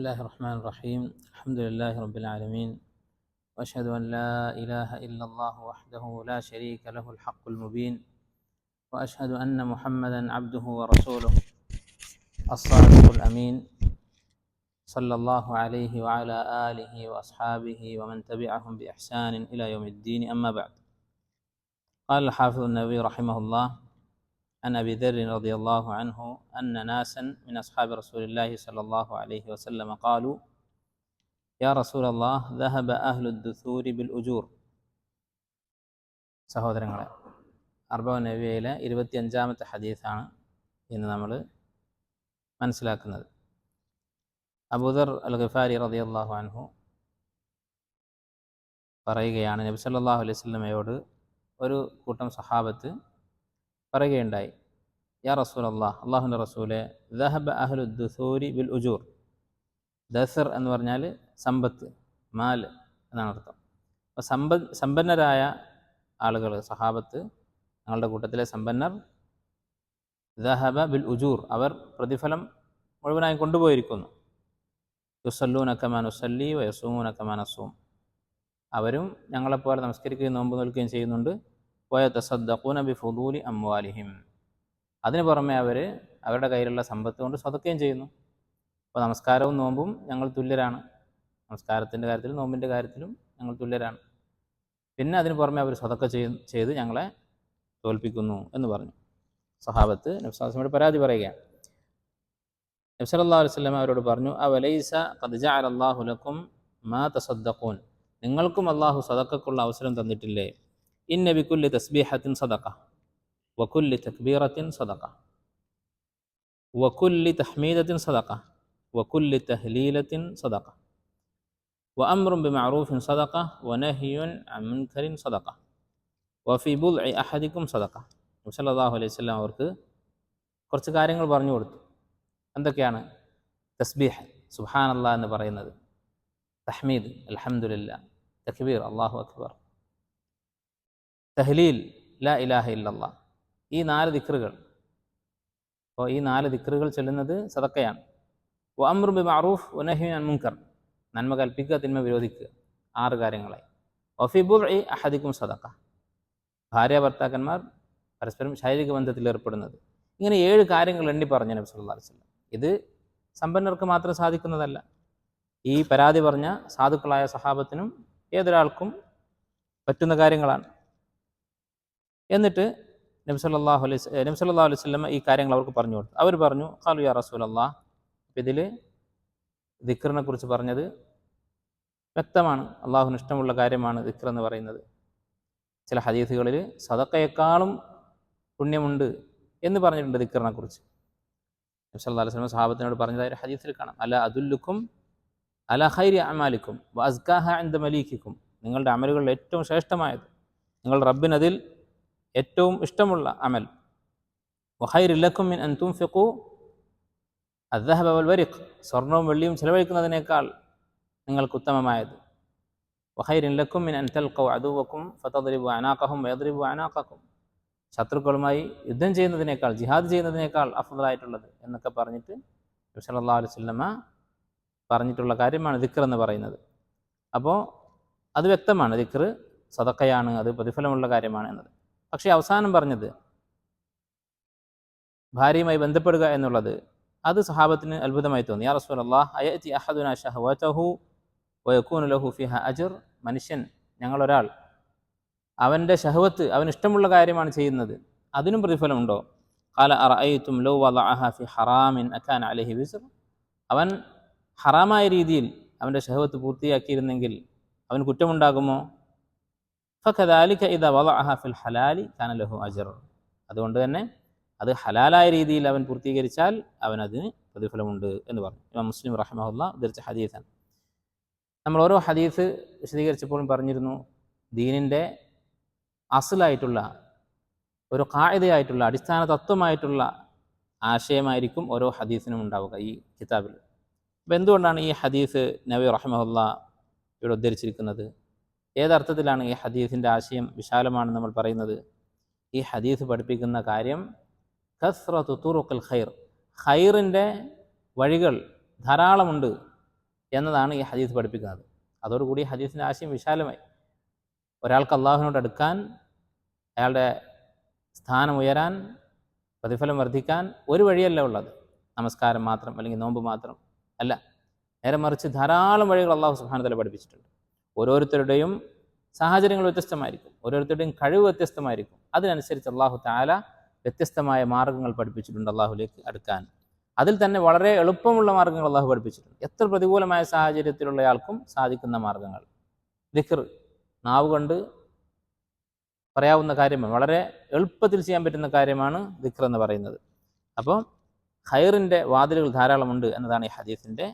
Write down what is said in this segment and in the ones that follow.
بسم الله الرحمن الرحيم. الحمد لله رب العالمين، وأشهد أن لا إله إلا الله وحده لا شريك له الحق المبين، وأشهد أن محمدا عبده ورسوله الصادق الأمين، صلى الله عليه وعلى آله وأصحابه ومن تبعهم بإحسان إلى يوم الدين. أما بعد، قال الحافظ النووي رحمه الله عن أبي ذر رضي الله عنه أن ناسا من أصحاب رسول الله صلى الله عليه وسلم قالوا: يا رسول الله ذهب أهل الدثور بالأجور. സഹോദരങ്ങളെ, അർബഅൂൻ നബവിയിലെ 25-ാമത്തെ ഹദീസാണ് ഇന്ന് നമ്മൾ മനസ്സിലാക്കുന്നത്. അബൂദർ അൽ ഗിഫാരി റളിയല്ലാഹു അൻഹു പറയുകയാണ്, നബി സല്ലല്ലാഹു അലൈഹി വസല്ലമയോട് ഒരു കൂട്ടം സഹാബത്ത് പറയുകയുണ്ടായി: യാ റസൂലല്ലാഹ്, അല്ലാഹുവിൻ്റെ റസൂലെ, ദഹബ അഹ്ലു ദുസൂരി ബിൽ ഉജൂർ. ദസർ എന്ന് പറഞ്ഞാൽ സമ്പത്ത്, മാൽ എന്നാണ് അർത്ഥം. അപ്പോൾ സമ്പന്നരായ ആളുകൾ, സഹാബത്ത്, ഞങ്ങളുടെ കൂട്ടത്തിലെ സമ്പന്നർ, ദഹബ ബിൽ ഉജൂർ, അവർ പ്രതിഫലം മുഴുവനായി കൊണ്ടുപോയിരിക്കുന്നു. യുസല്ലൂന കമാ നുസല്ലി വയസൂമുന കമാ നസൂം, അവരും ഞങ്ങളെപ്പോലെ നമസ്കരിക്കുകയും നോമ്പ് നിൽക്കുകയും ചെയ്യുന്നുണ്ട്. വയതസദ്ദഖൂന ബിഫുദൂലി അംവാലിഹിം, അതിന് പുറമെ അവർ അവരുടെ കയ്യിലുള്ള സമ്പത്ത് കൊണ്ട് സ്വതക്കുകയും ചെയ്യുന്നു. അപ്പോൾ നമസ്കാരവും നോമ്പും ഞങ്ങൾ തുല്യരാണ്. നമസ്കാരത്തിൻ്റെ കാര്യത്തിലും നോമ്പിൻ്റെ കാര്യത്തിലും ഞങ്ങൾ തുല്യരാണ്. പിന്നെ അതിന് പുറമെ അവർ സ്വതക്ക ചെയ്ത് ഞങ്ങളെ തോൽപ്പിക്കുന്നു എന്ന് പറഞ്ഞു. സഹാബത്ത് നബി സല്ലല്ലാഹു അലൈഹി വസല്ലമയോട് പരാതി പറയുകയാണ്. നബി സല്ലല്ലാഹു അലൈഹി വസല്ലം അവരോട് പറഞ്ഞു: അവലൈസ ഖദ് ജഅലല്ലാഹു ലക്കും മാ തസദ്ദഖൂൻ, നിങ്ങൾക്കും അള്ളാഹു സദഖക്കുള്ള അവസരം തന്നിട്ടില്ലേ? ഇന്ന ബികുല്ലി തസ്ബീഹത്തിൻ സദഖ വകുല്ലി തക്ബീറത്തിൻ സദഖ വകുല്ലി തഹ്മീദത്തിൻ സദഖ വകുല്ലി തഹ്ലീലത്തിൻ സദഖ വഅംറുൻ ബിമഅറൂഫിൻ സദഖ വനഹ്യുൻ അൻ മുൻകറിൻ സദഖ വഫി ബുദ്ഇ അഹദിക്കും സദഖ. നബി സല്ലല്ലാഹു അലൈഹി വസല്ലം അവർക്ക് കുറച്ച് കാര്യങ്ങൾ പറഞ്ഞു കൊടുത്തു. എന്തൊക്കെയാണ്? തസ്ബീഹ്, സുബ്ഹാനല്ലാഹ് എന്ന് പറയുന്നത്; തഹ്മീദ്, അൽഹംദുലില്ലാഹ്; തക്ബീർ, അല്ലാഹു അക്ബർ; തഹ്ലീൽ, ലാ ഇലാഹ ഇല്ലല്ലാഹ്. ഈ 4 ദിക്റുകൾ. അപ്പോൾ ഈ 4 ദിക്റുകൾ ചൊല്ലുന്നത് സദഖയാണ്. വഅംറു ബിമഅറൂഫ് വനഹ്യുൻ അൻ മുൻകർ, നന്മ കൽപ്പിക്കുക, തിന്മ വിരോധിക്കുക. 6 കാര്യങ്ങളായി. വഫി ബുദ്ഇ അഹദിക്കും സദഖ, ഭാര്യ ഭർത്താക്കന്മാർ പരസ്പരം ശാരീരിക ബന്ധത്തിൽ ഏർപ്പെടുന്നത്. ഇങ്ങനെ 7 കാര്യങ്ങൾ എണ്ണി പറഞ്ഞു നബി സല്ലല്ലാഹു അലൈഹി വസല്ലം. ഇത് സമ്പന്നർക്ക് മാത്രം സാധിക്കുന്നതല്ല. ഈ പരാതി പറഞ്ഞ സാധുക്കളായ സഹാബത്തിനും ഏതൊരാൾക്കും പറ്റുന്ന കാര്യങ്ങളാണ്. എന്നിട്ട് നബി സല്ലല്ലാഹു അലൈഹി വസല്ലം ഈ കാര്യങ്ങൾ അവർക്ക് പറഞ്ഞു കൊടുത്തു. അവർ പറഞ്ഞു: ഖാലു യാ റസൂലല്ലാഹ്. അപ്പോൾ ഇതിൽ ദിക്റിനെ കുറിച്ച് പറഞ്ഞത് വ്യക്തമാണ്. അള്ളാഹുവിന് ഇഷ്ടമുള്ള കാര്യമാണ് ദിക്ർ എന്ന് പറയുന്നത്. ചില ഹദീസുകളിൽ സദഖയേക്കാളും പുണ്യമുണ്ട് എന്ന് പറഞ്ഞിട്ടുണ്ട് ദിക്റിനെ കുറിച്ച്. നബി സല്ലല്ലാഹു അലൈഹി വസല്ലം സഹാബത്തിനോട് പറഞ്ഞതായ ഒരു ഹദീസിൽ കാണാം: അല അദുല്ലുക്കും അല ഖൈരി അമാലിക്കും വ അസ്കാഹ ഇൻദ മലീകിക്കും, നിങ്ങളുടെ അമലുകളിൽ ഏറ്റവും ശ്രേഷ്ഠമായത്, നിങ്ങൾ റബ്ബിനതിൽ ഏറ്റവും ഇഷ്ടമുള്ള അമൽ. വഖൈറുൽ ലക്കും മിൻ അൻ തുൻഫിഖു അദ്ദഹബ വൽ വരിഖ്, സ്വർണവും വെള്ളിയും ചെലവഴിക്കുന്നതിനേക്കാൾ നിങ്ങൾക്ക് ഉത്തമമായത്. വഖൈറുൻ ലക്കും മിൻ അൻ തൽഖു അദുവക്കും ഫതദ്രിബു അനാഖഹും വയദ്രിബു അനാഖക്കും, ശത്രുക്കളുമായി യുദ്ധം ചെയ്യുന്നതിനേക്കാൾ, ജിഹാദ് ചെയ്യുന്നതിനേക്കാൾ അഫ്ളലായിട്ടുള്ളത് എന്നൊക്കെ പറഞ്ഞിട്ട് നബി സല്ലല്ലാഹു അലൈഹി വസല്ലം പറഞ്ഞിട്ടുള്ള കാര്യമാണ് ദിക്ർ എന്ന് പറയുന്നത്. അപ്പോൾ അത് വ്യക്തമാണ്, ദിക്ർ സദഖയാണ്, അത് പ്രതിഫലമുള്ള കാര്യമാണ് എന്നത്. പക്ഷേ അവസാനം പറഞ്ഞത് ഭാര്യയുമായി ബന്ധപ്പെടുക എന്നുള്ളത്, അത് സഹാബത്തിന് അത്ഭുതമായി തോന്നി. യാ റസൂലല്ലാഹ്, അയഅതി അഹദുനാ ശഹവതഹു വയകൂനു ലഹു ഫിഹാ അജ്ർ, മനുഷ്യൻ, ഞങ്ങളൊരാൾ, അവൻ്റെ ഷഹവത്ത്, അവന് ഇഷ്ടമുള്ള കാര്യമാണ് ചെയ്യുന്നത്, അതിനും പ്രതിഫലമുണ്ടോ? ഖാല അറഅയ്തും ലൗ വദഅഹ ഫി ഹറാമിൻ അകാന അലൈഹി വിസ്ർ, അവൻ ഹറാമായ രീതിയിൽ അവൻ്റെ ഷഹവത്ത് പൂർത്തിയാക്കിയിരുന്നെങ്കിൽ അവന് കുറ്റമുണ്ടാകുമോ? ഫകദാലിക ഇദാ വദഅഹ ഫിൽ ഹലാലി കാന ലഹു അജ്ർ, അതുകൊണ്ട് തന്നെ അത് ഹലാലായ രീതിയിൽ അവൻ പൂർത്തീകരിച്ചാൽ അവനതിന് പ്രതിഫലമുണ്ട് എന്ന് പറഞ്ഞു. ഇമാം മുസ്ലിം റഹിമഹുല്ലാഹ് ഉദ്ധരിച്ച ഹദീസാണ്. നമ്മൾ ഓരോ ഹദീസ് വിശദീകരിച്ചപ്പോഴും പറഞ്ഞിരുന്നു, ദീനിൻ്റെ അസ്ലായിട്ടുള്ള ഒരു ഖാഇദയായിട്ടുള്ള, അടിസ്ഥാന തത്വമായിട്ടുള്ള ആശയമായിരിക്കും ഓരോ ഹദീസിനും ഉണ്ടാവുക ഈ കിതാബിൽ. അപ്പോൾ എന്തുകൊണ്ടാണ് ഈ ഹദീസ് നബി റഹിമഹുല്ലാഹ് ഇവിടെ ഉദ്ധരിച്ചിരിക്കുന്നത്? ഏതർത്ഥത്തിലാണ് ഈ ഹദീസിൻ്റെ ആശയം വിശാലമാണെന്ന് നമ്മൾ പറയുന്നത്? ഈ ഹദീസ് പഠിപ്പിക്കുന്ന കാര്യം കസ്റത്തു തുറുഖിൽ ഖൈർ, ഖൈറിൻ്റെ വഴികൾ ധാരാളമുണ്ട് എന്നതാണ് ഈ ഹദീസ് പഠിപ്പിക്കുന്നത്. അതോടുകൂടി ഹദീസിൻ്റെ ആശയം വിശാലമായി. ഒരാൾക്ക് അള്ളാഹുവിനോട് അടുക്കാൻ, അയാളുടെ സ്ഥാനം ഉയരാൻ, പ്രതിഫലം വർദ്ധിക്കാൻ ഒരു വഴിയല്ല ഉള്ളത്, നമസ്കാരം മാത്രം അല്ലെങ്കിൽ നോമ്പ് മാത്രം അല്ല. നേരെ മറിച്ച് ധാരാളം വഴികൾ അള്ളാഹു സുബ്ഹാനഹു വ തആല പഠിപ്പിച്ചിട്ടുണ്ട്. ഓരോരുത്തരുടെയും സാഹചര്യങ്ങൾ വ്യത്യസ്തമായിരിക്കും, ഓരോരുത്തരുടെയും കഴിവ് വ്യത്യസ്തമായിരിക്കും. അതിനനുസരിച്ച് അള്ളാഹു തആല വ്യത്യസ്തമായ മാർഗ്ഗങ്ങൾ പഠിപ്പിച്ചിട്ടുണ്ട് അള്ളാഹുലേക്ക് അടുക്കാൻ. അതിൽ തന്നെ വളരെ എളുപ്പമുള്ള മാർഗ്ഗങ്ങൾ അള്ളാഹു പഠിപ്പിച്ചിട്ടുണ്ട്. എത്ര പ്രതികൂലമായ സാഹചര്യത്തിലുള്ള ആൾക്കും സാധിക്കുന്ന മാർഗ്ഗങ്ങൾ. ദിക്ർ, നാവ് കൊണ്ട് പറയാവുന്ന കാര്യമാണ്, വളരെ എളുപ്പത്തിൽ ചെയ്യാൻ പറ്റുന്ന കാര്യമാണ് ദിക്ർ എന്ന് പറയുന്നത്. അപ്പോൾ ഖൈറിൻ്റെ വാതിലുകൾ ധാരാളമുണ്ട് എന്നതാണ് ഈ ഹദീസിൻ്റെ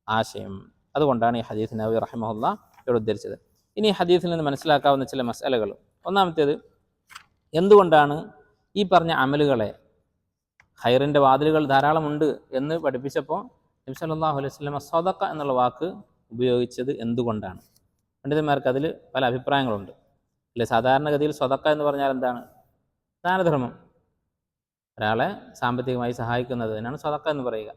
ആശയം. അതുകൊണ്ടാണ് ഈ ഹദീസ് നബവി റഹിമഹുല്ലാഹ് ഇവിടെ ഉദ്ധരിച്ചത്. ഇനി ഈ ഹദീസിൽ നിന്ന് മനസ്സിലാക്കാവുന്ന ചില മസലകൾ. ഒന്നാമത്തേത്, എന്തുകൊണ്ടാണ് ഈ പറഞ്ഞ അമലുകളെ, ഖൈറിൻ്റെ വാതിലുകൾ ധാരാളമുണ്ട് എന്ന് പഠിപ്പിച്ചപ്പോൾ നബി സല്ലല്ലാഹു അലൈഹി വസല്ലം സദഖ എന്നുള്ള വാക്ക് ഉപയോഗിച്ചത് എന്തുകൊണ്ടാണ്? പണ്ഡിതന്മാർക്ക് അതിൽ പല അഭിപ്രായങ്ങളുണ്ട്. അല്ലെ, സാധാരണഗതിയിൽ സദഖ എന്ന് പറഞ്ഞാൽ എന്താണ്? ദാനധർമ്മം, ഒരാളെ സാമ്പത്തികമായി സഹായിക്കുന്നതിനാണ് സദഖ എന്ന് പറയുക.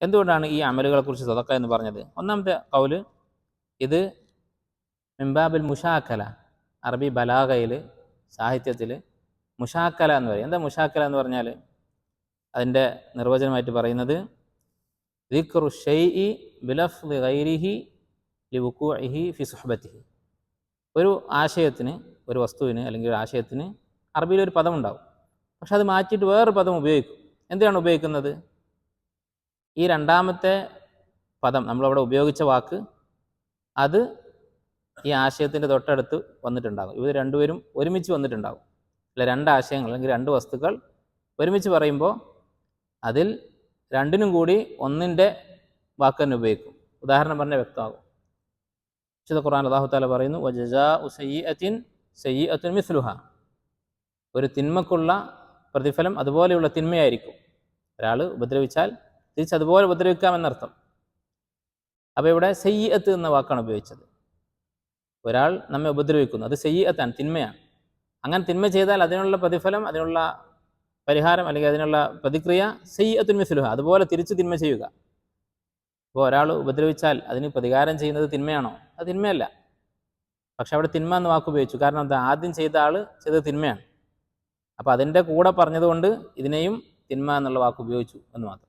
എന്തുകൊണ്ടാണ് ഈ അമലുകളെക്കുറിച്ച് സദഖ എന്ന് പറഞ്ഞത്? ഒന്നാമത്തെ കൗല്, ഇത് മിംബാബിൽ മുഷാക്കല. അറബി ബലാഗയിൽ, സാഹിത്യത്തിൽ മുഷാക്കല എന്ന് പറയും. എന്താ മുഷാക്കല എന്ന് പറഞ്ഞാൽ? അതിൻ്റെ നിർവചനമായിട്ട് പറയുന്നത് ദിക്റു ഷൈഇ ബിലഫ്ളി ഗൈരിഹി ലിവുഖൂഇഹി ഫി സുഹ്ബത്തിഹി. ഒരു ആശയത്തിന്, ഒരു വസ്തുവിന് അല്ലെങ്കിൽ ഒരു ആശയത്തിന് അറബിയിൽ ഒരു പദം ഉണ്ടാവും, പക്ഷെ അത് മാറ്റിയിട്ട് വേറൊരു പദം ഉപയോഗിക്കും. എന്തിനാണ് ഉപയോഗിക്കുന്നത്? ഈ രണ്ടാമത്തെ പദം, നമ്മളവിടെ ഉപയോഗിച്ച വാക്ക്, അത് ഈ ആശയത്തിൻ്റെ തൊട്ടടുത്ത് വന്നിട്ടുണ്ടാകും. ഇവർ രണ്ടുപേരും ഒരുമിച്ച് വന്നിട്ടുണ്ടാകും. അല്ല, രണ്ട് ആശയങ്ങൾ അല്ലെങ്കിൽ രണ്ട് വസ്തുക്കൾ ഒരുമിച്ച് പറയുമ്പോൾ അതിൽ രണ്ടിനും കൂടി ഒന്നിൻ്റെ വാക്ക് തന്നെ ഉപയോഗിക്കും. ഉദാഹരണം പറഞ്ഞാൽ വ്യക്തമാകും. വിശുദ്ധ ഖുർആൻ അല്ലാഹു തആല പറയുന്നു, വജസാഉ സയ്യിഅത്തിൻ സയ്യിഅത്തുൻ മിസ്ലുഹാ. ഒരു തിന്മക്കുള്ള പ്രതിഫലം അതുപോലെയുള്ള തിന്മയായിരിക്കും. ഒരാൾ ഉപദ്രവിച്ചാൽ തിരിച്ചതുപോലെ ഉപദ്രവിക്കാമെന്നർത്ഥം. അപ്പോൾ ഇവിടെ സയ്യിഅത്ത് എന്ന വാക്കാണ് ഉപയോഗിച്ചത്. ഒരാൾ നമ്മെ ഉപദ്രവിക്കുന്നു, അത് സയ്യിഅത്താണ്, തിന്മയാണ്. അങ്ങനെ തിന്മ ചെയ്താൽ അതിനുള്ള പ്രതിഫലം, അതിനുള്ള പരിഹാരം അല്ലെങ്കിൽ അതിനുള്ള പ്രതിക്രിയ സയ്യിഅത്തുൻ മിസ്ലുഹ, അതുപോലെ തിരിച്ച് തിന്മ ചെയ്യുക. അപ്പോൾ ഒരാൾ ഉപദ്രവിച്ചാൽ അതിന് പ്രതികാരം ചെയ്യുന്നത് തിന്മയാണോ? അത് തിന്മയല്ല. പക്ഷെ അവിടെ തിന്മ എന്ന് വാക്ക് ഉപയോഗിച്ചു. കാരണം എന്താ? ആദ്യം ചെയ്ത ആൾ ചെയ്തത് തിന്മയാണ്. അപ്പോൾ അതിൻ്റെ കൂടെ പറഞ്ഞതുകൊണ്ട് ഇതിനെയും തിന്മ എന്നുള്ള വാക്ക് ഉപയോഗിച്ചു എന്ന് മാത്രം.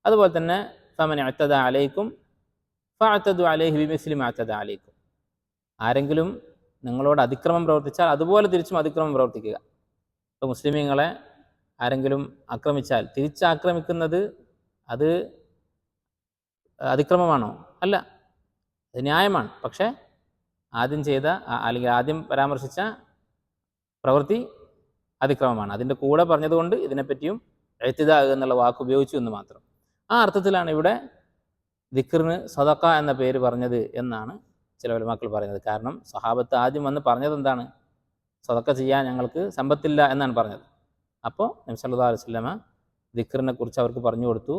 അതുപോലെ തന്നെ ഫമൻ അഅ്തദ അലൈക്കും ഫഅഅ്തദു അലൈഹി ബിമിസ്ലി മാ അഅ്തദ അലൈക്കും. ആരെങ്കിലും നിങ്ങളോട് അതിക്രമം പ്രവർത്തിച്ചാൽ അതുപോലെ തിരിച്ചും അതിക്രമം പ്രവർത്തിക്കുക. ഇപ്പോൾ മുസ്ലിമീങ്ങളെ ആരെങ്കിലും ആക്രമിച്ചാൽ തിരിച്ചാക്രമിക്കുന്നത് അത് അതിക്രമമാണോ? അല്ല, അത് ന്യായമാണ്. പക്ഷേ ആദ്യം ചെയ്ത അല്ലെങ്കിൽ ആദ്യം പരാമർശിച്ച പ്രവൃത്തി അതിക്രമമാണ്. അതിൻ്റെ കൂടെ പറഞ്ഞതുകൊണ്ട് ഇതിനെപ്പറ്റിയും ഇഅ്തിദാ എന്നുള്ള വാക്ക് ഉപയോഗിച്ചു എന്ന് മാത്രം. ആ അർത്ഥത്തിലാണ് ഇവിടെ ദിക്റിന് സദഖ എന്ന പേര് പറഞ്ഞത് എന്നാണ് ചില ഉലമാക്കൾ പറയുന്നത്. കാരണം സഹാബത്ത് ആദ്യം വന്ന് പറഞ്ഞത് എന്താണ്? സദഖ ചെയ്യാൻ ഞങ്ങൾക്ക് സമ്പത്തില്ല എന്നാണ് പറഞ്ഞത്. അപ്പോൾ നബി സല്ലല്ലാഹു അലൈഹി വസല്ലമ ദിക്റിനെ കുറിച്ച് അവർക്ക് പറഞ്ഞു കൊടുത്തു.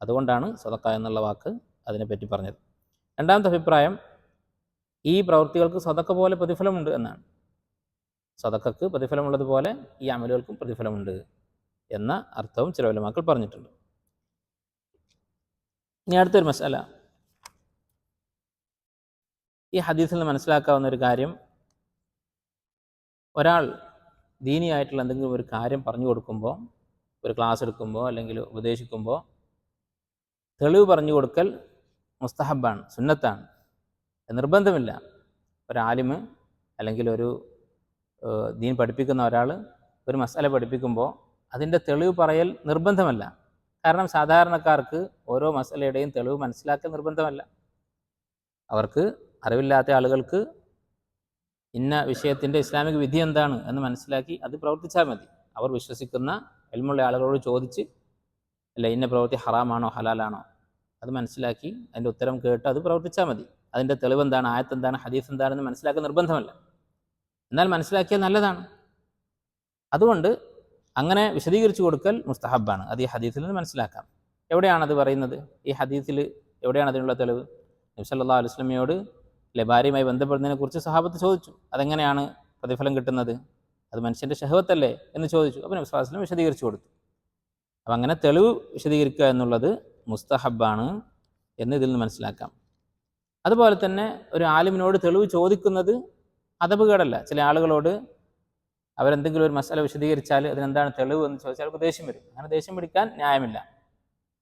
അതുകൊണ്ടാണ് സദഖ എന്നുള്ള വാക്ക് അതിനെപ്പറ്റി പറഞ്ഞത്. രണ്ടാമത്തെ അഭിപ്രായം, ഈ പ്രവൃത്തികൾക്ക് സദഖ പോലെ പ്രതിഫലമുണ്ട് എന്നാണ്. സദഖക്ക് പ്രതിഫലമുള്ളതുപോലെ ഈ അമലുകൾക്കും പ്രതിഫലമുണ്ട് എന്ന അർത്ഥവും ചില ഉലമാക്കൾ പറഞ്ഞിട്ടുണ്ട്. ഇനി അടുത്തൊരു മസ്അല, ഈ ഹദീസിൽ നിന്ന് മനസ്സിലാക്കാവുന്ന ഒരു കാര്യം, ഒരാൾ ദീനിയായിട്ടുള്ള എന്തെങ്കിലും ഒരു കാര്യം പറഞ്ഞു കൊടുക്കുമ്പോൾ, ഒരു ക്ലാസ് എടുക്കുമ്പോൾ അല്ലെങ്കിൽ ഉപദേശിക്കുമ്പോൾ തെളിവ് പറഞ്ഞു കൊടുക്കൽ മുസ്തഹബാണ്, സുന്നത്താണ്, നിർബന്ധമില്ല. ഒരാലിമ് അല്ലെങ്കിൽ ഒരു ദീൻ പഠിപ്പിക്കുന്ന ഒരാൾ ഒരു മസ്അല പഠിപ്പിക്കുമ്പോൾ അതിൻ്റെ തെളിവ് പറയൽ നിർബന്ധമല്ല. കാരണം സാധാരണക്കാർക്ക് ഓരോ മസ്അലയുടെയും തെളിവ് മനസ്സിലാക്കൽ നിർബന്ധമല്ല. അവർക്ക് അറിവില്ലാത്ത ആളുകൾക്ക് ഇന്ന വിഷയത്തിൻ്റെ ഇസ്ലാമിക വിധി എന്താണ് എന്ന് മനസ്സിലാക്കി അത് പ്രവർത്തിച്ചാൽ മതി. അവർ വിശ്വസിക്കുന്ന ഇൽമുള്ള ആളുകളോട് ചോദിച്ച്, അല്ല ഇന്ന പ്രവൃത്തി ഹറാമാണോ ഹലാലാണോ അത് മനസ്സിലാക്കി അതിൻ്റെ ഉത്തരം കേട്ട് അത് പ്രവർത്തിച്ചാൽ മതി. അതിൻ്റെ തെളിവ് എന്താണ്, ആയത്ത് എന്താണ്, ഹദീസ് എന്താണെന്ന് മനസ്സിലാക്കാൻ നിർബന്ധമല്ല. എന്നാൽ മനസ്സിലാക്കിയാൽ നല്ലതാണ്. അതുകൊണ്ട് അങ്ങനെ വിശദീകരിച്ചു കൊടുക്കൽ മുസ്തഹബാണ്. അത് ഈ ഹദീസിൽ നിന്ന് മനസ്സിലാക്കാം. എവിടെയാണത് പറയുന്നത്? ഈ ഹദീസിൽ എവിടെയാണ് അതിനുള്ള തെളിവ്? നബി സല്ലല്ലാഹു അലൈഹി വസല്ലമയോട് ഭാര്യയുമായി ബന്ധപ്പെടുന്നതിനെക്കുറിച്ച് സഹാബത്ത് ചോദിച്ചു. അതെങ്ങനെയാണ് പ്രതിഫലം കിട്ടുന്നത്? അത് മനുഷ്യൻ്റെ ഷഹവത്തല്ലേ എന്ന് ചോദിച്ചു. അപ്പോൾ നബി സല്ലല്ലാഹു അലൈഹി വസല്ലം വിശദീകരിച്ചു കൊടുത്തു. അപ്പം അങ്ങനെ തെളിവ് വിശദീകരിക്കുക എന്നുള്ളത് മുസ്തഹബാണ്. എന്ന് ഇതിൽ നിന്ന് മനസ്സിലാക്കാം. അതുപോലെ തന്നെ ഒരു ആലിമിനോട് തെളിവ് ചോദിക്കുന്നത് അദബുകേടല്ല. ചില ആളുകളോട് അവരെന്തെങ്കിലും ഒരു മസല വിശദീകരിച്ചാൽ അതിനെന്താണ് തെളിവ് എന്ന് ചോദിച്ചാൽ അവർക്ക് ദേഷ്യം വരും. അങ്ങനെ ദേഷ്യം പിടിക്കാൻ ന്യായമില്ല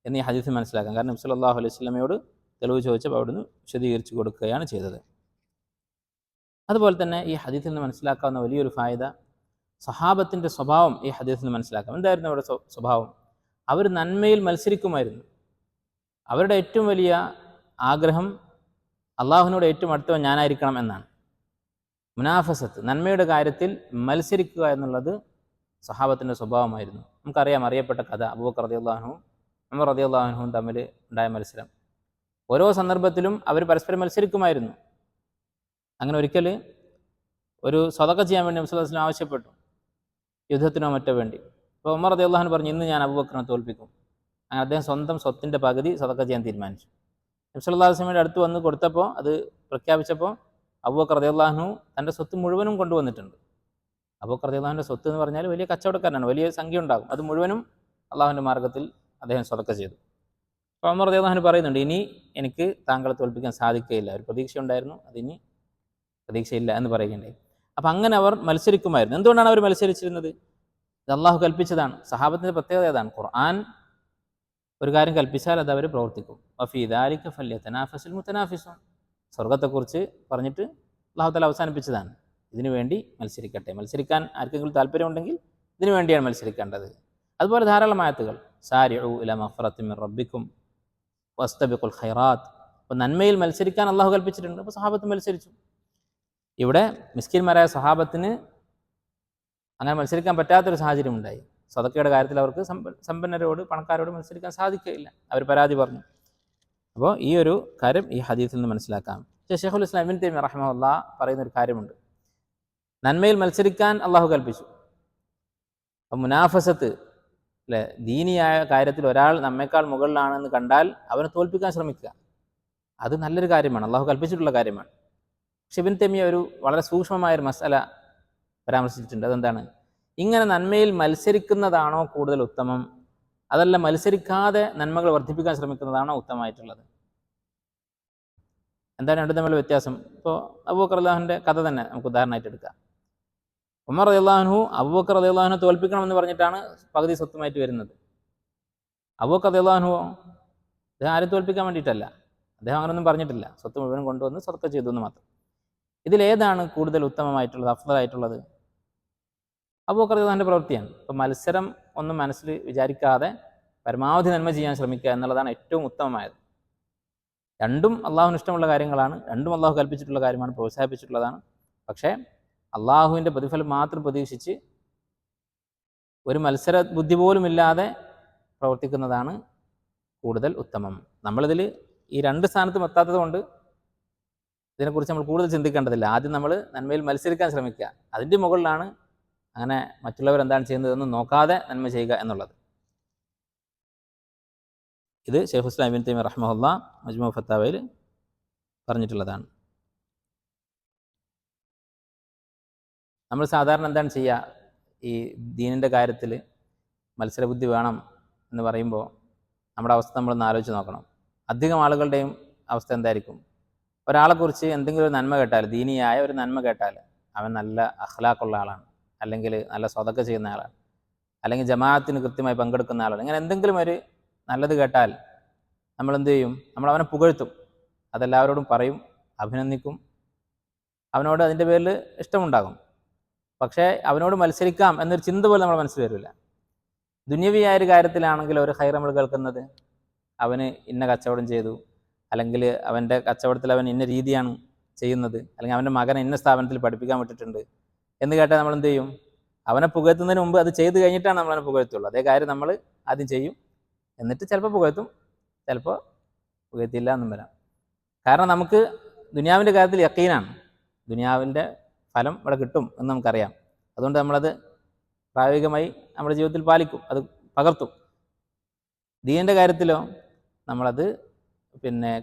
എന്ന് ഈ ഹദീസിൽ മനസ്സിലാക്കാം. കാരണം നബി സല്ലല്ലാഹു അലൈഹി വസല്ലമയോട് തെളിവ് ചോദിച്ചപ്പോൾ അവിടുന്ന് വിശദീകരിച്ച് കൊടുക്കുകയാണ് ചെയ്തത്. അതുപോലെ തന്നെ ഈ ഹദീസിൽ നിന്ന് മനസ്സിലാക്കാവുന്ന വലിയൊരു ഫായിദ, സഹാബത്തിൻ്റെ സ്വഭാവം ഈ ഹദീസിൽ നിന്ന് മനസ്സിലാക്കാം. എന്തായിരുന്നു അവരുടെ സ്വഭാവം? അവർ നന്മയിൽ മത്സരിക്കുമായിരുന്നു. അവരുടെ ഏറ്റവും വലിയ ആഗ്രഹം അള്ളാഹുവിനോട് ഏറ്റവും അടുത്തവൻ ഞാനായിരിക്കണം എന്നാണ്. മുനാഫസത്ത്, നന്മയുടെ കാര്യത്തിൽ മത്സരിക്കുക എന്നുള്ളത് സഹാബത്തിൻ്റെ സ്വഭാവമായിരുന്നു. നമുക്കറിയാം, അറിയപ്പെട്ട കഥ, അബൂബക്കർ റളിയല്ലാഹു അൻഹുവും ഉമർ റളിയല്ലാഹു അൻഹുവും തമ്മിൽ ഉണ്ടായ മത്സരം. ഓരോ സന്ദർഭത്തിലും അവർ പരസ്പരം മത്സരിക്കുമായിരുന്നു. അങ്ങനെ ഒരിക്കൽ ഒരു സ്വതക്ക ചെയ്യാൻ വേണ്ടി നബി സല്ലല്ലാഹു അലൈഹി വസല്ലം ആവശ്യപ്പെട്ടു, യുദ്ധത്തിനോ മറ്റോ വേണ്ടി. അപ്പോൾ ഉമർ റളിയല്ലാഹു അൻഹു പറഞ്ഞു, ഇന്ന് ഞാൻ അബൂബക്കറിനെ തോൽപ്പിക്കും. അങ്ങനെ അദ്ദേഹം സ്വന്തം സ്വത്തിൻ്റെ പകുതി സ്വതക്ക ചെയ്യാൻ തീരുമാനിച്ചു. നബി സല്ലല്ലാഹു അലൈഹി വസല്ലമയുടെ അടുത്ത് വന്ന് കൊടുത്തപ്പോൾ, അത് പ്രഖ്യാപിച്ചപ്പോൾ അബൂബക്കർ റളിയല്ലാഹു അൻഹു തൻ്റെ സ്വത്ത് മുഴുവനും കൊണ്ടുവന്നിട്ടുണ്ട്. അബൂബക്കർ റളിയല്ലാഹു അൻഹുവിൻ്റെ സ്വത്ത് എന്ന് പറഞ്ഞാൽ വലിയ കച്ചവടക്കാരനാണ്, വലിയ സംഖ്യ ഉണ്ടാകും. അത് മുഴുവനും അള്ളാഹുവിൻ്റെ മാർഗ്ഗത്തിൽ അദ്ദേഹം സ്വതക്ക ചെയ്തു. അപ്പോൾ ഉമർ റളിയല്ലാഹു അൻഹു പറയുന്നുണ്ട്, ഇനി എനിക്ക് താങ്കളെ തോൽപ്പിക്കാൻ സാധിക്കുകയില്ല. ഒരു പ്രതീക്ഷ ഉണ്ടായിരുന്നു, അതിനി പ്രതീക്ഷയില്ല എന്ന് പറയുകയുണ്ടായി. അപ്പം അങ്ങനെ അവർ മത്സരിക്കുമായിരുന്നു. എന്തുകൊണ്ടാണ് അവർ മത്സരിച്ചിരുന്നത്? ഇത് അള്ളാഹു കൽപ്പിച്ചതാണ്. സഹാബത്തിൻ്റെ പ്രത്യേകത ഏതാണ്? ഖുർആൻ ഒരു കാര്യം കൽപ്പിച്ചാൽ അത് അവർ പ്രവർത്തിക്കും. വഫീ ദാലിക ഫല്യതനാഫസിൽ മുതനാഫിസൂൻ. സ്വർഗത്തെക്കുറിച്ച് പറഞ്ഞിട്ട് അള്ളാഹു തആല അവസാനിപ്പിച്ചതാണ്. ഇതിനു വേണ്ടി മത്സരിക്കട്ടെ. മത്സരിക്കാൻ ആർക്കെങ്കിലും താല്പര്യമുണ്ടെങ്കിൽ ഇതിനു വേണ്ടിയാണ് മത്സരിക്കേണ്ടത്. അതുപോലെ ധാരാളം ആയത്തുകൾ, സാരിഉ ഇലാ മഗ്ഫിറത്തിൻ മിർ റബ്ബിക്കും വസ്തബിഖുൽ ഖൈറാത്ത്. അപ്പോൾ നന്മയിൽ മത്സരിക്കാൻ അള്ളാഹു കൽപ്പിച്ചിട്ടുണ്ട്. അപ്പോൾ സഹാബത്ത് മത്സരിച്ചു. ഇവിടെ മിസ്കിന്മാരായ സഹാബത്തിന് അങ്ങനെ മത്സരിക്കാൻ പറ്റാത്തൊരു സാഹചര്യം ഉണ്ടായി. സദക്കയുടെ കാര്യത്തിൽ അവർക്ക് സമ്പന്നരോട്, പണക്കാരോട് മത്സരിക്കാൻ സാധിക്കുകയില്ല. അവർ പരാതി പറഞ്ഞു. അപ്പോൾ ഈ ഒരു കാര്യം ഈ ഹദീസിൽ നിന്ന് മനസ്സിലാക്കാം. ശൈഖുൽ ഇസ്ലാം ഇബ്നു തൈമിയ്യ റഹിമഹുല്ലാഹ് പറയുന്ന ഒരു കാര്യമുണ്ട്. നന്മയിൽ മത്സരിക്കാൻ അള്ളാഹു കൽപ്പിച്ചു. അപ്പം മുനാഫസത്ത്, അല്ലേ, ദീനിയായ കാര്യത്തിൽ ഒരാൾ നമ്മേക്കാൾ മുകളിലാണെന്ന് കണ്ടാൽ അവനെ തോൽപ്പിക്കാൻ ശ്രമിക്കുക, അത് നല്ലൊരു കാര്യമാണ്, അള്ളാഹു കൽപ്പിച്ചിട്ടുള്ള കാര്യമാണ്. പക്ഷെ ഇബ്നു തൈമിയ്യ ഒരു വളരെ സൂക്ഷ്മമായൊരു മസല പരാമർശിച്ചിട്ടുണ്ട്. അതെന്താണ്? ഇങ്ങനെ നന്മയിൽ മത്സരിക്കുന്നതാണോ കൂടുതൽ ഉത്തമം, അതല്ല മത്സരിക്കാതെ നന്മകൾ വർദ്ധിപ്പിക്കാൻ ശ്രമിക്കുന്നതാണോ ഉത്തമമായിട്ടുള്ളത്? എന്താണ് രണ്ടും തമ്മിലുള്ള വ്യത്യാസം? ഇപ്പോൾ അബൂബക്കർ റളിയല്ലാഹുവിൻ്റെ കഥ തന്നെ നമുക്ക് ഉദാഹരണമായിട്ട് എടുക്കാം. ഉമർ റളിയല്ലാഹു അൻഹു അബൂബക്കർ റളിയല്ലാഹു അൻഹു തോൽപ്പിക്കണമെന്ന് പറഞ്ഞിട്ടാണ് പകുതി സ്വത്തുമായിട്ട് വരുന്നത്. അബൂബക്കർ റളിയല്ലാഹു അൻഹു അദ്ദേഹം ആരും തോൽപ്പിക്കാൻ വേണ്ടിയിട്ടല്ല, അദ്ദേഹം അങ്ങനെയൊന്നും പറഞ്ഞിട്ടില്ല, സ്വത്ത് മുഴുവനും കൊണ്ടുവന്ന് സ്വതക്ക ചെയ്തു എന്ന് മാത്രം. ഇതിലേതാണ് കൂടുതൽ ഉത്തമമായിട്ടുള്ളത്, അഫ്ളലായിട്ടുള്ളത്? അബൂബക്കർ റളിയല്ലാഹുവിൻ്റെ പ്രവൃത്തിയാണ്. അപ്പോൾ മത്സരം ഒന്നും മനസ്സിൽ വിചാരിക്കാതെ പരമാവധി നന്മ ചെയ്യാൻ ശ്രമിക്കുക എന്നുള്ളതാണ് ഏറ്റവും ഉത്തമമായത്. രണ്ടും അള്ളാഹുവിന് ഇഷ്ടമുള്ള കാര്യങ്ങളാണ്, രണ്ടും അള്ളാഹു കൽപ്പിച്ചിട്ടുള്ള കാര്യമാണ്, പ്രോത്സാഹിപ്പിച്ചിട്ടുള്ളതാണ്. പക്ഷേ അള്ളാഹുവിൻ്റെ പ്രതിഫലം മാത്രം പ്രതീക്ഷിച്ച് ഒരു മത്സര ബുദ്ധി പോലും ഇല്ലാതെ പ്രവർത്തിക്കുന്നതാണ് കൂടുതൽ ഉത്തമം. നമ്മളിതിൽ ഈ രണ്ട് സ്ഥാനത്തും എത്താത്തത് കൊണ്ട് ഇതിനെക്കുറിച്ച് നമ്മൾ കൂടുതൽ ചിന്തിക്കേണ്ടതില്ല. ആദ്യം നമ്മൾ നന്മയിൽ മത്സരിക്കാൻ ശ്രമിക്കുക, അതിൻ്റെ മുകളിലാണ് അങ്ങനെ മറ്റുള്ളവരെന്താണ് ചെയ്യുന്നതെന്ന് നോക്കാതെ നന്മ ചെയ്യുക എന്നുള്ളത്. ഇത് ശൈഖുൽ ഇസ്ലാം ഇബ്നു തൈമിയ്യ റഹിമഹുല്ലാഹ് മജ്മൂ ഫത്താവയിൽ പറഞ്ഞിട്ടുള്ളതാണ്. നമ്മൾ സാധാരണ എന്താണ് ചെയ്യുക? ഈ ദീനിൻ്റെ കാര്യത്തിൽ മത്സരബുദ്ധി വേണം എന്ന് പറയുമ്പോൾ നമ്മുടെ അവസ്ഥ നമ്മളൊന്ന് ആലോചിച്ച് നോക്കണം. അധികം ആളുകളുടെയും അവസ്ഥ എന്തായിരിക്കും? ഒരാളെക്കുറിച്ച് എന്തെങ്കിലും ഒരു നന്മ കേട്ടാൽ, ദീനിയായ ഒരു നന്മ കേട്ടാൽ, അവൻ നല്ല അഖ്ലാഖുള്ള ആളാണ്, അല്ലെങ്കിൽ നല്ല സ്വതക്ക ചെയ്യുന്ന ആളാണ്, അല്ലെങ്കിൽ ജമാഅത്തിന് കൃത്യമായി പങ്കെടുക്കുന്ന ആളാണ്, ഇങ്ങനെ എന്തെങ്കിലും ഒരു നല്ലത് കേട്ടാൽ നമ്മൾ എന്ത് ചെയ്യും? നമ്മൾ അവനെ പുകഴ്ത്തും, അതെല്ലാവരോടും പറയും, അഭിനന്ദിക്കും, അവനോട് അതിൻ്റെ പേരിൽ ഇഷ്ടമുണ്ടാകും. പക്ഷേ അവനോട് മത്സരിക്കാം എന്നൊരു ചിന്ത പോലും നമ്മുടെ മനസ്സിൽ വരില്ല. ദുന്യവിയായ ഒരു കാര്യത്തിലാണെങ്കിൽ ഒരു ഖൈർ നമ്മൾ കേൾക്കുന്നത്, അവന് ഇന്ന കച്ചവടം ചെയ്തു, അല്ലെങ്കിൽ അവൻ്റെ കച്ചവടത്തിൽ അവൻ ഇന്ന രീതിയാണ് ചെയ്യുന്നത്, അല്ലെങ്കിൽ അവൻ്റെ മകനെ ഇന്ന സ്ഥാപനത്തിൽ പഠിപ്പിക്കാൻ വിട്ടിട്ടുണ്ട് എന്ന് കേട്ടാൽ നമ്മൾ എന്ത് ചെയ്യും? അവനെ പുകഴ്ത്തുന്നതിന് മുമ്പ് അത് ചെയ്ത് കഴിഞ്ഞിട്ടാണ് നമ്മൾ അവനെ പുകഴ്ത്തുള്ളൂ. അതേ കാര്യം നമ്മൾ ആദ്യം ചെയ്യും, എന്നിട്ട് ചിലപ്പോൾ പുകഴ്ത്തും, ചിലപ്പോൾ പുകഴ്ത്തില്ല എന്നും വരാം. കാരണം നമുക്ക് ദുനിയാവിൻ്റെ കാര്യത്തിൽ യഖീനാണ്, ദുനിയാവിൻ്റെ ഫലം ഇവിടെ കിട്ടും എന്ന് നമുക്കറിയാം. അതുകൊണ്ട് നമ്മളത് പ്രായോഗികമായി നമ്മുടെ ജീവിതത്തിൽ പാലിക്കും, അത് പകർത്തും. ദീനിൻ്റെ കാര്യത്തിലോ നമ്മളത്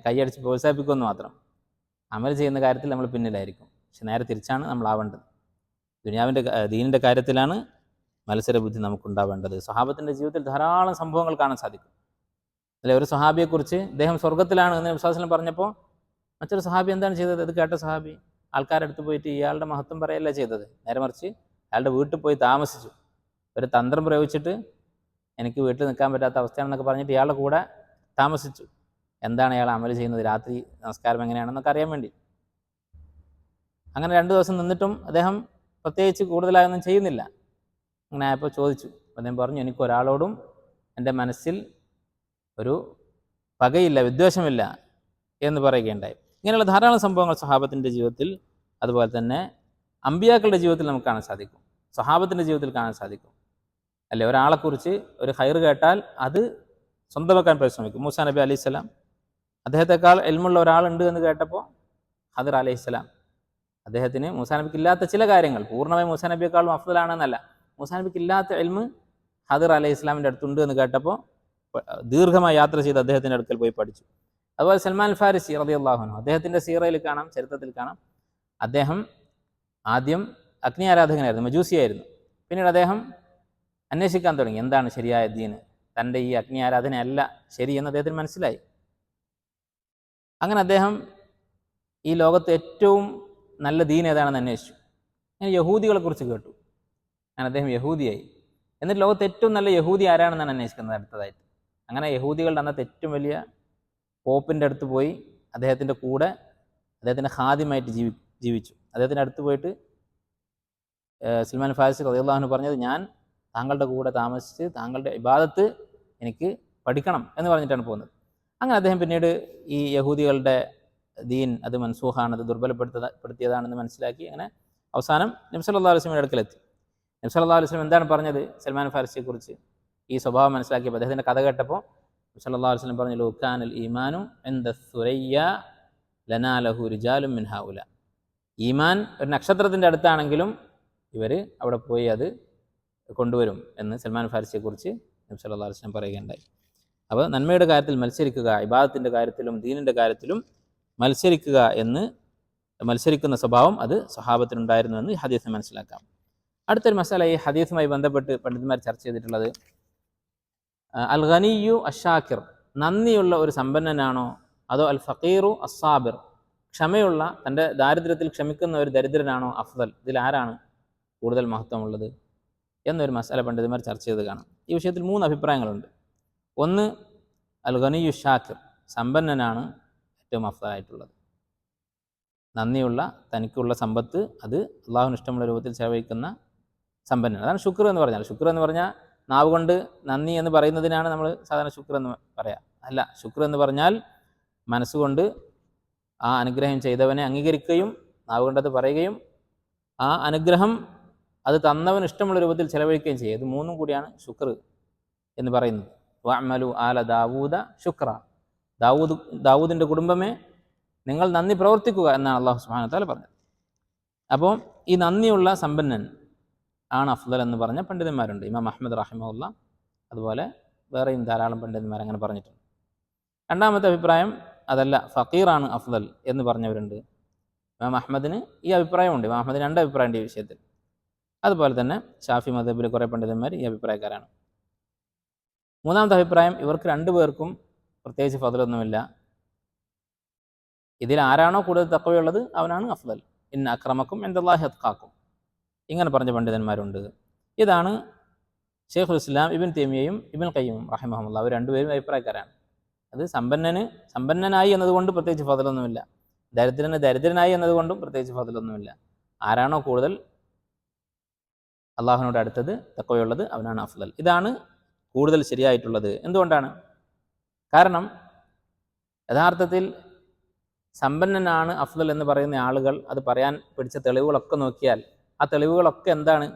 കൈയടിച്ച് പ്രോത്സാഹിപ്പിക്കുമെന്ന് മാത്രം. അമൽ ചെയ്യുന്ന കാര്യത്തിൽ നമ്മൾ പിന്നിലായിരിക്കും. പക്ഷെ നേരെ തിരിച്ചാണ് നമ്മളാവേണ്ടത്. ദീനിൻ്റെ കാര്യത്തിലാണ് മത്സരബുദ്ധി നമുക്കുണ്ടാവേണ്ടത്. സ്വഹാബത്തിൻ്റെ ജീവിതത്തിൽ ധാരാളം സംഭവങ്ങൾ കാണാൻ സാധിക്കും. അല്ലെ, ഒരു സ്വഹാബിയെക്കുറിച്ച് ഇദ്ദേഹം സ്വർഗത്തിലാണ് എന്ന് നബി സല്ലല്ലാഹു അലൈഹി വസല്ലം പറഞ്ഞപ്പോൾ മറ്റൊരു സ്വഹാബി എന്താണ് ചെയ്തത്? ഇത് കേട്ട സ്വഹാബി ആൾക്കാരുടെ അടുത്ത് പോയിട്ട് ഇയാളുടെ മഹത്വം പറയല്ല ചെയ്തത്, നേരെ മറിച്ച് അയാളുടെ വീട്ടിൽ പോയി താമസിച്ചു. ഒരു തന്ത്രം പ്രയോഗിച്ചിട്ട് എനിക്ക് വീട്ടിൽ നിൽക്കാൻ പറ്റാത്ത അവസ്ഥയാണെന്നൊക്കെ പറഞ്ഞിട്ട് ഇയാളുടെ കൂടെ താമസിച്ചു. എന്താണ് അയാൾ അമൽ ചെയ്യുന്നത്, രാത്രി നമസ്കാരം എങ്ങനെയാണെന്നൊക്കെ അറിയാൻ വേണ്ടി. അങ്ങനെ 2 ദിവസം നിന്നിട്ടും അദ്ദേഹം പ്രത്യേകിച്ച് കൂടുതലായൊന്നും ചെയ്യുന്നില്ല. അങ്ങനെ ആയപ്പോൾ ചോദിച്ചു. അദ്ദേഹം പറഞ്ഞു, എനിക്കൊരാളോടും എൻ്റെ മനസ്സിൽ ഒരു പകയില്ല, വിദ്വേഷമില്ല എന്ന് പറയുകയുണ്ടായി. ഇങ്ങനെയുള്ള ധാരാളം സംഭവങ്ങൾ സ്വഹാബത്തിൻ്റെ ജീവിതത്തിൽ, അതുപോലെ തന്നെ അമ്പിയാക്കളുടെ ജീവിതത്തിൽ നമുക്ക് കാണാൻ സാധിക്കും, സ്വഹാബത്തിൻ്റെ ജീവിതത്തിൽ കാണാൻ സാധിക്കും. അല്ലെ, ഒരാളെക്കുറിച്ച് ഒരു ഖൈർ കേട്ടാൽ അത് സ്വന്തമാക്കാൻ പരിശ്രമിക്കും. മൂസാ നബി അലൈഹിസ്സലാം, അദ്ദേഹത്തെക്കാൾ ഇൽമുള്ള ഒരാളുണ്ട് എന്ന് കേട്ടപ്പോൾ ഖദിർ അലൈഹിസ്സലാം, അദ്ദേഹത്തിന് മൂസാ നബിക്ക് ഇല്ലാത്ത ചില കാര്യങ്ങൾ, പൂർണ്ണമായും മൂസാ നബിയെക്കാളും അഫ്ദലാണെന്നല്ല, മൂസാ നബിക്ക് ഇല്ലാത്ത ഇൽമ് ഖദിർ അലൈഹി ഇസ്ലാമിൻ്റെ അടുത്തുണ്ട് എന്ന് കേട്ടപ്പോൾ ദീർഘമായി യാത്ര ചെയ്ത് അദ്ദേഹത്തിൻ്റെ അടുക്കൽ പോയി പഠിച്ചു. അതുപോലെ സൽമാൻ ഫാരിസി റളിയല്ലാഹു അൻഹു, അദ്ദേഹത്തിൻ്റെ സീറയിൽ കാണാം, ചരിത്രത്തിൽ കാണാം, അദ്ദേഹം ആദ്യം അഗ്നി ആരാധകനായിരുന്നു, മജൂസിയായിരുന്നു. പിന്നീട് അദ്ദേഹം അന്വേഷിക്കാൻ തുടങ്ങി എന്താണ് ശരിയായ ദീന്, തൻ്റെ ഈ അഗ്നി ആരാധനയല്ല ശരി എന്ന് അദ്ദേഹത്തിന് മനസ്സിലായി. അങ്ങനെ അദ്ദേഹം ഈ ലോകത്ത് ഏറ്റവും നല്ല ദീൻ ഏതാണെന്ന് അന്വേഷിച്ചു. അങ്ങനെ യഹൂദികളെ കുറിച്ച് കേട്ടു. അങ്ങനെ അദ്ദേഹം യഹൂദിയായി. എന്നിട്ട് ലോകത്ത് ഏറ്റവും നല്ല യഹൂദി ആരാണെന്നാണ് അന്വേഷിക്കുന്നത് അടുത്തതായിട്ട്. അങ്ങനെ യഹൂദികളുടെ അന്നത്തെ ഏറ്റവും വലിയ പോപ്പിൻ്റെ അടുത്ത് പോയി അദ്ദേഹത്തിൻ്റെ കൂടെ അദ്ദേഹത്തിൻ്റെ ഖാദിമായിട്ട് ജീവിച്ചു. അദ്ദേഹത്തിൻ്റെ അടുത്ത് പോയിട്ട് സൽമാൻ ഫാരിസി റളിയല്ലാഹു അൻഹു പറഞ്ഞത്, ഞാൻ താങ്കളുടെ കൂടെ താമസിച്ച് താങ്കളുടെ ഇബാദത്ത് എനിക്ക് പഠിക്കണം എന്ന് പറഞ്ഞിട്ടാണ് പോകുന്നത്. അങ്ങനെ അദ്ദേഹം പിന്നീട് ഈ യഹൂദികളുടെ ദീൻ അത് മൻസൂഹാണ്, അത് ദുർബലപ്പെടുത്തിയതാണെന്ന് മനസ്സിലാക്കി. അങ്ങനെ അവസാനം നബി സല്ലല്ലാഹു അലൈഹി വസല്ലമയുടെ അടുക്കലെത്തി. നബി സല്ലല്ലാഹു അലൈഹി വസല്ലം എന്താണ് പറഞ്ഞത് സൽമാൻ ഫാരിസിയെക്കുറിച്ച്? ഈ സ്വഭാവം മനസ്സിലാക്കിയപ്പോൾ, അദ്ദേഹത്തിൻ്റെ കഥ കേട്ടപ്പോൾ നബി സല്ലല്ലാഹു അലൈഹി വസല്ലം പറഞ്ഞു, ലൗ കാനൽ ഈമാനു ഇൻദ സുരയ്യ ലനാലഹു റിജാലും മിൻ ഹൗല. ഈമാൻ ഒരു നക്ഷത്രത്തിൻ്റെ അടുത്താണെങ്കിലും ഇവർ അവിടെ പോയി അത് കൊണ്ടുവരും എന്ന് സൽമാൻ ഫാരിസിയെക്കുറിച്ച് നബി സല്ലല്ലാഹു അലൈഹി വസല്ലം പറയുകയുണ്ടായി. അപ്പോൾ നന്മയുടെ കാര്യത്തിൽ മത്സരിക്കുക, ഇബാദത്തിൻ്റെ കാര്യത്തിലും ദീനിൻ്റെ കാര്യത്തിലും മത്സരിക്കുന്ന സ്വഭാവം അത് സ്വഹാബത്തിനുണ്ടായിരുന്നു എന്ന് ഈ ഹദീസ് മനസ്സിലാക്കാം. അടുത്തൊരു മസാല ഈ ഹദീസുമായി ബന്ധപ്പെട്ട് പണ്ഡിതന്മാർ ചർച്ച ചെയ്തിട്ടുള്ളത്, അൽ ഖനിയു അഷാക്കിർ, നന്ദിയുള്ള ഒരു സമ്പന്നനാണോ അതോ അൽ ഫഖീറു അസ്സാബിർ, ക്ഷമയുള്ള തൻ്റെ ദാരിദ്ര്യത്തിൽ ക്ഷമിക്കുന്ന ഒരു ദരിദ്രനാണോ അഫ്ദൽ, ഇതിലാരാണ് കൂടുതൽ മഹത്വമുള്ളത് എന്നൊരു മസാല പണ്ഡിതന്മാർ ചർച്ച ചെയ്ത് കാണാം. ഈ വിഷയത്തിൽ 3 അഭിപ്രായങ്ങളുണ്ട്. ഒന്ന്, അൽ ഖനിയു ഷാക്കിർ, സമ്പന്നനാണ് ഏറ്റവും അഫ്ദലായിട്ടുള്ളത്. നന്ദിയുള്ള, തനിക്കുള്ള സമ്പത്ത് അത് അള്ളാഹുവിന് ഇഷ്ടമുള്ള രൂപത്തിൽ ചെലവഴിക്കുന്ന സമ്പന്നൻ, അതാണ് ശുക്ർ എന്ന് പറഞ്ഞാൽ. ശുക്ർ എന്ന് പറഞ്ഞാൽ നാവ് കൊണ്ട് നന്ദി എന്ന് പറയുന്നതിനാണ് നമ്മൾ സാധാരണ ശുക്ർ എന്ന് പറയാം. അല്ല, ശുക്ർ എന്ന് പറഞ്ഞാൽ മനസ്സുകൊണ്ട് ആ അനുഗ്രഹം ചെയ്തവനെ അംഗീകരിക്കുകയും നാവ് കൊണ്ടത് പറയുകയും ആ അനുഗ്രഹം അത് തന്നവന് ഇഷ്ടമുള്ള രൂപത്തിൽ ചെലവഴിക്കുകയും ചെയ്യും. ഇത് 3 കൂടിയാണ് ശുക്ർ എന്ന് പറയുന്നത്. വഅമലു ആല ദാവൂദ ശുക്ര, ദാവൂദിൻ്റെ കുടുംബമേ നിങ്ങൾ നന്ദി പ്രവർത്തിക്കുക എന്നാണ് അള്ളാഹു സുബ്ഹാനഹു വ തആല പറഞ്ഞത്. അപ്പോൾ ഈ നന്ദിയുള്ള സമ്പന്നൻ ആണ് അഫ്ദൽ എന്ന് പറഞ്ഞ പണ്ഡിതന്മാരുണ്ട്. ഇമാം അഹ്മദ് റഹിമഹുല്ല, അതുപോലെ വേറെയും ധാരാളം പണ്ഡിതന്മാർ അങ്ങനെ പറഞ്ഞിട്ടുണ്ട്. രണ്ടാമത്തെ അഭിപ്രായം അതല്ല, ഫഖീറാണ് അഫ്ദൽ എന്ന് പറഞ്ഞവരുണ്ട്. ഇമാം അഹ്മദിന് ഈ അഭിപ്രായമുണ്ട്. ഇമാം അഹ്മദിന് 2 അഭിപ്രായമുണ്ട് ഈ വിഷയത്തിൽ. അതുപോലെ തന്നെ ഷാഫി മദ്ഹബിലെ കുറേ പണ്ഡിതന്മാർ ഈ അഭിപ്രായക്കാരാണ്. മൂന്നാമത്തെ അഭിപ്രായം, ഇവർക്ക് 2 പേർക്കും പ്രത്യേകിച്ച് ഫദ്ലൊന്നുമില്ല. ഇതിൽ ആരാണോ കൂടുതൽ തഖ്വയുള്ളത് അവനാണ് അഫ്ദൽ. ഇന്ന അക്രമക്കും ഇൻദല്ലാഹി അത്ഖാക്കും, ഇങ്ങനെ പറഞ്ഞ പണ്ഡിതന്മാരുണ്ട്. ഇതാണ് ഷെയ്ഖുൽ ഇസ്ലാം ഇബ്നു തൈമിയ്യയും ഇബ്നുൽ ഖയ്യിമും റഹിമഹുമുള്ള, അവർ 2 പേരും അഭിപ്രായക്കാരാണ്. അത് സമ്പന്നനായി എന്നതുകൊണ്ട് പ്രത്യേകിച്ച് ഫദ്ലൊന്നുമില്ല, ദരിദ്രനായി എന്നതുകൊണ്ടും പ്രത്യേകിച്ച് ഫദ്ലൊന്നുമില്ല. ആരാണോ കൂടുതൽ അള്ളാഹുവിനോട് അടുത്തത്, തഖ്വയുള്ളത്, അവനാണ് അഫ്ദൽ. ഇതാണ് കൂടുതൽ ശരിയായിട്ടുള്ളത്. എന്തുകൊണ്ടാണ്? കാരണം യഥാർത്ഥത്തിൽ സമ്പന്നനാണ് അഫ്ദൽ എന്ന് പറയുന്ന ആളുകൾ അത് പറയാൻ പിടിച്ച തെളിവുകളൊക്കെ നോക്കിയാൽ ആ തെളിവുകളൊക്കെ എന്താണ്?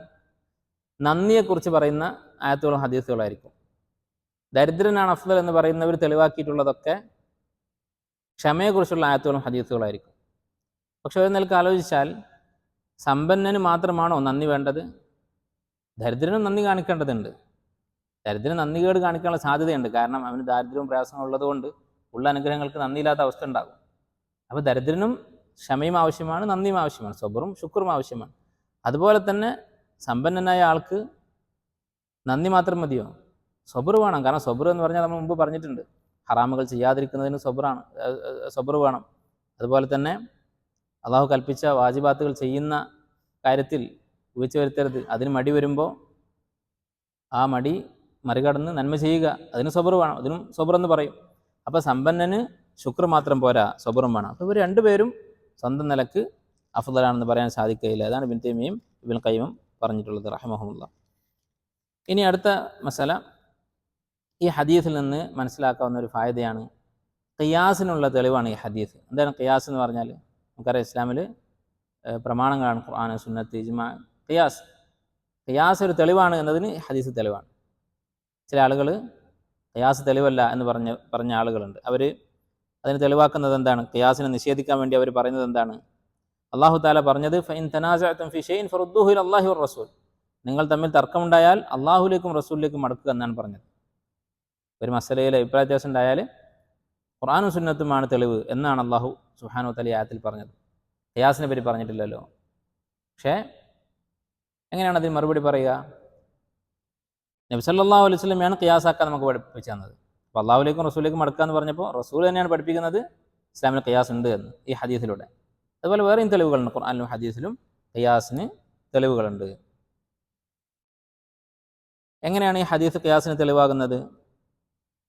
നന്ദിയെക്കുറിച്ച് പറയുന്ന ആയത്തുകളും ഹദീസുകളായിരിക്കും. ദരിദ്രനാണ് അഫ്ദൽ എന്ന് പറയുന്നവർ തെളിവാക്കിയിട്ടുള്ളതൊക്കെ ക്ഷമയെക്കുറിച്ചുള്ള ആയത്തുകളും ഹദീസുകളായിരിക്കും. പക്ഷെ ഒരു നിലക്ക് ആലോചിച്ചാൽ സമ്പന്നന് മാത്രമാണോ നന്ദി വേണ്ടത്? ദരിദ്രനും നന്ദി കാണിക്കേണ്ടതുണ്ട്. ദരിദ്രന് നന്ദികേട് കാണിക്കാനുള്ള സാധ്യതയുണ്ട്. കാരണം അവന് ദാരിദ്ര്യവും പ്രയാസങ്ങളും ഉള്ളതുകൊണ്ട് ഉള്ള അനുഗ്രഹങ്ങൾക്ക് നന്ദിയില്ലാത്ത അവസ്ഥ ഉണ്ടാകും. അപ്പോൾ ദരിദ്രനും ക്ഷമയും ആവശ്യമാണ്, നന്ദിയും ആവശ്യമാണ്, സബറും ശുക്റും ആവശ്യമാണ്. അതുപോലെ തന്നെ സമ്പന്നനായ ആൾക്ക് നന്ദി മാത്രം മതിയോ? സബർ വേണം. കാരണം സബർ എന്ന് പറഞ്ഞാൽ നമ്മൾ മുമ്പ് പറഞ്ഞിട്ടുണ്ട്, ഹറാമുകൾ ചെയ്യാതിരിക്കുന്നതിന് സബർ വേണം. അതുപോലെ തന്നെ അള്ളാഹു കൽപ്പിച്ച വാജിബാത്തുകൾ ചെയ്യുന്ന കാര്യത്തിൽ വീഴ്ച വരുത്തരുത്. അതിന് മടി വരുമ്പോൾ ആ മടി മറികടന്ന് നന്മ ചെയ്യുക, അതിന് സബർ വേണം. അതിനും സബർ എന്ന് പറയും. അപ്പോൾ സമ്പന്നന് ശുക്ർ മാത്രം പോരാ, സബറും വേണം. അപ്പോൾ ഇവർ രണ്ടുപേരും സ്വന്തം നിലക്ക് അഫ്ദലാണെന്ന് പറയാൻ സാധിക്കുകയില്ല. അതാണ് ഇബ്നു തൈമിയ്യയും ഇബ്നുൽ ഖയ്യിമും പറഞ്ഞിട്ടുള്ളത് റഹിമഹുല്ലാഹ്. ഇനി അടുത്ത മസല, ഈ ഹദീസിൽ നിന്ന് മനസ്സിലാക്കാവുന്ന ഒരു ഫായദയാണ് ഖിയാസിനുള്ള തെളിവാണ് ഈ ഹദീസ്. എന്താണ് ഖിയാസ് എന്ന് പറഞ്ഞാൽ? നമുക്കറിയാം ഇസ്ലാമിൽ പ്രമാണങ്ങളാണ് ഖുർആൻ, സുന്നത്ത്, ഇജ്മാ. ഖിയാസ് ഒരു തെളിവാണ് എന്നതിന് ഹദീസ് തെളിവാണ്. ചില ആളുകൾ ഖിയാസ് തെളിവല്ല എന്ന് പറഞ്ഞ ആളുകളുണ്ട്. അവർ അതിന് തെളിവാക്കുന്നത് എന്താണ്? ഖിയാസിനെ നിഷേധിക്കാൻ വേണ്ടി അവർ പറയുന്നത് എന്താണ്? അല്ലാഹു തആല പറഞ്ഞത് ഫഇൻ തനാസഅതും ഫി ഷൈഇൻ ഫറുദ്ദൂഹു ഇലല്ലാഹി വറസൂൽ, നിങ്ങൾ തമ്മിൽ തർക്കമുണ്ടായാൽ അള്ളാഹുലേക്കും റസൂലിലേക്കും മടക്കുക എന്നാണ് പറഞ്ഞത്. ഒരു മസലയിൽ അഭിപ്രായ വ്യത്യാസം ഉണ്ടായാൽ ഖുർആനും സുന്നത്തുമാണ് തെളിവ് എന്നാണ് അള്ളാഹു സുബ്ഹാനഹു വ തആല ആയത്തിൽ പറഞ്ഞത്. ഖിയാസിനെ പറ്റി പറഞ്ഞിട്ടില്ലല്ലോ. പക്ഷേ എങ്ങനെയാണ് അതിന് മറുപടി പറയുക? നബി സല്ലല്ലാഹു അലൈഹി വസല്ലമയാണ് ഖിയാസാക്കാൻ നമുക്ക് പഠിപ്പിച്ചു തന്നത്. അപ്പോൾ അള്ളാഹുലേക്കും റസൂലിലേക്കും മടക്കുക എന്ന് പറഞ്ഞപ്പോൾ റസൂൽ തന്നെയാണ് പഠിപ്പിക്കുന്നത് ഇസ്ലാമിൽ ഖിയാസ് ഉണ്ട് എന്ന് ഈ ഹദീസിലൂടെ. അതുപോലെ വേറെയും തെളിവുകളുണ്ട്, ഖുർആനിലും ഹദീസിലും ഖിയാസിന് തെളിവുകളുണ്ട്. എങ്ങനെയാണ് ഈ ഹദീസ് ഖിയാസിന് തെളിവാകുന്നത്?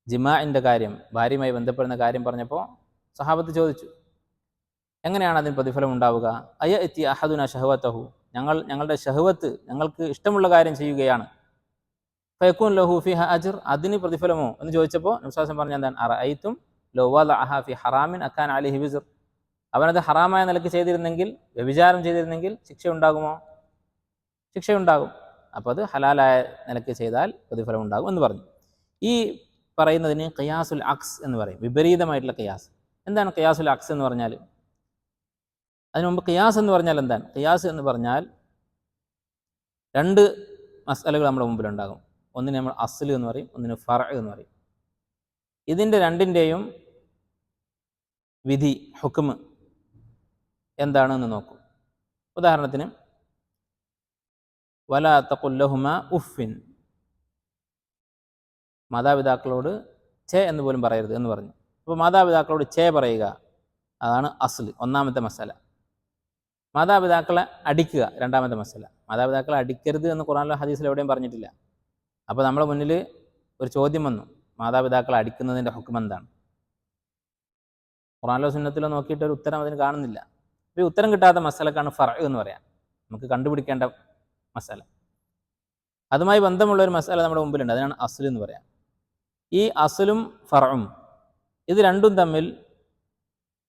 ജിമാഇൻ്റെ കാര്യം, ഭാര്യയുമായി ബന്ധപ്പെടുന്ന കാര്യം പറഞ്ഞപ്പോൾ സഹാബത്ത് ചോദിച്ചു, എങ്ങനെയാണ് അതിന് പ്രതിഫലം ഉണ്ടാവുക? അയഅതി അഹദുന ശഹവതഹു, ഞങ്ങളുടെ ശഹവത്ത്, ഞങ്ങൾക്ക് ഇഷ്ടമുള്ള കാര്യം ചെയ്യുകയാണ്, ഫയകൂൻ ലഹു ഫിഹ അജ്ർ, അതിന് പ്രതിഫലമോ എന്ന് ചോദിച്ചപ്പോൾ നബി സല്ലല്ലാഹു അലൈഹി വസല്ലം പറഞ്ഞ എന്താണ്? അറഅയ്തും ലൗ വദഅഹ ഫി ഹറാമിൻ അകാന അലൈഹി വിസ്ർ, അവനത് ഹറാമായ നിലയ്ക്ക് ചെയ്തിരുന്നെങ്കിൽ, വ്യഭിചാരം ചെയ്തിരുന്നെങ്കിൽ ശിക്ഷ ഉണ്ടാകുമോ? ശിക്ഷയുണ്ടാകും. അപ്പോൾ അത് ഹലാലായ നിലയ്ക്ക് ചെയ്താൽ പ്രതിഫലം ഉണ്ടാകും എന്ന് പറഞ്ഞു. ഈ പറയുന്നതിന് ഖിയാസുൽ അക്സ് എന്ന് പറയും, വിപരീതമായിട്ടുള്ള ഖിയാസ്. എന്താണ് ഖിയാസുൽ അക്സ് എന്ന് പറഞ്ഞാൽ? അതിനു മുമ്പ് ഖിയാസ് എന്ന് പറഞ്ഞാൽ എന്താണ്? ഖിയാസ് എന്ന് പറഞ്ഞാൽ രണ്ട് മസ്അലകൾ നമ്മുടെ മുമ്പിലുണ്ടാകും. ഒന്നിന് നമ്മൾ അസ്ല് എന്ന് പറയും, ഒന്നിന് ഫർഅ് എന്ന് പറയും. ഇതിൻ്റെ രണ്ടിൻ്റെയും വിധി, ഹുക്മ് എന്താണെന്ന് നോക്കും. ഉദാഹരണത്തിന് വലാ തഖുൽ ലഹുമാ ഉഫിൻ, മാതാപിതാക്കളോട് ഛേ എന്ന് പോലും പറയരുത് എന്ന് പറഞ്ഞു. അപ്പോൾ മാതാപിതാക്കളോട് ഛേ പറയുക, അതാണ് അസ്ല്, ഒന്നാമത്തെ മസല. മാതാപിതാക്കളെ അടിക്കുക, രണ്ടാമത്തെ മസല. മാതാപിതാക്കളെ അടിക്കരുത് എന്ന് ഖുർആനിലോ ഹദീസിലോ എവിടെയും പറഞ്ഞിട്ടില്ല. അപ്പോൾ നമ്മുടെ മുന്നിൽ ഒരു ചോദ്യം വന്നു, മാതാപിതാക്കളെ അടിക്കുന്നതിൻ്റെ ഹുക്ം എന്താണ്? ഖുർആനിലോ സുന്നത്തിലോ നോക്കിയിട്ട് ഒരു ഉത്തരം അതിന് കാണുന്നില്ല. അപ്പോൾ ഈ ഉത്തരം കിട്ടാത്ത മസലക്കാണ് ഫർഅ് എന്ന് പറയാം, നമുക്ക് കണ്ടുപിടിക്കേണ്ട മസല. അതുമായി ബന്ധമുള്ള ഒരു മസല നമ്മുടെ മുമ്പിലുണ്ട്, അതിനാണ് അസ്ല് എന്ന് പറയാം. ഈ അസ്ലും ഫർഉം ഇത് രണ്ടും തമ്മിൽ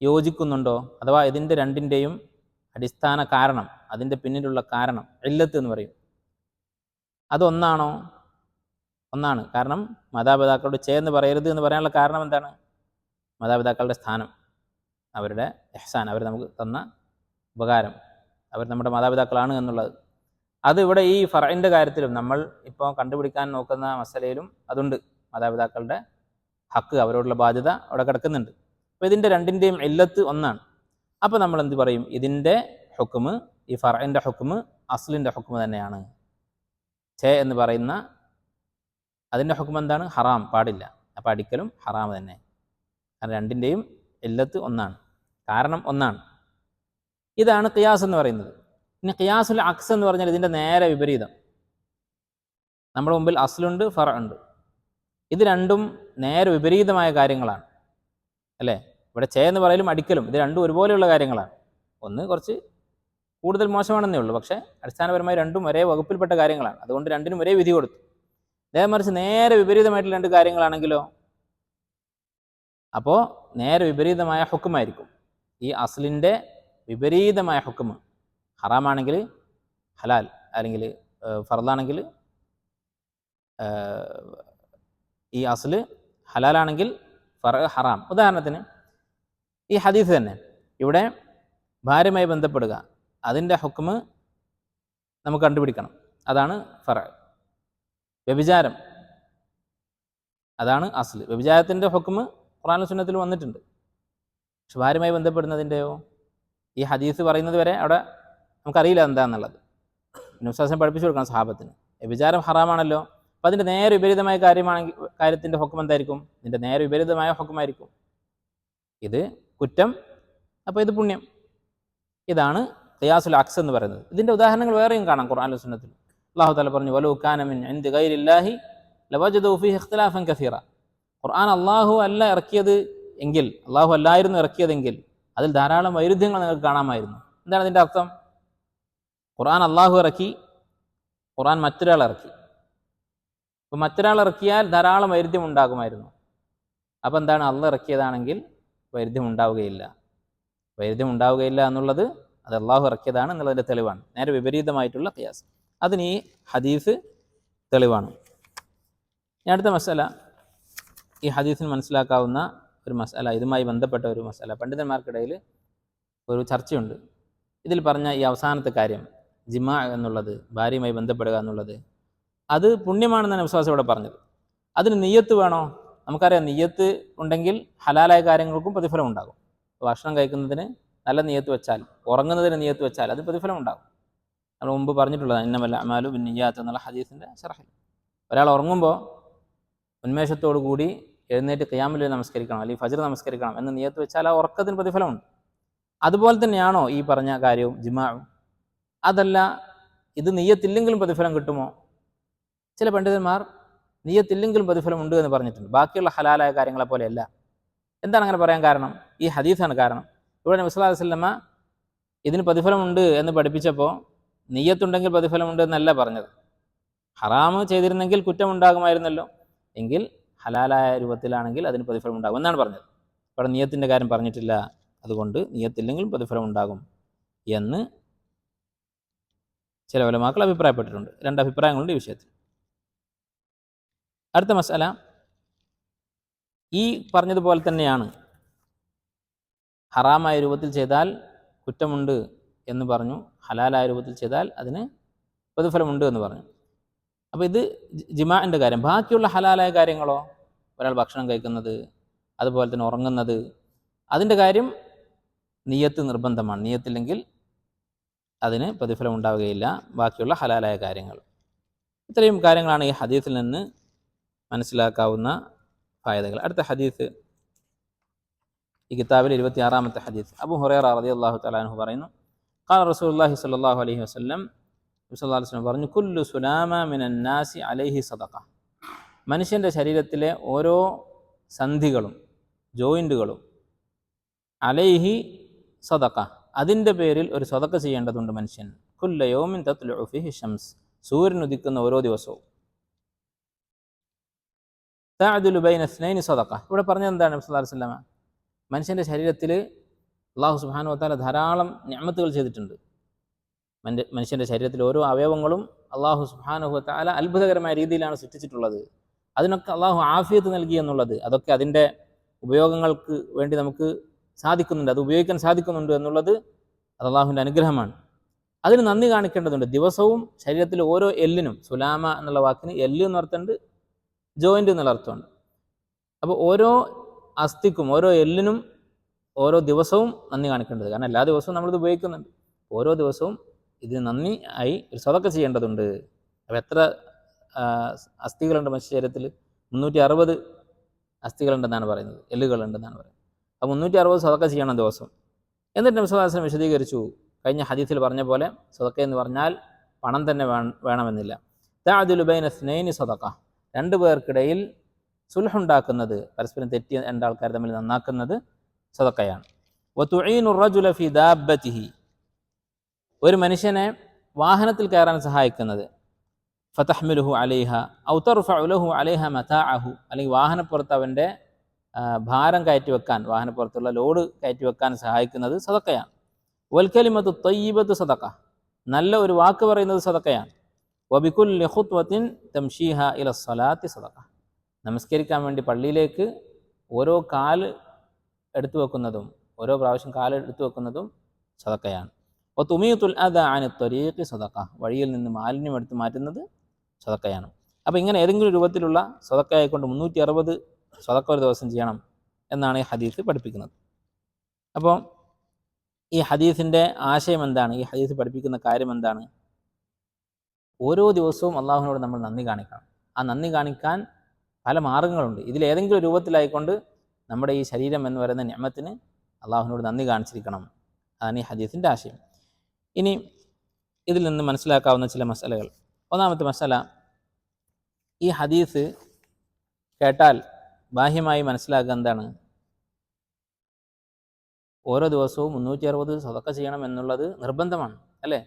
യോജിക്കുന്നുണ്ടോ? അഥവാ ഇതിൻ്റെ രണ്ടിൻ്റെയും അടിസ്ഥാന കാരണം, അതിൻ്റെ പിന്നിലുള്ള കാരണം, ഇല്ലത്ത് എന്ന് പറയും, അതൊന്നാണോ? ഒന്നാണ്. കാരണം മാതാപിതാക്കളോട് ചേർന്ന് പറയരുത് എന്ന് പറയാനുള്ള കാരണം എന്താണ്? മാതാപിതാക്കളുടെ സ്ഥാനം, അവരുടെ ഇഹ്സാൻ, അവർ നമുക്ക് തന്ന ഉപകാരം, അവർ നമ്മുടെ മാതാപിതാക്കളാണ് എന്നുള്ളത്. അത് ഇവിടെ ഈ ഫർഇൻ്റെ കാര്യത്തിലും നമ്മൾ ഇപ്പോൾ കണ്ടുപിടിക്കാൻ നോക്കുന്ന മസലയിലും അതുണ്ട്. മാതാപിതാക്കളുടെ ഹക്ക്, അവരോടുള്ള ബാധ്യത അവിടെ കിടക്കുന്നുണ്ട്. അപ്പോൾ ഇതിൻ്റെ രണ്ടിൻ്റെയും ഇല്ലത്ത് ഒന്നാണ്. അപ്പോൾ നമ്മൾ എന്ത് പറയും? ഇതിൻ്റെ ഹുക്മ്, ഈ ഫർഇൻ്റെ ഹുക്മ് അസ്ലിൻ്റെ ഹുക്മ് തന്നെയാണ്. ഛേ എന്ന് പറയുന്ന അതിൻ്റെ ഹുക്മ് എന്താണ്? ഹറാം, പാടില്ല. അപ്പോൾ അടിക്കലും ഹറാം തന്നെ. കാരണം രണ്ടിൻ്റെയും ഇല്ലത്ത് ഒന്നാണ്, കാരണം ഒന്നാണ്. ഇതാണ് ഖിയാസ് എന്ന് പറയുന്നത്. ഇനി ഖിയാസുൽ അക്സ് എന്ന് പറഞ്ഞാൽ ഇതിൻ്റെ നേരെ വിപരീതം. നമ്മുടെ മുമ്പിൽ അസ്ലുണ്ട്, ഫർഉണ്ട്. ഇത് രണ്ടും നേരെ വിപരീതമായ കാര്യങ്ങളാണ്, അല്ലേ? ഇവിടെ ഛേ എന്ന് പറയലും അടിക്കലും ഇത് രണ്ടും ഒരുപോലെയുള്ള കാര്യങ്ങളാണ്. ഒന്ന് കുറച്ച് കൂടുതൽ മോശമാണെന്നേ ഉള്ളൂ, പക്ഷേ അടിസ്ഥാനപരമായി രണ്ടും ഒരേ വകുപ്പിൽപ്പെട്ട കാര്യങ്ങളാണ്. അതുകൊണ്ട് രണ്ടിനും ഒരേ വിധി കൊടുത്തു. നേരെ മറിച്ച് നേരെ വിപരീതമായിട്ടുള്ള രണ്ട് കാര്യങ്ങളാണെങ്കിലോ, അപ്പോൾ നേരെ വിപരീതമായ ഹുക്കുമായിരിക്കും. ഈ അസ്ലിൻ്റെ വിപരീതമായ ഹുക്കുമ്, ഹറാമാണെങ്കിൽ ഹലാൽ, അല്ലെങ്കിൽ ഫർദാണെങ്കിൽ ഈ അസ്ല് ഹലാലാണെങ്കിൽ ഫർഅ് ഹറാം. ഉദാഹരണത്തിന് ഈ ഹദീസ് തന്നെ, ഇവിടെ ഭാര്യയുമായി ബന്ധപ്പെടുക, അതിൻ്റെ ഹുക്മ് നമുക്ക് കണ്ടുപിടിക്കണം, അതാണ് ഫർഅ്. വ്യഭിചാരം, അതാണ് അസ്ല്. വ്യഭിചാരത്തിൻ്റെ ഹുക്മ് ഖുർആനിലും സുന്നത്തിലും വന്നിട്ടുണ്ട്. പക്ഷെ ഭാര്യയുമായി ബന്ധപ്പെടുന്നതിൻ്റെയോ ഈ ഹദീസ് പറയുന്നത് വരെ അവിടെ നമുക്കറിയില്ല എന്താണെന്നുള്ളത്. നബി സല്ലല്ലാഹു അലൈഹി വസല്ലം പഠിപ്പിച്ചു കൊടുക്കണം സഹാബത്തിന്. വ്യഭിചാരം ഹറാമാണല്ലോ, അപ്പം അതിൻ്റെ നേരെ വിപരീതമായ കാര്യത്തിൻ്റെ ഹുക്കം എന്തായിരിക്കും? ഇതിൻ്റെ നേരെ വിപരീതമായ ഹുക്കുമായിരിക്കും. ഇത് കുറ്റം, അപ്പോൾ ഇത് പുണ്യം. ഇതാണ് ഖിയാസുൽ അക്സ് എന്ന് പറയുന്നത്. ഇതിൻ്റെ ഉദാഹരണങ്ങൾ വേറെയും കാണാം ഖുർആനിലും സുന്നത്തിലും. അല്ലാഹു തആല പറഞ്ഞു വലൗ കാന മിൻ ഇൻദി ഗൈരില്ലാഹി ലവജദു ഫീഹി ഇഖ്തിലാഫൻ കസീറ. ഖുർആൻ അല്ലാഹു അല്ല ഇറക്കിയത് എങ്കിൽ, അല്ലാഹു അല്ലായിരുന്നു ഇറക്കിയതെങ്കിൽ അതിൽ ധാരാളം വൈരുദ്ധ്യങ്ങൾ നിങ്ങൾക്ക് കാണാമായിരുന്നു. എന്താണ് അതിൻ്റെ അർത്ഥം? ഖുർആൻ അല്ലാഹു ഇറക്കി, ഖുർആൻ മറ്റൊരാൾ ഇറക്കി. അപ്പോൾ മറ്റൊരാൾ ഇറക്കിയാൽ ധാരാളം വൈരുദ്ധ്യം ഉണ്ടാകുമായിരുന്നു. അപ്പോൾ എന്താണ്? അള്ളാഹ് ഇറക്കിയതാണെങ്കിൽ വൈരുദ്ധ്യം ഉണ്ടാവുകയില്ല. വൈരുദ്ധ്യം ഉണ്ടാവുകയില്ല എന്നുള്ളത് അത് അള്ളാഹു ഇറക്കിയതാണ് എന്നുള്ളതിൻ്റെ തെളിവാണ്. നേരെ വിപരീതമായിട്ടുള്ള ഖിയാസ്, അതിന് ഈ ഹദീസ് തെളിവാണ്. ഇനി അടുത്ത മസല, ഈ ഹദീസിന് മനസ്സിലാക്കാവുന്ന ഒരു മസല, ഇതുമായി ബന്ധപ്പെട്ട ഒരു മസല. പണ്ഡിതന്മാർക്കിടയിൽ ഒരു ചർച്ചയുണ്ട്. ഇതിൽ പറഞ്ഞ ഈ അവസാനത്തെ കാര്യം, ജിമാ എന്നുള്ളത്, ഭാര്യയുമായി ബന്ധപ്പെടുക എന്നുള്ളത്, അത് പുണ്യമാണെന്നാണ് വിശ്വാസം ഇവിടെ പറഞ്ഞത്. അതിന് നിയ്യത്ത് വേണോ? നമുക്കറിയാം, നിയ്യത്ത് ഉണ്ടെങ്കിൽ ഹലാലായ കാര്യങ്ങൾക്കും പ്രതിഫലം ഉണ്ടാകും. ഭക്ഷണം കഴിക്കുന്നതിന് നല്ല നിയ്യത്ത് വെച്ചാൽ, ഉറങ്ങുന്നതിന് നിയ്യത്ത് വെച്ചാൽ അത് പ്രതിഫലം ഉണ്ടാകും. നമ്മൾ മുമ്പ് പറഞ്ഞിട്ടുള്ളതാണ് ഇന്നമൽ അഅ്മാലു ബിന്നിയ്യാത്ത് എന്നുള്ള ഹദീസിൻ്റെ ശറഹിൽ. ഒരാൾ ഉറങ്ങുമ്പോൾ ഉന്മേഷത്തോടു കൂടി എഴുന്നേറ്റ് ഖിയാമുൽ ലൈൽ നമസ്കരിക്കണം, അല്ലെങ്കിൽ ഫജ്ർ നമസ്കരിക്കണം എന്ന് നിയ്യത്ത് വെച്ചാൽ ആ ഉറക്കത്തിന് പ്രതിഫലമുണ്ട്. അതുപോലെ തന്നെയാണോ ഈ പറഞ്ഞ കാര്യവും ജിമാഉം? അതല്ല, ഇത് നിയ്യത്തില്ലെങ്കിലും പ്രതിഫലം കിട്ടുമോ? ചില പണ്ഡിതന്മാർ നിയ്യത്തില്ലെങ്കിലും പ്രതിഫലം ഉണ്ട് എന്ന് പറഞ്ഞിട്ടുണ്ട്, ബാക്കിയുള്ള ഹലാലായ കാര്യങ്ങളെ പോലെയല്ല. എന്താണ് അങ്ങനെ പറയാൻ കാരണം? ഈ ഹദീസാണ് കാരണം. ഇവിടെ നബി സല്ലല്ലാഹു അലൈഹി വസല്ലമ ഇതിന് പ്രതിഫലമുണ്ട് എന്ന് പഠിപ്പിച്ചപ്പോൾ നിയ്യത്തുണ്ടെങ്കിൽ പ്രതിഫലമുണ്ട് എന്നല്ല പറഞ്ഞത്. ഹറാമ് ചെയ്തിരുന്നെങ്കിൽ കുറ്റമുണ്ടാകുമായിരുന്നല്ലോ, എങ്കിൽ ഹലാലായ രൂപത്തിലാണെങ്കിൽ അതിന് പ്രതിഫലം ഉണ്ടാകും എന്നാണ് പറഞ്ഞത്. ഇവിടെ നിയ്യത്തിൻ്റെ കാര്യം പറഞ്ഞിട്ടില്ല, അതുകൊണ്ട് നിയ്യത്തില്ലെങ്കിലും പ്രതിഫലം ഉണ്ടാകും എന്ന് ചില ഉലമാക്കൾ അഭിപ്രായപ്പെട്ടിട്ടുണ്ട്. രണ്ട് അഭിപ്രായങ്ങളുണ്ട് ഈ വിഷയത്തിൽ. അടുത്ത മസല, ഈ പറഞ്ഞതുപോലെ തന്നെയാണ്, ഹറാമായ രൂപത്തിൽ ചെയ്താൽ കുറ്റമുണ്ട് എന്ന് പറഞ്ഞു, ഹലാലായ രൂപത്തിൽ ചെയ്താൽ അതിന് പ്രതിഫലമുണ്ട് എന്ന് പറഞ്ഞു. അപ്പോൾ ഇത് ജിമാഇൻ്റെ കാര്യം. ബാക്കിയുള്ള ഹലാലായ കാര്യങ്ങളോ, ഒരാൾ ഭക്ഷണം കഴിക്കുന്നത്, അതുപോലെ തന്നെ ഉറങ്ങുന്നത്, അതിൻ്റെ കാര്യം നിയ്യത്ത് നിർബന്ധമാണ്. നിയ്യത്തില്ലെങ്കിൽ അതിന് പ്രതിഫലം ഉണ്ടാവുകയില്ല. ബാക്കിയുള്ള ഹലാലായ കാര്യങ്ങൾ, ഇത്രയും കാര്യങ്ങളാണ് ഈ ഹദീസിൽ നിന്ന് മനസ്സിലാക്കാവുന്ന ഫായദകൾ. അടുത്ത ഹദീസ്, ഈ കിതാബിൽ 26-ാമത്തെ ഹദീസ്. അബൂ ഹുറൈറ റളിയല്ലാഹു തആല അൻഹു പറയുന്നു, ഖാല റസൂലുള്ളാഹി സ്വല്ലല്ലാഹു അലൈഹി വസല്ലം, നബി സല്ലല്ലാഹു അലൈഹി വസല്ലം പറഞ്ഞു, കുല്ലു സുലാമ മിനൻ നാസി അലൈഹി സദഖ. മനുഷ്യൻ്റെ ശരീരത്തിലെ ഓരോ സന്ധികളും ജോയിൻറ്റുകളും അലൈഹി സദഖ, അതിൻ്റെ പേരിൽ ഒരു സദഖ ചെയ്യേണ്ടതുണ്ട് മനുഷ്യൻ. കുല്ല യൗമിൻ തത്ലുഉ ഫീഹി ശംസ്, സൂര്യൻ ഉദിക്കുന്ന ഓരോ ദിവസവും. തഅദുലു ബൈന ഇസ്നൈനി സദഖ. ഇവിടെ പറഞ്ഞത് എന്താണ്? നബി സല്ലല്ലാഹു അലൈഹി വസല്ലം മനുഷ്യൻ്റെ ശരീരത്തിൽ അല്ലാഹു സുബ്ഹാനഹു വ തആല ധാരാളം നിഅമത്തുകൾ ചെയ്തിട്ടുണ്ട്. മനുഷ്യൻ്റെ ശരീരത്തിൽ ഓരോ അവയവങ്ങളും അല്ലാഹു സുബ്ഹാനഹു വ തആല അത്ഭുതകരമായ രീതിയിലാണ് സൃഷ്ടിച്ചിട്ടുള്ളത്. അതിനൊക്കെ അല്ലാഹു ആഫിയത്ത് നൽകി എന്നുള്ളത്, അതൊക്കെ അതിൻ്റെ ഉപയോഗങ്ങൾക്ക് വേണ്ടി നമുക്ക് സാധിക്കുന്നുണ്ട്, അത് ഉപയോഗിക്കാൻ സാധിക്കുന്നുണ്ട് എന്നുള്ളത് അത് അല്ലാഹുവിൻ്റെ അനുഗ്രഹമാണ്. അതിന് നന്ദി കാണിക്കേണ്ടതുണ്ട്. ദിവസവും ശരീരത്തിൽ ഓരോ എല്ലിനും, സുലാമ എന്നുള്ള വാക്കിന് എല്ല് എന്ന് അർത്ഥമുണ്ട്, ജോയിൻ്റ് എന്നുള്ള അർത്ഥമുണ്ട്. അപ്പോൾ ഓരോ അസ്ഥിക്കും ഓരോ എല്ലിനും ഓരോ ദിവസവും നന്ദി കാണിക്കേണ്ടത്. കാരണം എല്ലാ ദിവസവും നമ്മളിത് ഉപയോഗിക്കുന്നുണ്ട്. ഓരോ ദിവസവും ഇതിന് നന്ദി ആയി ഒരു സദഖ ചെയ്യേണ്ടതുണ്ട്. അപ്പോൾ എത്ര അസ്ഥികളുണ്ട് മനുഷ്യ ശരീരത്തിൽ? 360 അസ്ഥികളുണ്ടെന്നാണ് പറയുന്നത്, എല്ലുകളുണ്ടെന്നാണ് പറയുന്നത്. അപ്പോൾ 360 സദഖ ചെയ്യണം ദിവസം. എന്നിട്ട് നബി സല്ലല്ലാഹു അലൈഹി വസല്ലം വിശദീകരിച്ചു, കഴിഞ്ഞ ഹദീസിൽ പറഞ്ഞ പോലെ സദഖ എന്ന് പറഞ്ഞാൽ പണം തന്നെ വേണമെന്നില്ല. തഅദുലു ബൈന ഇസ്നൈനി സദഖ, രണ്ടു പേർക്കിടയിൽ സുൽഹുണ്ടാക്കുന്നത്, പരസ്പരം തെറ്റിയ രണ്ടാൾക്കാർ തമ്മിൽ നന്നാക്കുന്നത് സദഖയാണ്. വതുഈനു റജുല ഫി ദാബത്തിഹി, ഒരു മനുഷ്യനെ വാഹനത്തിൽ കയറാൻ സഹായിക്കുന്നത്. ഫതഹ്മിലുഹു അലൈഹ ഔ തർഫഉ ലഹു അലൈഹ മതാഅഹു, അല്ലെങ്കിൽ വാഹനപ്പുറത്ത് അവൻ്റെ ഭാരം കയറ്റി വെക്കാൻ, വാഹനപ്പുറത്തുള്ള ലോഡ് കയറ്റി വെക്കാൻ സഹായിക്കുന്നത് സദഖയാണ്. വൽ കലിമത്തു തയ്യിബത്തു സദഖ, നല്ല ഒരു വാക്ക് പറയുന്നത് സദഖയാണ്. വബികുല്ലി ഖുത്വത്തിൻ തംശീഹ ഇല സ്വലാത്തി സദഖ, നമസ്കരിക്കാൻ വേണ്ടി പള്ളിയിലേക്ക് ഓരോ കാല് എടുത്തു വെക്കുന്നതും, ഓരോ പ്രാവശ്യം കാല് എടുത്തു വെക്കുന്നതും സദഖയാണ്. വതുമീതുൽ അദ അനി ത്വരീഖി സദഖ, വഴിയിൽ നിന്ന് മാലിന്യം എടുത്ത് മാറ്റുന്നത് സദഖയാണ്. അപ്പോൾ ഇങ്ങനെ ഏതെങ്കിലും രൂപത്തിലുള്ള സദഖയായിക്കൊണ്ട് 360 സദഖ ഒരു ദിവസം ചെയ്യണം എന്നാണ് ഈ ഹദീസ് പഠിപ്പിക്കുന്നത്. അപ്പോൾ ഈ ഹദീസിൻ്റെ ആശയം എന്താണ്? ഈ ഹദീസ് പഠിപ്പിക്കുന്ന കാര്യം എന്താണ്? ഓരോ ദിവസവും അള്ളാഹുവിനോട് നമ്മൾ നന്ദി കാണിക്കണം. ആ നന്ദി കാണിക്കാൻ പല മാർഗങ്ങളുണ്ട്. ഇതിലേതെങ്കിലും രൂപത്തിലായിക്കൊണ്ട് നമ്മുടെ ഈ ശരീരം എന്ന് പറയുന്ന നിഅമത്തിന് അള്ളാഹുവിനോട് നന്ദി കാണിച്ചിരിക്കണം. അതാണ് ഈ ഹദീസിൻ്റെ ആശയം. ഇനി ഇതിൽ നിന്ന് മനസ്സിലാക്കാവുന്ന ചില മസലകൾ. ഒന്നാമത്തെ മസല, ഈ ഹദീസ് കേട്ടാൽ ബാഹ്യമായി മനസ്സിലാക്കുക എന്താണ്? ഓരോ ദിവസവും 360 സദഖ ചെയ്യണം എന്നുള്ളത് നിർബന്ധമാണ്, അല്ലേ?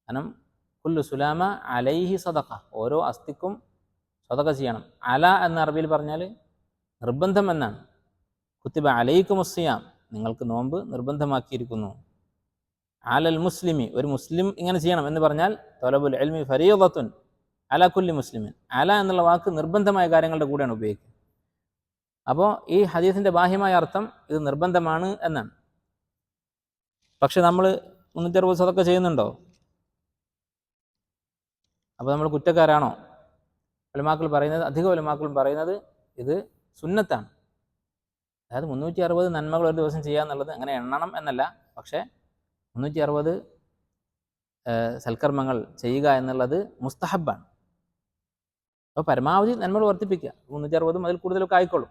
കാരണം കുല്ലു സുലാമ അലൈഹി സദഖ, ഓരോ അസ്ഥിക്കും സദഖ ചെയ്യണം. അല എന്ന അറബിയിൽ പറഞ്ഞാൽ നിർബന്ധം എന്നാണ്. കുത്തിബ അലൈക്കുമുസ്സിയാം, നിങ്ങൾക്ക് നോമ്പ് നിർബന്ധമാക്കിയിരിക്കുന്നു. അലൽ മുസ്ലിമി, ഒരു മുസ്ലിം ഇങ്ങനെ ചെയ്യണം എന്ന് പറഞ്ഞാൽ തൊലബുൽ ഇൽമി ഫരീദത്തുൻ അല കുല്ലി മുസ്ലിമിൻ. അല എന്നുള്ള വാക്ക് നിർബന്ധമായ കാര്യങ്ങളുടെ കൂടെയാണ് ഉപയോഗിക്കുക. അപ്പോൾ ഈ ഹദീസിൻ്റെ ബാഹ്യമായ അർത്ഥം ഇത് നിർബന്ധമാണ് എന്നാണ്. പക്ഷെ നമ്മൾ 360 സദഖ ചെയ്യുന്നുണ്ടോ? അപ്പോൾ നമ്മൾ കുറ്റക്കാരാണോ? ഉലമാക്കൾ പറയുന്നത്, അധിക ഉലമാക്കളും പറയുന്നത് ഇത് സുന്നത്താണ്. അതായത് 360 നന്മകൾ ഒരു ദിവസം ചെയ്യുക എന്നുള്ളത് അങ്ങനെ എണ്ണണം എന്നല്ല, പക്ഷേ 360 സൽക്കർമ്മങ്ങൾ ചെയ്യുക എന്നുള്ളത് മുസ്തഹബാണ്. അപ്പോൾ പരമാവധി നന്മകൾ വർദ്ധിപ്പിക്കുക. 360 അതിൽ കൂടുതലൊക്കെ ആയിക്കോളും.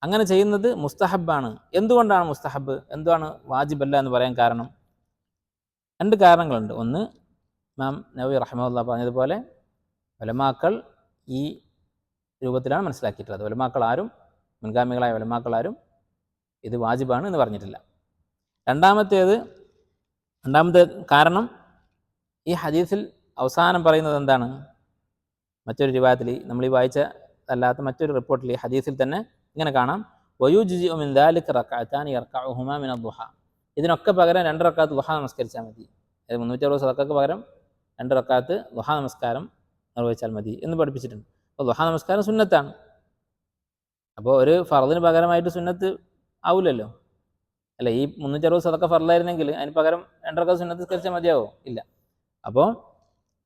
അങ്ങനെ ചെയ്യുന്നത് മുസ്തഹബാണ്. എന്തുകൊണ്ടാണ് മുസ്തഹബ്, എന്താണ് വാജിബല്ല എന്ന് പറയാൻ കാരണം? 2 കാരണങ്ങളുണ്ട്. ഒന്ന്, ഇമാം നവവി റഹിമഹുല്ലാഹ് പറഞ്ഞതുപോലെ ഉലമാക്കൾ ഈ രൂപത്തിലാണ് മനസ്സിലാക്കിയിട്ടുള്ളത്. ഉലമാക്കളാരും, മുൻഗാമികളായ ഉലമാക്കളാരും ഇത് വാജിബാണ് എന്ന് പറഞ്ഞിട്ടില്ല. രണ്ടാമത്തെ കാരണം, ഈ ഹദീസിൽ അവസാനം പറയുന്നത് എന്താണ്? മറ്റൊരു റിവായത്തിൽ, നമ്മൾ ഈ വായിച്ച അല്ലാത്ത മറ്റൊരു റിപ്പോർട്ടിൽ ഈ ഹദീസിൽ തന്നെ ഇങ്ങനെ കാണാം, വയുജ്സിഉ മിൻ ദാലിക റക്അതാനി യർകഉഹുമാ മിന ദുഹ. ഇതിനൊക്കെ പകരം 2 റക്അത്ത് ദുഹ നമസ്കരിച്ചാൽ മതി. 360 സദഖക്ക് പകരം 2 റക്അത്ത് ദുഹ നമസ്കാരം നിർവഹിച്ചാൽ മതി എന്ന് പഠിപ്പിച്ചിട്ടുണ്ട്. അപ്പോൾ ദുഹ നമസ്കാരം സുന്നത്താണ്. അപ്പോൾ ഒരു ഫർദിന് പകരമായിട്ട് സുന്നത്ത് ആവില്ലല്ലോ, അല്ല? ഈ 360 സദഖ ഫർലായിരുന്നെങ്കിൽ അതിന് പകരം 2 റക്അത്ത് സുന്നത്ത് നിസ്കരിച്ചാൽ മതിയാവോ? ഇല്ല. അപ്പോൾ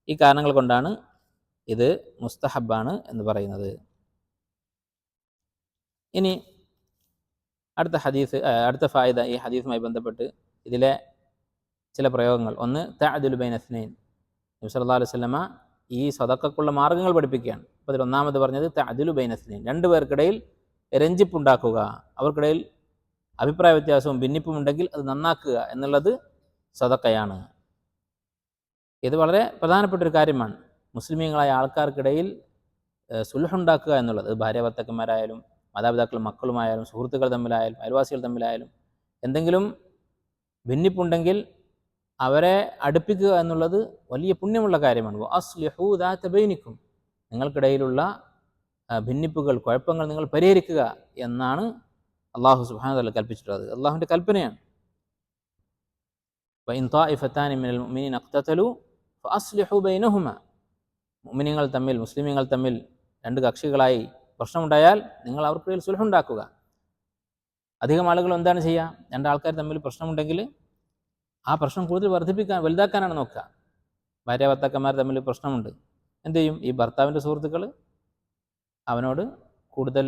ഈ കാരണങ്ങൾ കൊണ്ടാണ് ഇത് മുസ്തഹബാണ് എന്ന് പറയുന്നത്. ഇനി അടുത്ത ഫായിദ, ഈ ഹദീസുമായി ബന്ധപ്പെട്ട് ഇതിലെ ചില പ്രയോഗങ്ങൾ. ഒന്ന്, തഅദുലു ബൈന ഇസ്നൈൻ. നബി സല്ലല്ലാഹു അലൈഹി വസല്ലമ ഈ സദഖക്കുള്ള മാർഗ്ഗങ്ങൾ പഠിപ്പിക്കുകയാണ്. അപ്പോൾ അതിൽ ഒന്നാമത് പറഞ്ഞത് തഅദുലു ബൈന ഇസ്നൈൻ, 2 പേർക്കിടയിൽ രഞ്ജിപ്പുണ്ടാക്കുക, അവർക്കിടയിൽ അഭിപ്രായ വ്യത്യാസവും ഭിന്നിപ്പും ഉണ്ടെങ്കിൽ അത് നന്നാക്കുക എന്നുള്ളത് സദഖയാണ്. ഇത് വളരെ പ്രധാനപ്പെട്ടൊരു കാര്യമാണ്. മുസ്ലിമീങ്ങളായ ആൾക്കാർക്കിടയിൽ സുൽഹുണ്ടാക്കുക എന്നുള്ളത്, ഭാര്യ ഭർത്താക്കന്മാരായാലും മാതാപിതാക്കളും മക്കളുമായാലും സുഹൃത്തുക്കൾ തമ്മിലായാലും അയൽവാസികൾ തമ്മിലായാലും എന്തെങ്കിലും ഭിന്നിപ്പുണ്ടെങ്കിൽ അവരെ അടുപ്പിക്കുക എന്നുള്ളത് വലിയ പുണ്യമുള്ള കാര്യമാണ്. വഅസ്ലിഹൂ ദാത ബൈനിക്കും, നിങ്ങൾക്കിടയിലുള്ള ഭിന്നിപ്പുകൾ, കുഴപ്പങ്ങൾ നിങ്ങൾ പരിഹരിക്കുക എന്നാണ് അള്ളാഹു സുബ്ഹാനഹു വ തആല കൽപ്പിച്ചിട്ടുള്ളത്. അള്ളാഹുവിൻ്റെ കൽപ്പനയാണ്. വഇൻ ത്വാഇഫതാനി മിനൽ മുഅ്മിനീന ഇഖ്തതലൂ ഫഅസ്ലിഹൂ ബൈനഹുമാ, മുഅ്മിനീങ്ങൾ തമ്മിൽ, മുസ്ലിമീങ്ങൾ തമ്മിൽ 2 കക്ഷികളായി പ്രശ്നമുണ്ടായാൽ നിങ്ങൾ അവർക്കിടയിൽ സുൽഹുണ്ടാക്കുക. അധികം ആളുകൾ എന്താണ് ചെയ്യുക? 2 ആൾക്കാർ തമ്മിൽ പ്രശ്നമുണ്ടെങ്കിൽ ആ പ്രശ്നം കൂടുതൽ വലുതാക്കാനാണ് നോക്കുക. ഭാര്യ ഭർത്താക്കന്മാർ തമ്മിൽ പ്രശ്നമുണ്ട്, എന്ത് ചെയ്യും? ഈ ഭർത്താവിൻ്റെ സുഹൃത്തുക്കൾ അവനോട് കൂടുതൽ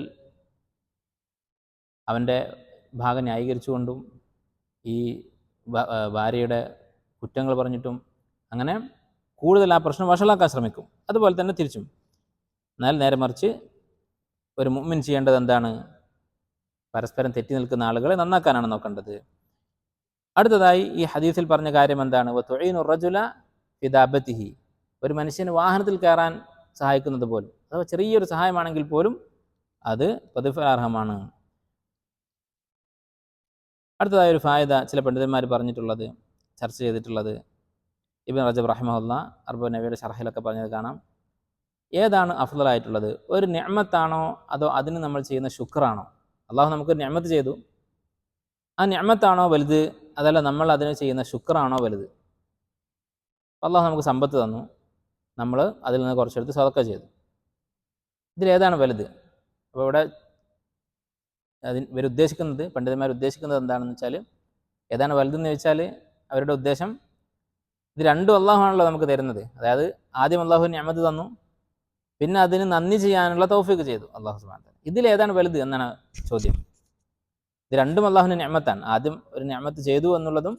അവൻ്റെ ഭാഗം ന്യായീകരിച്ചുകൊണ്ടും ഈ ഭാര്യയുടെ കുറ്റങ്ങൾ പറഞ്ഞിട്ടും അങ്ങനെ കൂടുതൽ ആ പ്രശ്നം വഷളാക്കാൻ ശ്രമിക്കും. അതുപോലെ തന്നെ തിരിച്ചും. എന്നാൽ നേരെ മറിച്ച് ഒരു മുഅ്മിൻ ചെയ്യേണ്ടത് എന്താണ്? പരസ്പരം തെറ്റി നിൽക്കുന്ന ആളുകളെ നന്നാക്കാനാണ് നോക്കേണ്ടത്. അടുത്തതായി ഈ ഹദീസിൽ പറഞ്ഞ കാര്യം എന്താണ്? വതുഈനു റജുല ഫി ദാബത്തിഹി, ഒരു മനുഷ്യന് വാഹനത്തിൽ കയറാൻ സഹായിക്കുന്നത് പോലും, അഥവാ ചെറിയൊരു സഹായമാണെങ്കിൽ പോലും അത് പ്രതിഫലാർഹമാണ്. അടുത്തതായ ഒരു ഫായിദ ചില പണ്ഡിതന്മാർ പറഞ്ഞിട്ടുള്ളത്, ചർച്ച ചെയ്തിട്ടുള്ളത്, ഇബ്നു റജബ് റഹിമഹുല്ലാഹ് അർബഈൻ നവവിയുടെ ശർഹിലൊക്കെ പറഞ്ഞത് കാണാം. ഏതാണ് അഫ്ളലായിട്ടുള്ളത്? ഒരു നിഅമത്താണോ അതോ അതിന് നമ്മൾ ചെയ്യുന്ന ശുക്റാണോ? അള്ളാഹു നമുക്കൊരു നിഅമത്ത് ചെയ്തു, ആ നിഅമത്താണോ വലുത്, അതല്ല നമ്മൾ അതിന് ചെയ്യുന്ന ശുക്റാണോ വലുത്? അള്ളാഹു നമുക്ക് സമ്പത്ത് തന്നു, നമ്മൾ അതിൽ നിന്ന് കുറച്ചെടുത്ത് സദഖ ചെയ്തു, ഇതിലേതാണ് വലുത്? അപ്പോൾ ഇവിടെ ഇവരുദ്ദേശിക്കുന്നത്, പണ്ഡിതന്മാർ ഉദ്ദേശിക്കുന്നത് എന്താണെന്ന് വെച്ചാൽ, ഏതാണ് വലുതെന്ന് ചോദിച്ചാൽ അവരുടെ ഉദ്ദേശം ഇത് രണ്ടും അള്ളാഹുവാണല്ലോ നമുക്ക് തരുന്നത്. അതായത് ആദ്യം അള്ളാഹു നിഅമത്ത് തന്നു, പിന്നെ അതിന് നന്ദി ചെയ്യാനുള്ള തൗഫീഖ് ചെയ്തു അള്ളാഹു സുബ്ഹാനഹു വ തആല. ഇതിലേതാണ് വലുത് എന്നാണ് ചോദ്യം. ഇത് രണ്ടും അള്ളാഹുവിൻ്റെ നിഅമത്താണ്. ആദ്യം ഒരു നിഅമത്ത് ചെയ്തു എന്നുള്ളതും,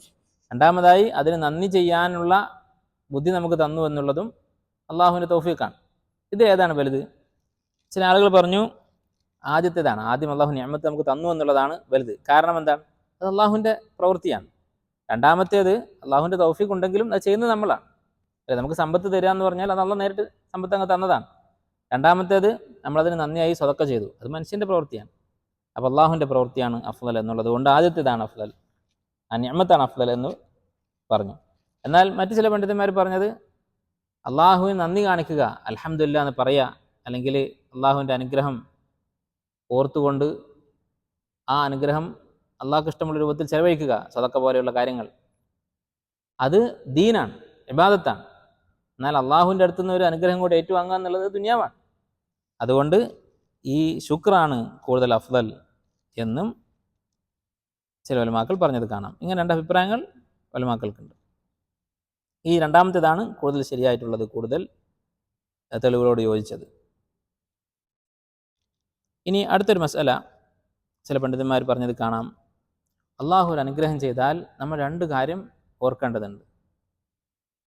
രണ്ടാമതായി അതിന് നന്ദി ചെയ്യാനുള്ള ബുദ്ധി നമുക്ക് തന്നു എന്നുള്ളതും അള്ളാഹുവിൻ്റെ തൗഫീഖാണ്. ഇത് ഏതാണ് വലുത്? ചില ആളുകൾ പറഞ്ഞു ആദ്യത്തേതാണ്. ആദ്യം അള്ളാഹു നിഅമത്ത് നമുക്ക് തന്നു എന്നുള്ളതാണ് വലുത്. കാരണം എന്താണ്? അത് അള്ളാഹുവിൻ്റെ പ്രവൃത്തിയാണ്. രണ്ടാമത്തേത് അള്ളാഹുവിൻ്റെ തൗഫീഖ് ഉണ്ടെങ്കിലും അത് ചെയ്യുന്നത് നമ്മളാണ്. അല്ലെ, നമുക്ക് സമ്പത്ത് തരിക എന്ന് പറഞ്ഞാൽ അത് അള്ളാഹ് നേരിട്ട് സമ്പത്ത് അങ്ങ് തന്നതാണ്. രണ്ടാമത്തേത് നമ്മളതിന് നന്ദിയായി സ്വതക്ക ചെയ്തു, അത് മനുഷ്യൻ്റെ പ്രവൃത്തിയാണ്. അപ്പോൾ അള്ളാഹുവിൻ്റെ പ്രവൃത്തിയാണ് അഫ്ളൽ എന്നുള്ളത് കൊണ്ട് ആദ്യത്തേതാണ് അഫ്ളൽ, ആ നിഅമത്താണ് അഫ്ളൽ എന്ന് പറഞ്ഞു. എന്നാൽ മറ്റു ചില പണ്ഡിതന്മാർ പറഞ്ഞത് അള്ളാഹുവിന് നന്ദി കാണിക്കുക, അൽഹംദുലില്ലാ എന്ന് പറയുക, അല്ലെങ്കിൽ അള്ളാഹുവിൻ്റെ അനുഗ്രഹം ഓർത്തുകൊണ്ട് ആ അനുഗ്രഹം അള്ളാഹ്ക്ക് ഇഷ്ടമുള്ള രൂപത്തിൽ ചെലവഴിക്കുക, സദക്ക പോലെയുള്ള കാര്യങ്ങൾ, അത് ദീനാണ്, ഇബാദത്താണ്. എന്നാൽ അള്ളാഹുവിൻ്റെ അടുത്ത് നിന്ന് ഒരു അനുഗ്രഹം കൂടി ഏറ്റുവാങ്ങുക എന്നുള്ളത് ദുനിയാവാണ്. അതുകൊണ്ട് ഈ ശുക്റാണ് കൂടുതൽ അഫ്ളൽ എന്നും ചില ഉലമാക്കൾ പറഞ്ഞത് കാണാം. ഇങ്ങനെ രണ്ട് അഭിപ്രായങ്ങൾ ഉലമാക്കൾക്കുണ്ട്. ഈ രണ്ടാമത്തേതാണ് കൂടുതൽ ശരിയായിട്ടുള്ളത്, കൂടുതൽ തെളിവുകളോട് യോജിച്ചത്. ഇനി അടുത്തൊരു മസല ചില പണ്ഡിതന്മാർ പറഞ്ഞത് കാണാം. അള്ളാഹു ഒരു അനുഗ്രഹം ചെയ്താൽ നമ്മൾ രണ്ട് കാര്യം ഓർക്കേണ്ടതുണ്ട്.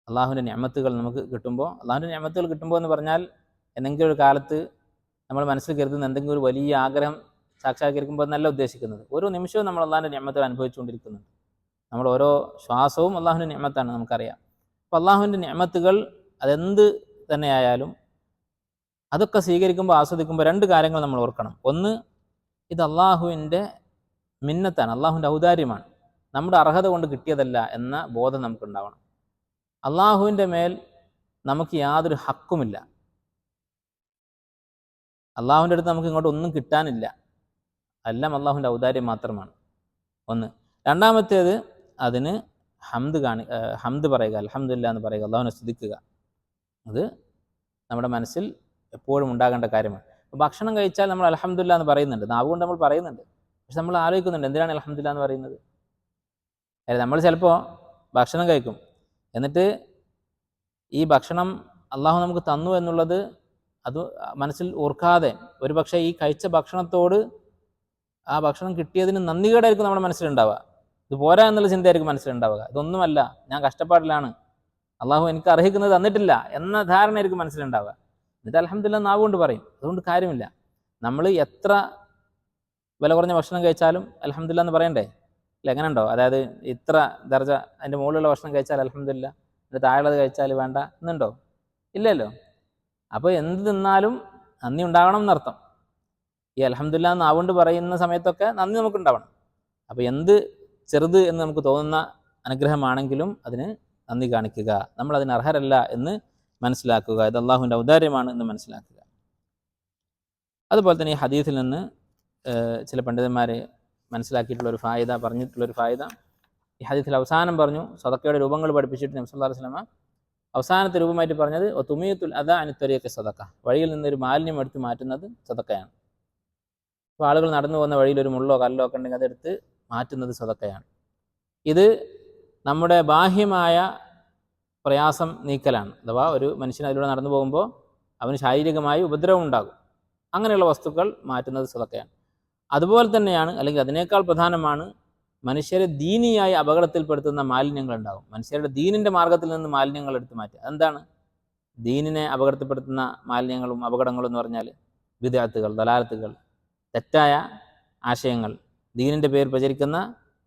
അള്ളാഹുവിൻ്റെ നിഅമത്തുകൾ നമുക്ക് കിട്ടുമ്പോൾ, അള്ളാഹുവിൻ്റെ നിഅമത്തുകൾ കിട്ടുമ്പോൾ എന്ന് പറഞ്ഞാൽ എന്തെങ്കിലും ഒരു കാലത്ത് നമ്മൾ മനസ്സിൽ കരുതുന്ന എന്തെങ്കിലും ഒരു വലിയ ആഗ്രഹം സാക്ഷാത്കരിക്കുമ്പോൾ എന്നല്ല ഉദ്ദേശിക്കുന്നത്. ഓരോ നിമിഷവും നമ്മൾ അള്ളാഹുവിൻ്റെ നിഅമത്തുകൾ അനുഭവിച്ചുകൊണ്ടിരിക്കുന്നുണ്ട്. നമ്മൾ ഓരോ ശ്വാസവും അള്ളാഹുവിൻ്റെ നിഅമത്താണ്, നമുക്കറിയാം. അപ്പോൾ അള്ളാഹുവിൻ്റെ നിഅമത്തുകൾ അതെന്ത് തന്നെയായാലും അതൊക്കെ സ്വീകരിക്കുമ്പോൾ, ആസ്വദിക്കുമ്പോൾ രണ്ട് കാര്യങ്ങൾ നമ്മൾ ഓർക്കണം. ഒന്ന്, ഇത് അള്ളാഹുവിൻ്റെ മിന്നത്താണ്, അള്ളാഹുവിൻ്റെ ഔദാര്യമാണ്, നമ്മുടെ അർഹത കൊണ്ട് കിട്ടിയതല്ല എന്ന ബോധം നമുക്കുണ്ടാവണം. അള്ളാഹുവിൻ്റെ മേൽ നമുക്ക് യാതൊരു ഹക്കുമില്ല. അള്ളാഹുവിൻ്റെ അടുത്ത് നമുക്ക് ഇങ്ങോട്ട് ഒന്നും കിട്ടാനില്ല, എല്ലാം അള്ളാഹുവിൻ്റെ ഔദാര്യം മാത്രമാണ്. ഒന്ന്. രണ്ടാമത്തേത്, അതിന് ഹംദ് പറയുക, അൽഹംദുലില്ലാ എന്ന് പറയുക, അള്ളാഹുവിനെ സ്തുതിക്കുക. അത് നമ്മുടെ മനസ്സിൽ എപ്പോഴും ഉണ്ടാകേണ്ട കാര്യമാണ്. ഭക്ഷണം കഴിച്ചാൽ നമ്മൾ അൽഹംദുലില്ലാ എന്ന് പറയുന്നുണ്ട്, നാവുകൊണ്ട് നമ്മൾ പറയുന്നുണ്ട്. പക്ഷെ നമ്മൾ ആലോചിക്കുന്നുണ്ട് എന്തിനാണ് അൽഹംദുലില്ലാ എന്ന് പറയുന്നത്. നമ്മൾ ചിലപ്പോൾ ഭക്ഷണം കഴിക്കും, എന്നിട്ട് ഈ ഭക്ഷണം അള്ളാഹു നമുക്ക് തന്നു എന്നുള്ളത് അത് മനസ്സിൽ ഓർക്കാതെ ഒരു പക്ഷേ ഈ കഴിച്ച ഭക്ഷണത്തോട് ആ ഭക്ഷണം കിട്ടിയതിന് നന്ദികേടായിരിക്കും നമ്മുടെ മനസ്സിലുണ്ടാവുക. ഇത് പോരാ എന്നുള്ള ചിന്തയായിരിക്കും മനസ്സിലുണ്ടാവുക. ഇതൊന്നുമല്ല, ഞാൻ കഷ്ടപ്പാടിലാണ്, അള്ളാഹു എനിക്ക് അർഹിക്കുന്നത് തന്നിട്ടില്ല എന്ന ധാരണയായിരിക്കും മനസ്സിലുണ്ടാവുക. എന്നിട്ട് അൽഹംദുലില്ലാ നാവുകൊണ്ട് പറയും. അതുകൊണ്ട് കാര്യമില്ല. നമ്മൾ എത്ര വില കുറഞ്ഞ ഭക്ഷണം കഴിച്ചാലും അൽഹംദുലില്ലാ എന്ന് പറയണ്ടേ? അല്ല, എങ്ങനെ ഉണ്ടോ? അതായത് ഇത്ര ദർജ അതിൻ്റെ മുകളിലുള്ള ഭക്ഷണം കഴിച്ചാൽ അൽഹംദുലില്ലാ, അതിൻ്റെ താഴെയുള്ളത് കഴിച്ചാൽ വേണ്ട എന്നുണ്ടോ? ഇല്ലല്ലോ. അപ്പോൾ എന്ത് തിന്നാലും നന്ദി ഉണ്ടാകണം എന്നർത്ഥം. ഈ അൽഹംദുലില്ലാ നാവുകൊണ്ട് പറയുന്ന സമയത്തൊക്കെ നന്ദി നമുക്കുണ്ടാവണം. അപ്പോൾ എന്ത് ചെറുത് എന്ന് നമുക്ക് തോന്നുന്ന അനുഗ്രഹമാണെങ്കിലും അതിന് നന്ദി കാണിക്കുക, നമ്മൾ അതിന് അർഹരല്ല എന്ന് മനസ്സിലാക്കുക, ഇത് അള്ളാഹുവിൻ്റെ ഔദാര്യമാണ് എന്ന് മനസ്സിലാക്കുക. അതുപോലെ തന്നെ ഈ ഹദീസിൽ നിന്ന് ചില പണ്ഡിതന്മാർ മനസ്സിലാക്കിയിട്ടുള്ളൊരു ഫായിദ, പറഞ്ഞിട്ടുള്ളൊരു ഫായിദ, ഈ ഹദീസിൽ അവസാനം പറഞ്ഞു സദക്കയുടെ രൂപങ്ങൾ പഠിപ്പിച്ചിട്ട് നബി സല്ലല്ലാഹു അലൈഹി വസല്ലമ അവസാനത്തെ രൂപമായിട്ട് പറഞ്ഞത് തുമിയത്തുൽ അദാ അനി ത്വരീഖി സദക്ക, വഴിയിൽ നിന്നൊരു മാലിന്യം എടുത്ത് മാറ്റുന്നത് സദക്കയാണ്. അപ്പോൾ ആളുകൾ നടന്നു പോകുന്ന വഴിയിൽ ഒരു മുള്ളോ കല്ലോ ഒക്കെ ഉണ്ടെങ്കിൽ അതെടുത്ത് മാറ്റുന്നത് സദക്കയാണ്. ഇത് നമ്മുടെ ബാഹ്യമായ പ്രയാസം നീക്കലാണ്. അഥവാ ഒരു മനുഷ്യൻ അതിലൂടെ നടന്നു പോകുമ്പോൾ അവന് ശാരീരികമായി ഉപദ്രവം ഉണ്ടാകും, അങ്ങനെയുള്ള വസ്തുക്കൾ മാറ്റുന്നത് സദക്കയാണ്. അതുപോലെ തന്നെയാണ്, അല്ലെങ്കിൽ അതിനേക്കാൾ പ്രധാനമാണ്, മനുഷ്യരെ ദീനിയായി അപകടത്തിൽപ്പെടുത്തുന്ന മാലിന്യങ്ങൾ ഉണ്ടാകും. മനുഷ്യരുടെ ദീനിൻ്റെ മാർഗത്തിൽ നിന്ന് മാലിന്യങ്ങൾ എടുത്ത് മാറ്റുക. എന്താണ് ദീനിനെ അപകടത്തിൽപ്പെടുത്തുന്ന മാലിന്യങ്ങളും അപകടങ്ങളും എന്ന് പറഞ്ഞാൽ? ബിദ്അത്തുകൾ, ദലാലത്തുകൾ, തെറ്റായ ആശയങ്ങൾ, ദീനിൻ്റെ പേര് പ്രചരിക്കുന്ന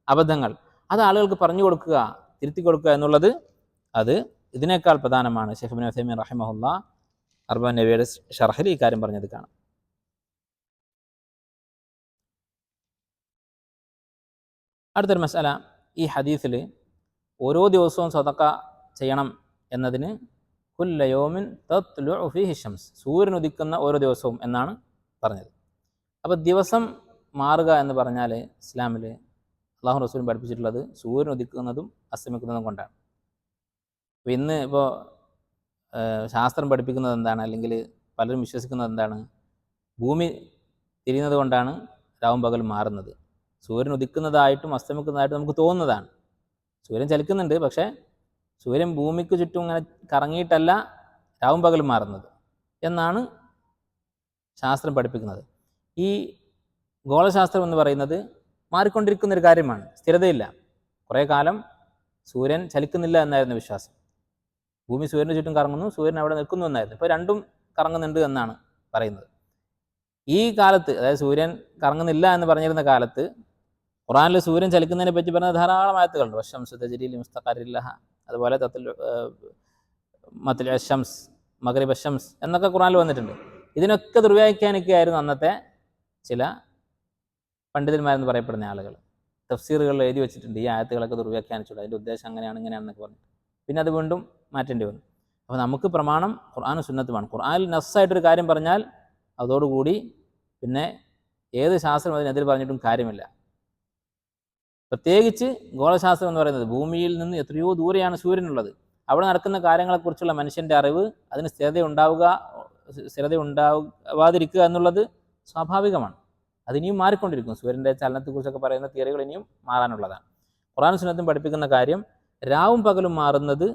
അബദ്ധങ്ങൾ, അത് ആളുകൾക്ക് പറഞ്ഞു കൊടുക്കുക, തിരുത്തി കൊടുക്കുക എന്നുള്ളത് അത് ഇതിനേക്കാൾ പ്രധാനമാണ്. ശൈഖ് ഇബ്നു ഉസൈമീൻ റഹിമഹുല്ലാഹ് അർബഈൻ നബവിയുടെ ശർഹിൽ ഈ കാര്യം പറഞ്ഞത് കാണാം. അടുത്തൊരു മസല, ഈ ഹദീസിൽ ഓരോ ദിവസവും സദക്ക ചെയ്യണം എന്നതിന് കുല്ല യൗമിൻ തത്ലുഉ ഫീഹി ശംസ്, സൂര്യൻ ഉദിക്കുന്ന ഓരോ ദിവസവും എന്നാണ് പറഞ്ഞത്. അപ്പോൾ ദിവസം മാറുക എന്ന് പറഞ്ഞാൽ ഇസ്ലാമിൽ അള്ളാഹു റസൂലും പഠിപ്പിച്ചിട്ടുള്ളത് സൂര്യൻ ഉദിക്കുന്നതും അസ്തമിക്കുന്നതും കൊണ്ടാണ്. അപ്പോൾ ഇന്ന് ഇപ്പോൾ ശാസ്ത്രം പഠിപ്പിക്കുന്നത് എന്താണ്, അല്ലെങ്കിൽ പലരും വിശ്വസിക്കുന്നത് എന്താണ്? ഭൂമി തിരിയുന്നത് കൊണ്ടാണ് രാവും പകലും മാറുന്നത്. സൂര്യൻ ഉദിക്കുന്നതായിട്ടും അസ്തമിക്കുന്നതായിട്ടും നമുക്ക് തോന്നുന്നതാണ്. സൂര്യൻ ചലിക്കുന്നുണ്ട്, പക്ഷേ സൂര്യൻ ഭൂമിക്ക് ചുറ്റും ഇങ്ങനെ കറങ്ങിയിട്ടല്ല രാവും പകലും മാറുന്നത് എന്നാണ് ശാസ്ത്രം പഠിപ്പിക്കുന്നത്. ഈ ഗോളശാസ്ത്രം എന്ന് പറയുന്നത് മാറിക്കൊണ്ടിരിക്കുന്നൊരു കാര്യമാണ്, സ്ഥിരതയില്ല. കുറേ കാലം സൂര്യൻ ചലിക്കുന്നില്ല എന്നായിരുന്നു വിശ്വാസം. ഭൂമി സൂര്യൻ്റെ ചുറ്റും കറങ്ങുന്നു, സൂര്യൻ അവിടെ നിൽക്കുന്നു എന്നായിരുന്നു. ഇപ്പോൾ രണ്ടും കറങ്ങുന്നുണ്ട് എന്നാണ് പറയുന്നത്. ഈ കാലത്ത്, അതായത് സൂര്യൻ കറങ്ങുന്നില്ല എന്ന് പറഞ്ഞിരുന്ന കാലത്ത് ഖുർആനിൽ സൂര്യൻ ചലിക്കുന്നതിനെ പറ്റി പറഞ്ഞ ധാരാളം ആയത്തുകളുണ്ട്. വശംസു തജ്രി ലിമുസ്തഖറിൻ ലഹ, അതുപോലെ മത്ലഉ ശംസ്, മഗ്രിബ ശംസ് എന്നൊക്കെ ഖുർആനിൽ വന്നിട്ടുണ്ട്. ഇതിനൊക്കെ ദുർവ്യാഖ്യാനിക്കുകയായിരുന്നു അന്നത്തെ ചില പണ്ഡിതന്മാരെന്ന് പറയപ്പെടുന്ന ആളുകൾ. തഫ്സീറുകളിൽ എഴുതി വെച്ചിട്ടുണ്ട് ഈ ആയത്തുകളൊക്കെ ദുർവ്യാഖ്യാനിച്ചുള്ളൂ, അതിൻ്റെ ഉദ്ദേശം അങ്ങനെയാണ് ഇങ്ങനെയാണെന്നൊക്കെ പറഞ്ഞു. പിന്നെ അത് വീണ്ടും മാറ്റേണ്ടി വന്നു. അപ്പോൾ നമുക്ക് പ്രമാണം ഖുർആനും സുന്നത്തുമാണ്. ഖുർആനിൽ നസ്സായിട്ടൊരു കാര്യം പറഞ്ഞാൽ അതോടുകൂടി പിന്നെ ഏത് ശാസ്ത്രം അതിനെതിരെ പറഞ്ഞിട്ടും കാര്യമില്ല. പ്രത്യേകിച്ച് ഗോളശാസ്ത്രം എന്ന് പറയുന്നത് ഭൂമിയിൽ നിന്ന് എത്രയോ ദൂരെയാണ് സൂര്യനുള്ളത്. അവിടെ നടക്കുന്ന കാര്യങ്ങളെക്കുറിച്ചുള്ള മനുഷ്യൻ്റെ അറിവ്, അതിന് സ്ഥിരത ഉണ്ടാവാതിരിക്കുക എന്നുള്ളത് സ്വാഭാവികമാണ്. അതിനിയും മാറിക്കൊണ്ടിരിക്കും. സൂര്യൻ്റെ ചലനത്തെക്കുറിച്ചൊക്കെ പറയുന്ന തിയറികൾ ഇനിയും മാറാനുള്ളതാണ്. ഖുർആനും സുന്നത്തും പഠിപ്പിക്കുന്ന കാര്യം രാവും പകലും മാറുന്നത്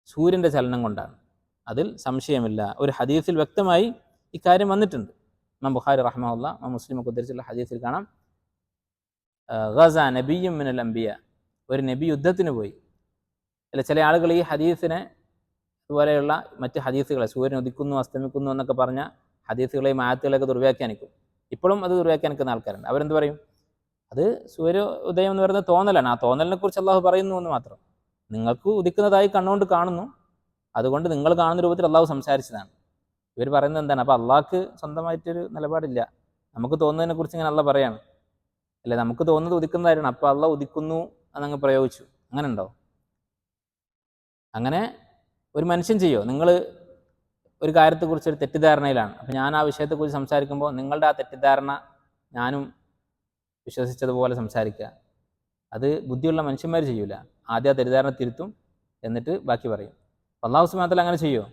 സൂര്യൻ്റെ ചലനം കൊണ്ടാണ്, അതിൽ സംശയമില്ല. ഒരു ഹദീസിൽ വ്യക്തമായി ഇക്കാര്യം വന്നിട്ടുണ്ട്. ഇമാം ബുഖാരി റഹ്മഹുല്ലാ, ഇമാം മുസ്ലിമൊക്കെ ഉദ്ധരിച്ചുള്ള ഹദീസിൽ കാണാം, ഗസ നബിയ്യും മിനൽ അംബിയ, ഒരു നബി യുദ്ധത്തിന് പോയി. അല്ല, ചില ആളുകൾ ഈ ഹദീസിനെ അതുപോലെയുള്ള മറ്റ് ഹദീസുകളെ, സൂര്യൻ ഉദിക്കുന്നു അസ്തമിക്കുന്നു എന്നൊക്കെ പറഞ്ഞ ഹദീസുകളെയും ആയത്തുകളെയൊക്കെ ദുർവ്യാഖ്യാനിക്കും. ഇപ്പോഴും അത് ദുർവ്യാഖ്യാനിക്കുന്ന ആൾക്കാരുണ്ട്. അവരെന്ത് പറയും? അത് സൂര്യ ഉദയം എന്ന് പറയുന്നത് തോന്നലാണ്. ആ തോന്നലിനെ കുറിച്ച് അള്ളാഹു പറയുന്നു എന്ന് മാത്രം. നിങ്ങൾക്ക് ഉദിക്കുന്നതായി കണ്ണുകൊണ്ട് കാണുന്നു, അതുകൊണ്ട് നിങ്ങൾ കാണുന്ന രൂപത്തിൽ അള്ളാഹു സംസാരിച്ചതാണ്. ഇവർ പറയുന്നത് എന്താണ്? അപ്പോൾ അള്ളാഹ്ക്ക് സ്വന്തമായിട്ടൊരു നിലപാടില്ല. നമുക്ക് തോന്നുന്നതിനെ കുറിച്ച് ഇങ്ങനെ അള്ളാഹ് പറയാണ്, അല്ലെ? നമുക്ക് തോന്നുന്നത് ഉദിക്കുന്നതായിരുന്നു, അപ്പോൾ അള്ളാഹ് ഉദിക്കുന്നു എന്നങ്ങ് പ്രയോഗിച്ചു. അങ്ങനെ ഉണ്ടോ? അങ്ങനെ ഒരു മനുഷ്യൻ ചെയ്യോ? നിങ്ങൾ ഒരു കാര്യത്തെക്കുറിച്ച് ഒരു തെറ്റിദ്ധാരണയിലാണ്, അപ്പോൾ ഞാൻ ആ വിഷയത്തെക്കുറിച്ച് സംസാരിക്കുമ്പോൾ നിങ്ങളുടെ ആ തെറ്റിദ്ധാരണ ഞാനും വിശ്വസിച്ചതുപോലെ സംസാരിക്കുക, അത് ബുദ്ധിയുള്ള മനുഷ്യന്മാർ ചെയ്യൂല. ആദ്യം ആ തെറ്റിദ്ധാരണ തിരുത്തും, എന്നിട്ട് ബാക്കി പറയും. അല്ലാഹു സുബ്ഹാനഹു വ തആല അങ്ങനെ ചെയ്യോ?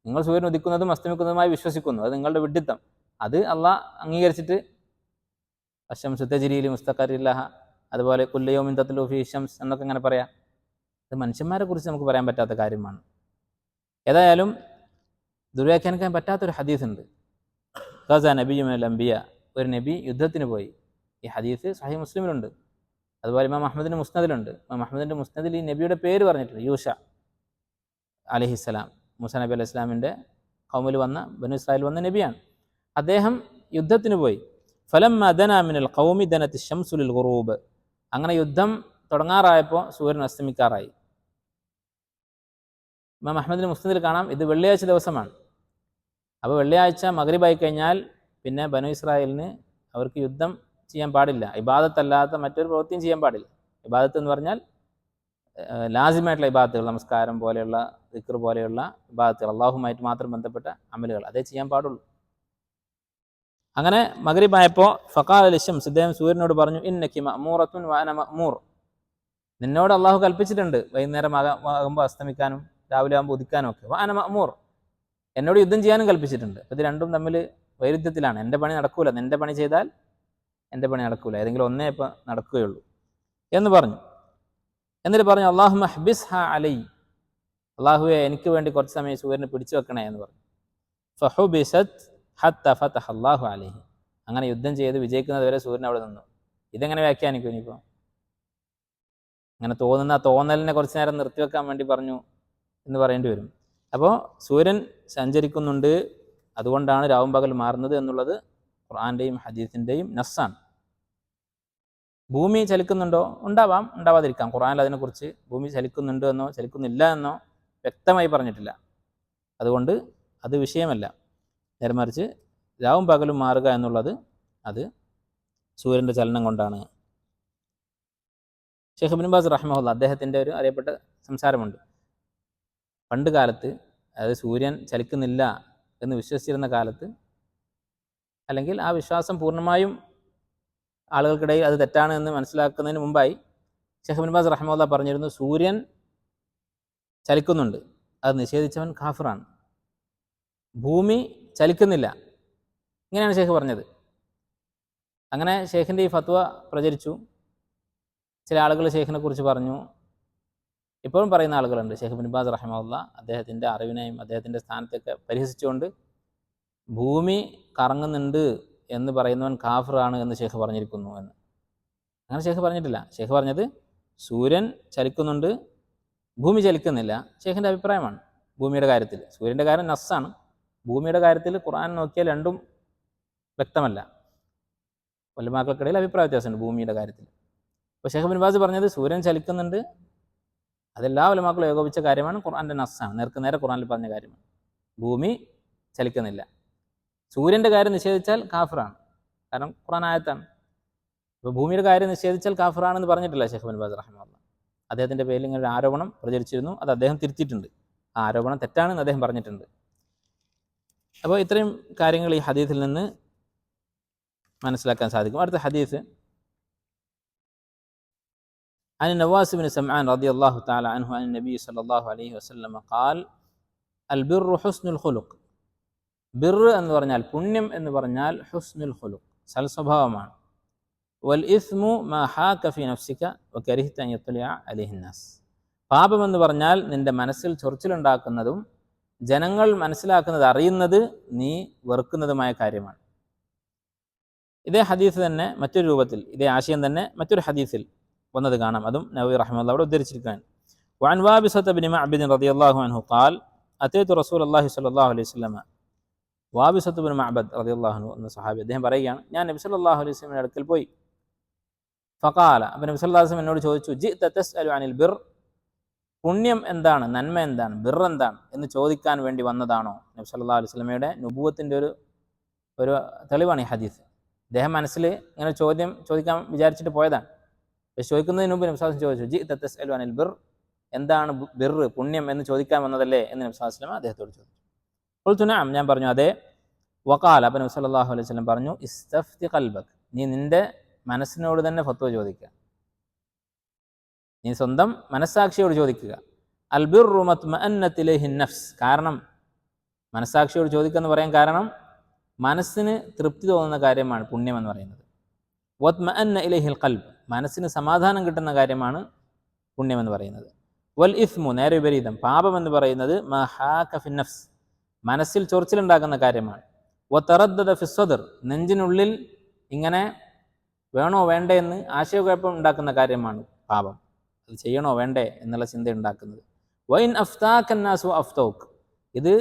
നിങ്ങൾ സൂര്യൻ ഉദിക്കുന്നതും അസ്തമിക്കുന്നതുമായി വിശ്വസിക്കുന്നു, അത് നിങ്ങളുടെ വിഡ്ഢിത്തം. അത് അള്ളാഹ് അംഗീകരിച്ചിട്ട് അശംസു തജ്രി ലിമുസ്തഖറിൻ ലഹ, അതുപോലെ കുല്ലു യൗമിൻ തത്ലു ഫീ ശംസ് എന്നൊക്കെ അങ്ങനെ പറയാം. ഇത് മനുഷ്യന്മാരെ കുറിച്ച് നമുക്ക് പറയാൻ പറ്റാത്ത കാര്യമാണ്. ഏതായാലും ദുർവ്യാഖ്യാനിക്കാൻ പറ്റാത്തൊരു ഹദീസ് ഉണ്ട്. ഗസ നബിയ്യു മിനൽ അംബിയ, ഒരു നബി യുദ്ധത്തിന് പോയി. ഈ ഹദീസ് സഹീഹ് മുസ്ലിമിലുണ്ട്, അതുപോലെ ഇമാം അഹ്മദിൻ്റെ മുസ്നദിലുണ്ട്. ഇമാം അഹ്മദിൻ്റെ മുസ്നദിൽ ഈ നബിയുടെ പേര് പറഞ്ഞിട്ടുണ്ട്, യൂഷ അലൈഹിസ്സലാം. മൂസ നബി അലൈഹി ഇസ്ലാമിൻ്റെ ഖൗമിൽ വന്ന, ബനു ഇസ്രായേൽ വന്ന നബിയാണ്. അദ്ദേഹം യുദ്ധത്തിന് പോയി. ഫലമ്മ ദനാ മിനൽ ഖൗമി ദനത്തി ശംസു ലിൽ ഗുറൂബ്, അങ്ങനെ യുദ്ധം തുടങ്ങാറായപ്പോൾ സൂര്യൻ അസ്തമിക്കാറായി. ഇമാം അഹ്മദിൻ്റെ മുസ്നദിൽ കാണാം, ഇത് വെള്ളിയാഴ്ച ദിവസമാണ്. അപ്പോൾ വെള്ളിയാഴ്ച മഗ്രിബായി കഴിഞ്ഞാൽ പിന്നെ ബനു ഇസ്രായേലിന് അവർക്ക് യുദ്ധം ചെയ്യാൻ പാടില്ല, ഇബാദത്തല്ലാത്ത മറ്റൊരു പ്രവൃത്തിയും ചെയ്യാൻ പാടില്ല. ഇബാദത്ത് എന്ന് പറഞ്ഞാൽ ലാസിമായിട്ടുള്ള ഇബാദത്തുകൾ, നമസ്കാരം പോലെയുള്ള, ദിക്ർ പോലെയുള്ള ഇബാദത്തുകൾ, അള്ളാഹുമായിട്ട് മാത്രം ബന്ധപ്പെട്ട അമലുകൾ, അതേ ചെയ്യാൻ പാടുള്ളൂ. അങ്ങനെ മഗ്രിബായപ്പോൾ ഫഖാല ലിശംസ്, ഇദ്ദേഹം സൂര്യനോട് പറഞ്ഞു, ഇന്നകി മഅ്മൂറത്തുൻ വ അന മഅ്മൂർ, നിന്നോട് അള്ളാഹു കൽപ്പിച്ചിട്ടുണ്ട് വൈകുന്നേരം ആകുമ്പോൾ അസ്തമിക്കാനും രാവിലെ ആകുമ്പോൾ ഉദിക്കാനും ഒക്കെ. വ അന മഅ്മൂർ, എന്നോട് യുദ്ധം ചെയ്യാനും കൽപ്പിച്ചിട്ടുണ്ട്. ഇത് രണ്ടും തമ്മിൽ വൈരുദ്ധ്യത്തിലാണ്. എൻ്റെ പണി നടക്കൂല, നിൻ്റെ പണി ചെയ്താൽ എൻ്റെ പണി നടക്കൂല, ഏതെങ്കിലും ഒന്നേ ഇപ്പം നടക്കുകയുള്ളൂ എന്ന് പറഞ്ഞു. എന്നിട്ട് പറഞ്ഞു, അല്ലാഹുമ്മ ഹ്ബിസ്ഹ അലൈ, അള്ളാഹുവെ എനിക്ക് വേണ്ടി കുറച്ച് സമയം സൂര്യനെ പിടിച്ചു വെക്കണേ എന്ന് പറഞ്ഞു. ഫഹുബിസത് ഹത്ത ഫതഹ അല്ലാഹു അലൈഹി, അങ്ങനെ യുദ്ധം ചെയ്ത് വിജയിക്കുന്നത് വരെ സൂര്യൻ അവിടെ നിന്നു. ഇതെങ്ങനെ വ്യാഖ്യാനിക്കും ഇനിയിപ്പോൾ? അങ്ങനെ തോന്നലിനെ കുറച്ച് നേരം നിർത്തിവെക്കാൻ വേണ്ടി പറഞ്ഞു എന്ന് പറയേണ്ടി വരും. അപ്പോൾ സൂര്യൻ സഞ്ചരിക്കുന്നുണ്ട്, അതുകൊണ്ടാണ് രാവും പകൽ മാറുന്നത് എന്നുള്ളത് ഖുർആൻ്റെയും ഹദീസിൻ്റെയും നസ്സാണ്. ഭൂമി ചലിക്കുന്നുണ്ടോ? ഉണ്ടാവാം, ഉണ്ടാവാതിരിക്കാം. ഖുർആനിൽ അതിനെക്കുറിച്ച് ഭൂമി ചലിക്കുന്നുണ്ട് എന്നോ ചലിക്കുന്നില്ല എന്നോ വ്യക്തമായി പറഞ്ഞിട്ടില്ല. അതുകൊണ്ട് അത് വിഷയമല്ല. നേരെ മറിച്ച് രാവും പകലും മാറുക എന്നുള്ളത് അത് സൂര്യൻ്റെ ചലനം കൊണ്ടാണ്. ഷെയ്ഖ് ഇബ്നു ബാസ് റഹിമഹുല്ലാ, അദ്ദേഹത്തിൻ്റെ ഒരു അറിയപ്പെട്ട സംസാരമുണ്ട്. പണ്ട് കാലത്ത്, അതായത് സൂര്യൻ ചലിക്കുന്നില്ല എന്ന് വിശ്വസിച്ചിരുന്ന കാലത്ത്, അല്ലെങ്കിൽ ആ വിശ്വാസം പൂർണ്ണമായും ആളുകൾക്കിടയിൽ അത് തെറ്റാണ് എന്ന് മനസ്സിലാക്കുന്നതിന് മുമ്പായി ഷെയ്ഖ് ഇബ്നു ബാസ് റഹിമഹുല്ലാ പറഞ്ഞിരുന്നു, സൂര്യൻ ചലിക്കുന്നുണ്ട്, അത് നിഷേധിച്ചവൻ കാഫിറാണ്. ഭൂമി ചലിക്കുന്നില്ല, ഇങ്ങനെയാണ് ഷെയ്ഖ് പറഞ്ഞത്. അങ്ങനെ ഷെയ്ഖിൻ്റെ ഈ ഫത്വ പ്രചരിച്ചു. ചില ആളുകൾ ഷെയ്ഖിനെ കുറിച്ച് പറഞ്ഞു, ഇപ്പോഴും പറയുന്ന ആളുകളുണ്ട്. ഷെയ്ഖ് ഇബ്നു ബാസ് റഹിമഹുല്ലാ അദ്ദേഹത്തിൻ്റെ അറിവിനെയും അദ്ദേഹത്തിൻ്റെ സ്ഥാനത്തൊക്കെ പരിഹസിച്ചുകൊണ്ട് ഭൂമി കറങ്ങുന്നുണ്ട് എന്ന് പറയുന്നവൻ കാഫിറാണ് എന്ന് ഷെയ്ഖ് പറഞ്ഞിരിക്കുന്നു എന്ന്. അങ്ങനെ ഷെയ്ഖ് പറഞ്ഞിട്ടില്ല. ഷെയ്ഖ് പറഞ്ഞത് സൂര്യൻ ചലിക്കുന്നുണ്ട്, ഭൂമി ചലിക്കുന്നില്ല. ഷെയ്ഖിൻ്റെ അഭിപ്രായമാണ്. ഭൂമിയുടെ കാര്യത്തിൽ. സൂര്യൻ്റെ കാര്യം നസ്സാണ്. ഭൂമിയുടെ കാര്യത്തിൽ ഖുർആൻ നോക്കിയാൽ രണ്ടും വ്യക്തമല്ല. ഉലമാക്കൾക്കിടയിൽ അഭിപ്രായ വ്യത്യാസമുണ്ട് ഭൂമിയുടെ കാര്യത്തിൽ. അപ്പോൾ ഷെയ്ഖ് ഇബ്നു ബാസ് പറഞ്ഞത് സൂര്യൻ ചലിക്കുന്നുണ്ട്, അതെല്ലാ ഉലമാക്കളും ഏകോപിച്ച കാര്യമാണ്, ഖുർആൻ്റെ നസ്സാണ്, നേർക്ക് നേരെ ഖുർആനിൽ പറഞ്ഞ കാര്യമാണ്. ഭൂമി ചലിക്കുന്നില്ല. സൂര്യൻ്റെ കാര്യം നിഷേധിച്ചാൽ കാഫിറാണ്, കാരണം ഖുർആൻ ആയത്താണ്. അപ്പോൾ ഭൂമിയുടെ കാര്യം നിഷേധിച്ചാൽ കാഫിറാണെന്ന് പറഞ്ഞിട്ടില്ല ഷെയ്ഖ് ഇബ്നു ബാസ് റഹിമഹുല്ലാഹ്. അദ്ദേഹത്തിൻ്റെ പേരിൽ ഇങ്ങനെ ഒരു ആരോപണം പ്രചരിച്ചിരുന്നു, അത് അദ്ദേഹം തിരുത്തിയിട്ടുണ്ട്. ആ ആരോപണം തെറ്റാണെന്ന് അദ്ദേഹം പറഞ്ഞിട്ടുണ്ട്. അപ്പോൾ ഇത്രയും കാര്യങ്ങൾ ഈ ഹദീസിൽ നിന്ന് മനസ്സിലാക്കാൻ സാധിക്കും. അടുത്ത ഹദീസ് عن النواس بن سمعان رضي الله تعالى عنه عن النبي صلى الله عليه وسلم قال البر حسن الخلق. ബിർ എന്ന് പറഞ്ഞാൽ, പുണ്യം എന്ന് പറഞ്ഞാൽ ഹുസ്നുൽ ഖുലുഖ്, സൽസ്വഭാവമാണ്. വൽ ഇസ്മു മാ ഹാക ഫി നഫ്സിക വകരിഹത അൻ യത്ലിഅ അലൈഹി الناس. പാപം എന്ന് പറഞ്ഞാൽ നിന്റെ മനസ്സിൽ ചൊറിച്ചിലുണ്ടാക്കുന്നതും ജനങ്ങൾ മനസ്സിലാക്കുന്നത് അറിയുന്നത് നീ വെറുക്കുന്നതുമായ കാര്യമാണ്. ഇതേ ഹദീസ് തന്നെ മറ്റൊരു രൂപത്തിൽ, ഇതേ ആശയം തന്നെ മറ്റൊരു ഹദീസിൽ വന്നത് കാണാം. അതും നവവി റഹിമഹുല്ലാഹ് അവിടെ ഉദ്ധരിച്ചിരിക്കുകയാണ്. വഅൻ വാബിസത ബിൻ മഅബദ് റളിയല്ലാഹു അൻഹു ഖാൽ അതൈതു റസൂലുള്ളാഹി സ്വല്ലല്ലാഹു അലൈഹി വസല്ലം. വാബിസത്ത് ബിൻ മഅബദ് റളിയല്ലാഹു അൻഹു എന്ന സ്വഹാബി അദ്ദേഹം പറയുകയാണ്, ഞാൻ നബി സല്ലല്ലാഹു അലൈഹി വസല്ലമയുടെ അടുക്കൽ പോയി. ഫഖാല, അപ്പോൾ നബി സല്ലല്ലാഹു അലൈഹി വസല്ലം എന്നോട് ചോദിച്ചു, ജിഅത തസ്അലു അനിൽ ബിർ, പുണ്യം എന്താണ്, നന്മ എന്താണ്, ബിർ എന്താണ് എന്ന് ചോദിക്കാൻ വേണ്ടി വന്നതാണോ? നബി സല്ലല്ലാഹു അലൈഹി വസല്ലമയുടെ നുബുവത്തിൻ്റെ ഒരു തെളിവാണ് ഈ ഹദീസ്. അദ്ദേഹം മനസ്സിൽ ഇങ്ങനെ ചോദിക്കാൻ വിചാരിച്ചിട്ട് പോയതാണ്. പക്ഷെ ചോദിക്കുന്നതിന് മുമ്പ് നബി സല്ലല്ലാഹു അലൈഹി വസല്ലം ചോദിച്ചു, ജിഅത തസ്അലു അനിൽ ബിർ, എന്താണ് ബിർ, പുണ്യം എന്ന് ചോദിക്കാൻ വന്നതല്ലേ എന്ന് നബി സല്ലല്ലാഹു അലൈഹി വസല്ലം അദ്ദേഹത്തോട് ചോദിച്ചു. ഖുൽതു നഅം, ഞാൻ പറഞ്ഞു അതെ. വഖാല, അപ്പോൾ നബി സല്ലല്ലാഹു അലൈഹി വസല്ലം പറഞ്ഞു, ഇസ്തഫ്തി ഖൽബക്, നീ നിന്റെ മനസ്സിനോട് തന്നെ ഫത്വ ചോദിക്കുക, നീ സ്വന്തം മനസ്സാക്ഷിയോട് ചോദിക്കുക. അൽ ബിർറു മത്മഅന്നത് ഇലൈഹി നഫ്സ്, കാരണം മനസ്സാക്ഷിയോട് ചോദിക്കുക എന്ന് പറയാൻ കാരണം മനസ്സിന് തൃപ്തി തോന്നുന്ന കാര്യമാണ് പുണ്യം എന്ന് പറയുന്നത്. വത്മഅന്ന ഇലൈഹിൽ ഖൽബ്, മനസ്സിന് സമാധാനം കിട്ടുന്ന കാര്യമാണ് പുണ്യം എന്ന് പറയുന്നത്. വൽ ഇസ്മു, നേരെ വിപരീതം, പാപം എന്ന് പറയുന്നത് മാ ഹാക ഫി നഫ്സ്, മനസ്സിൽ ചൊറിച്ചിലുണ്ടാക്കുന്ന കാര്യമാണ്. വതറദ്ദദ ഫി സ്വദർ, നെഞ്ചിനുള്ളിൽ ഇങ്ങനെ വേണോ വേണ്ടേ എന്ന് ആശയക്കുഴപ്പം ഉണ്ടാക്കുന്ന കാര്യമാണ് പാപം. അത് ചെയ്യണോ വേണ്ടേ എന്നുള്ള ചിന്ത ഉണ്ടാക്കുന്നത്. വൈൻ അഫ്താക നാസു അഫ്തൗക്, ഇത്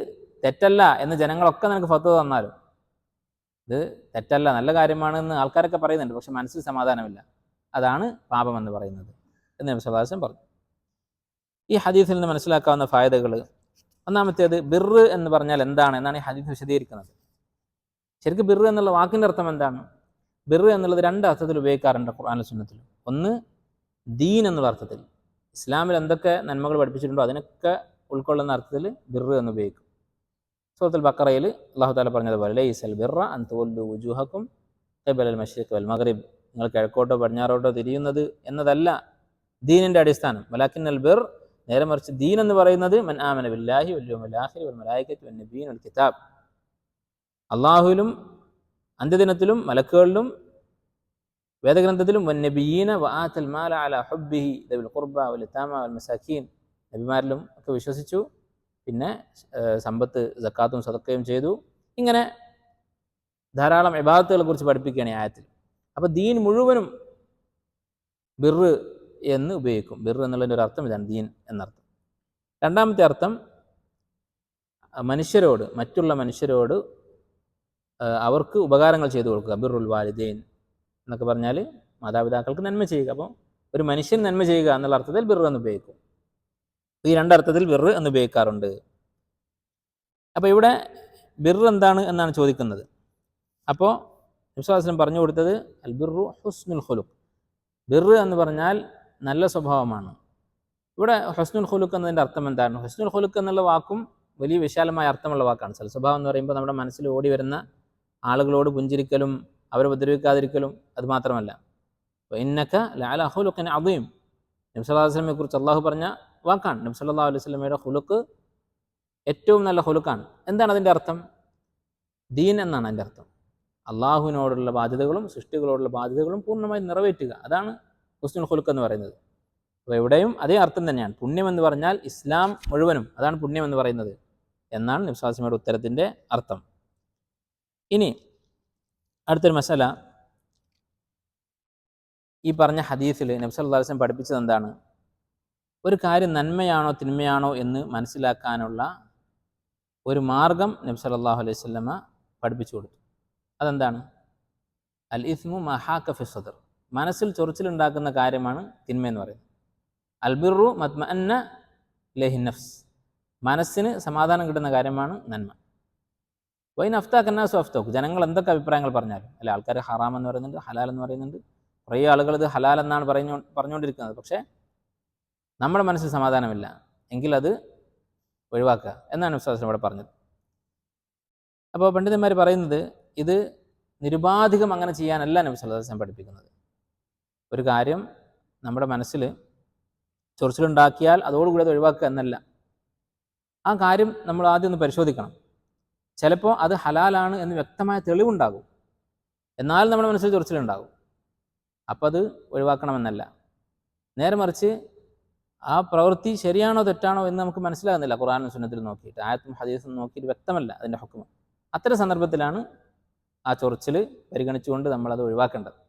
തെറ്റല്ല എന്ന് ജനങ്ങളൊക്കെ നിനക്ക് ഫത്വ തന്നാലും, ഇത് തെറ്റല്ല നല്ല കാര്യമാണെന്ന് ആൾക്കാരൊക്കെ പറയുന്നുണ്ട്, പക്ഷെ മനസ്സിൽ സമാധാനമില്ല, അതാണ് പാപം എന്ന് പറയുന്നത് എന്ന് നബി സല്ലല്ലാഹു അലൈഹി വസല്ലം പറഞ്ഞു. ഈ ഹദീസിൽ നിന്ന് മനസ്സിലാക്കാവുന്ന ഫായദകൾ, ഒന്നാമത്തേത് ബിർ എന്ന് പറഞ്ഞാൽ എന്താണ് എന്നാണ് ഈ ഹദീസ് വിശദീകരിക്കുന്നത്. ശരിക്കും ബിർ എന്നുള്ള വാക്കിൻ്റെ അർത്ഥം എന്താണ്? ബിർ എന്നുള്ളത് രണ്ട് അർത്ഥത്തിൽ ഉപയോഗിക്കാറുണ്ട് ഖുർആനിലും സുന്നത്തിലും. ഒന്ന് ദീൻ എന്നുള്ള അർത്ഥത്തിൽ, ഇസ്ലാമിൽ എന്തൊക്കെ നന്മകൾ പഠിപ്പിച്ചിട്ടുണ്ടോ അതിനൊക്കെ ഉൾക്കൊള്ളുന്ന അർത്ഥത്തിൽ ബിർ എന്ന് ഉപയോഗിക്കും. സൂറത്തുൽ ബഖറയിൽ അല്ലാഹു തആല പറഞ്ഞതുപോലെ, ലൈസൽ ബിർറ അൻ തുവല്ലു വുജൂഹക്കും ഖിബലൽ മശ്രിഖ് വൽ മഗ്രിബ്, നിങ്ങൾ കിഴക്കോട്ടോ പടിഞ്ഞാറോട്ടോ തിരിയുന്നത് എന്നതല്ല ദീനിൻ്റെ അടിസ്ഥാനം. വലാകിന്നൽ ബിർ, നേരെ മറിച്ച് ദീൻ എന്ന് പറയുന്നത് മൻ ആമന ബില്ലാഹി വൽ യൗമിൽ ആഖിർ വൽ മലായികത്തി വൻ നബിയ്യിൻ വൽ കിതാബ്, അള്ളാഹുവിലും അന്ത്യദിനത്തിലും മലക്കുകളിലും വേദഗ്രന്ഥത്തിലും വൻ നബിയ്യീന വആതൽ മാല അലാ ഹുബ്ബിഹി ദവിൽ ഖുർബ വൽ യതാമ വൽ മസാകീൻ, നബിമാരിലും ഒക്കെ വിശ്വസിച്ചു, പിന്നെ സമ്പത്ത് സക്കാത്തും സദക്കയും ചെയ്തു. ഇങ്ങനെ ധാരാളം ഇബാദത്തുകളെ കുറിച്ച് പഠിപ്പിക്കുകയാണ് ഈ ആയത്തിൽ. അപ്പോൾ ദീൻ മുഴുവനും ബിർ എന്ന് ഉപയോഗിക്കും. ബിർ എന്നുള്ളതിൻ്റെ ഒരു അർത്ഥം ഇതാണ്, ദീൻ എന്നർത്ഥം. രണ്ടാമത്തെ അർത്ഥം മനുഷ്യരോട്, മറ്റുള്ള മനുഷ്യരോട് അവർക്ക് ഉപകാരങ്ങൾ ചെയ്തു കൊടുക്കുക. ബിറുൽ വാലിദൈൻ എന്നൊക്കെ പറഞ്ഞാൽ മാതാപിതാക്കൾക്ക് നന്മ ചെയ്യുക. അപ്പോൾ ഒരു മനുഷ്യൻ നന്മ ചെയ്യുക എന്നുള്ള അർത്ഥത്തിൽ ബിർ എന്ന് ഉപയോഗിക്കും. ഈ രണ്ടർത്ഥത്തിൽ ബിർ എന്ന് ഉപയോഗിക്കാറുണ്ട്. അപ്പോൾ ഇവിടെ ബിർ എന്താണ് എന്നാണ് ചോദിക്കുന്നത്. അപ്പോൾ നബി സല്ലല്ലാഹു അലൈഹി വസല്ലം പറഞ്ഞു കൊടുത്തത് അൽ ബിർറു ഹുസ്നുൽ ഖുലുഖ്, ബിർ എന്ന് പറഞ്ഞാൽ നല്ല സ്വഭാവമാണ്. ഇവിടെ ഹുസ്നുൽ ഖുലുഖ് എന്നതിൻ്റെ അർത്ഥം എന്താണ്? ഹുസ്നുൽ ഖുലുഖ് എന്നുള്ള വാക്കും വലിയ വിശാലമായ അർത്ഥമുള്ള വാക്കാണ്. സൽസ്വഭാവം എന്ന് പറയുമ്പോൾ നമ്മുടെ മനസ്സിൽ ഓടി വരുന്ന ആളുകളോട് പുഞ്ചിരിക്കലും അവരെ ഉപദ്രവിക്കാതിരിക്കലും അത് മാത്രമല്ല. ഇന്നക ലഅലാ ഖുലുഖിൻ അദീം, നബി സല്ലല്ലാഹു അലൈഹി വസല്ലമയെ കുറിച്ച് അള്ളാഹു പറഞ്ഞ വാക്കാണ്. നബി സല്ലല്ലാഹു അലൈഹി വസല്ലമയുടെ ഖുലുഖ് ഏറ്റവും നല്ല ഖുലുഖാണ്. എന്താണ് അതിൻ്റെ അർത്ഥം? ദീൻ എന്നാണ് അതിൻ്റെ അർത്ഥം. അള്ളാഹുവിനോടുള്ള ബാധ്യതകളും സൃഷ്ടികളോടുള്ള ബാധ്യതകളും പൂർണ്ണമായി നിറവേറ്റുക, അതാണ് ഹുസ്നുൽ ഖുലുഖ് എന്ന് പറയുന്നത്. അപ്പോൾ ഇവിടെയും അതേ അർത്ഥം തന്നെയാണ്. പുണ്യം എന്ന് പറഞ്ഞാൽ ഇസ്ലാം മുഴുവനും, അതാണ് പുണ്യം എന്ന് പറയുന്നത് എന്നാണ് നബി സല്ലല്ലാഹു അലൈഹി വസല്ലമയുടെ ഉത്തരത്തിൻ്റെ അർത്ഥം. ഇനി അടുത്തൊരു മസല, ഈ പറഞ്ഞ ഹദീസിൽ നബി സല്ലല്ലാഹു അലൈഹി വസല്ലം പഠിപ്പിച്ചത് എന്താണ്? ഒരു കാര്യം നന്മയാണോ തിന്മയാണോ എന്ന് മനസ്സിലാക്കാനുള്ള ഒരു മാർഗം നബി സല്ലല്ലാഹു അലൈഹി വസല്ലമ പഠിപ്പിച്ചു കൊടുത്തു. അതെന്താണ്? അൽ ഇസ്മു മഹാക ഫി സദർ, മനസ്സിൽ ചൊറിച്ചിലുണ്ടാക്കുന്ന കാര്യമാണ് തിന്മയെന്ന് പറയുന്നത്. അൽ ബിറു മത്മഅന്ന ഇലൈഹി നഫ്സ്, മനസ്സിന് സമാധാനം കിട്ടുന്ന കാര്യമാണ് നന്മ. വൈൻ അഫ്താഖന്നാസു അഫ്തൗക്ക്, ജനങ്ങൾ എന്തൊക്കെ അഭിപ്രായങ്ങൾ പറഞ്ഞാലും, അല്ലെ ആൾക്കാർ ഹറാം എന്ന് പറയുന്നുണ്ട്, ഹലാൽ എന്ന് പറയുന്നുണ്ട്, കുറേ ആളുകൾ ഇത് ഹലാൽ എന്നാണ് പറഞ്ഞുകൊണ്ടിരിക്കുന്നത്. പക്ഷേ നമ്മുടെ മനസ്സിൽ സമാധാനമില്ല എങ്കിൽ അത് ഒഴിവാക്കുക എന്നാണ് വിശ്വാസം ഇവിടെ പറഞ്ഞത്. അപ്പോൾ പണ്ഡിതന്മാർ പറയുന്നത് ഇത് നിരുപാധികം അങ്ങനെ ചെയ്യാനല്ല നബി സല്ലല്ലാഹു അലൈഹി വസല്ലം പഠിപ്പിക്കുന്നത്. ഒരു കാര്യം നമ്മുടെ മനസ്സിൽ ചൊറിച്ചിലുണ്ടാക്കിയാൽ അതോടുകൂടി അത് ഒഴിവാക്കുക എന്നല്ല. ആ കാര്യം നമ്മൾ ആദ്യം ഒന്ന് പരിശോധിക്കണം. ചിലപ്പോൾ അത് ഹലാലാണ് എന്ന് വ്യക്തമായ തെളിവുണ്ടാകും, എന്നാൽ നമ്മുടെ മനസ്സിൽ ചൊറിച്ചിലുണ്ടാകും. അപ്പോൾ അത് ഒഴിവാക്കണമെന്നല്ല. നേരെ മറിച്ച് ആ പ്രവൃത്തി ശരിയാണോ തെറ്റാണോ എന്ന് നമുക്ക് മനസ്സിലാകുന്നില്ല. ഖുർആനും സുന്നത്തിൽ നോക്കിയിട്ട്, ആയത്തും ഹദീസും നോക്കിയിട്ട് വ്യക്തമല്ല അതിൻ്റെ ഹുക്മ്. അത്തരം സന്ദർഭത്തിലാണ് ആ ചൊറിച്ചിൽ പരിഗണിച്ചുകൊണ്ട് നമ്മളത് ഒഴിവാക്കേണ്ടത്.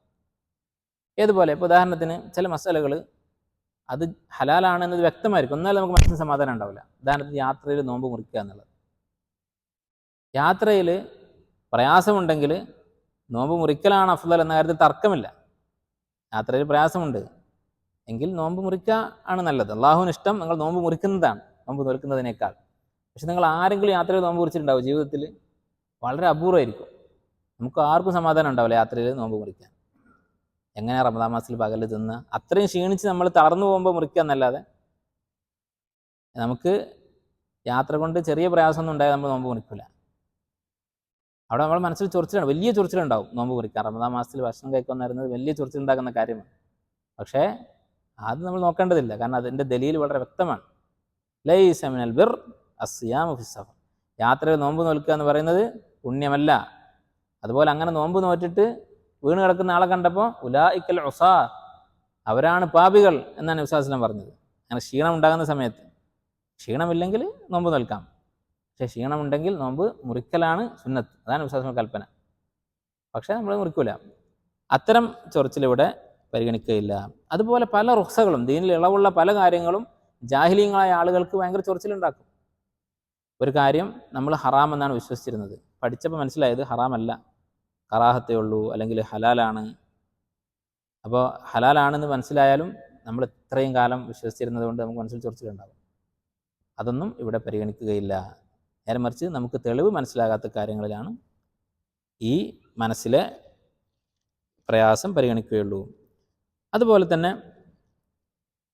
ഏതുപോലെ ഇപ്പോൾ ഉദാഹരണത്തിന് ചില മസാലകൾ അത് ഹലാലാണെന്നത് വ്യക്തമായിരിക്കും, എന്നാലും നമുക്ക് മനസ്സിന് സമാധാനം ഉണ്ടാവില്ല. ഉദാഹരണത്തിന് യാത്രയിൽ നോമ്പ് മുറിക്കുക എന്നുള്ളത്. യാത്രയിൽ പ്രയാസമുണ്ടെങ്കിൽ നോമ്പ് മുറിക്കലാണ് അഫ്ളൽ എന്ന കാര്യത്തിൽ തർക്കമില്ല. യാത്രയിൽ പ്രയാസമുണ്ട് എങ്കിൽ നോമ്പ് മുറിക്കുക ആണ് നല്ലത്. അള്ളാഹുവിന് ഇഷ്ടം നിങ്ങൾ നോമ്പ് മുറിക്കുന്നതാണ് നോമ്പ് നോൽക്കുന്നതിനേക്കാൾ. പക്ഷെ നിങ്ങൾ ആരെങ്കിലും യാത്രയിൽ നോമ്പ് മുറിച്ചിട്ടുണ്ടാവും? ജീവിതത്തിൽ വളരെ അപൂർവമായിരിക്കും. നമുക്ക് ആർക്കും സമാധാനം ഉണ്ടാവില്ല യാത്രയിൽ നോമ്പ് മുറിക്കാൻ. എങ്ങനെയാണ് റമദാൻ മാസത്തിൽ പകൽ തിന്ന് അത്രയും ക്ഷീണിച്ച് നമ്മൾ തളർന്നു പോകുമ്പോൾ മുറിക്കുക എന്നല്ലാതെ, നമുക്ക് യാത്ര കൊണ്ട് ചെറിയ പ്രയാസമൊന്നും ഉണ്ടായാൽ നമ്മൾ നോമ്പ് മുറിക്കില്ല. അവിടെ നമ്മൾ മനസ്സിൽ ചൊറിച്ചിലാണ്, വലിയ ചൊറിച്ചിലുണ്ടാവും നോമ്പ് മുറിക്കാൻ. റമദാൻ മാസത്തിൽ ഭക്ഷണം കഴിക്കുക പറയുന്നത് വലിയ ചൊറിച്ചിലുണ്ടാക്കുന്ന കാര്യമാണ്. പക്ഷേ അത് നമ്മൾ നോക്കേണ്ടതില്ല, കാരണം അതിൻ്റെ ദലീൽ വളരെ വ്യക്തമാണ്. ലൈസ മിനൽ ബിർ അസ്സിയാമു ഫി സഫർ, യാത്രയിൽ നോമ്പ് നോൽക്കുക എന്ന് പറയുന്നത് പുണ്യമല്ല. അതുപോലെ അങ്ങനെ നോമ്പ് നോറ്റിട്ട് വീണ് കിടക്കുന്ന ആളെ കണ്ടപ്പോൾ ഉലായിക്കൽ ഉസാ, അവരാണ് പാപികൾ എന്നാണ് നബി സല്ലല്ലാഹു അലൈഹി വസല്ലം പറഞ്ഞത്. അങ്ങനെ ക്ഷീണം ഉണ്ടാകുന്ന സമയത്ത്, ക്ഷീണമില്ലെങ്കിൽ നോമ്പ് നോൽക്കാം, പക്ഷേ ക്ഷീണമുണ്ടെങ്കിൽ നോമ്പ് മുറിക്കലാണ് സുന്നത്ത്. അതാണ് നബി സല്ലല്ലാഹു അലൈഹി വസല്ലം കൽപ്പന. പക്ഷേ നമ്മൾ മുറിക്കൂല. അത്തരം ചൊറിച്ചിലിവിടെ പരിഗണിക്കുകയില്ല. അതുപോലെ പല റുഖ്സകളും, ദീനിൽ ഇളവുള്ള പല കാര്യങ്ങളും ജാഹിലീങ്ങളായ ആളുകൾക്ക് ഭയങ്കര ചൊറിച്ചിലുണ്ടാക്കും. ഒരു കാര്യം നമ്മൾ ഹറാം എന്നാണ് വിശ്വസിച്ചിരുന്നത്, പഠിച്ചപ്പോൾ മനസ്സിലായത് ഹറാമല്ല, കറാഹത്തേ ഉള്ളൂ, അല്ലെങ്കിൽ ഹലാലാണ്. അപ്പോൾ ഹലാലാണെന്ന് മനസ്സിലായാലും നമ്മൾ ഇത്രയും കാലം വിശ്വസിച്ചിരുന്നത് കൊണ്ട് നമുക്ക് മനസ്സിൽ ചൊറിച്ചിലുണ്ടാകും. അതൊന്നും ഇവിടെ പരിഗണിക്കുകയില്ല. നേരെ മറിച്ച് നമുക്ക് തെളിവ് മനസ്സിലാകാത്ത കാര്യങ്ങളിലാണ് ഈ മനസ്സിലെ പ്രയാസം പരിഗണിക്കുകയുള്ളൂ. അതുപോലെ തന്നെ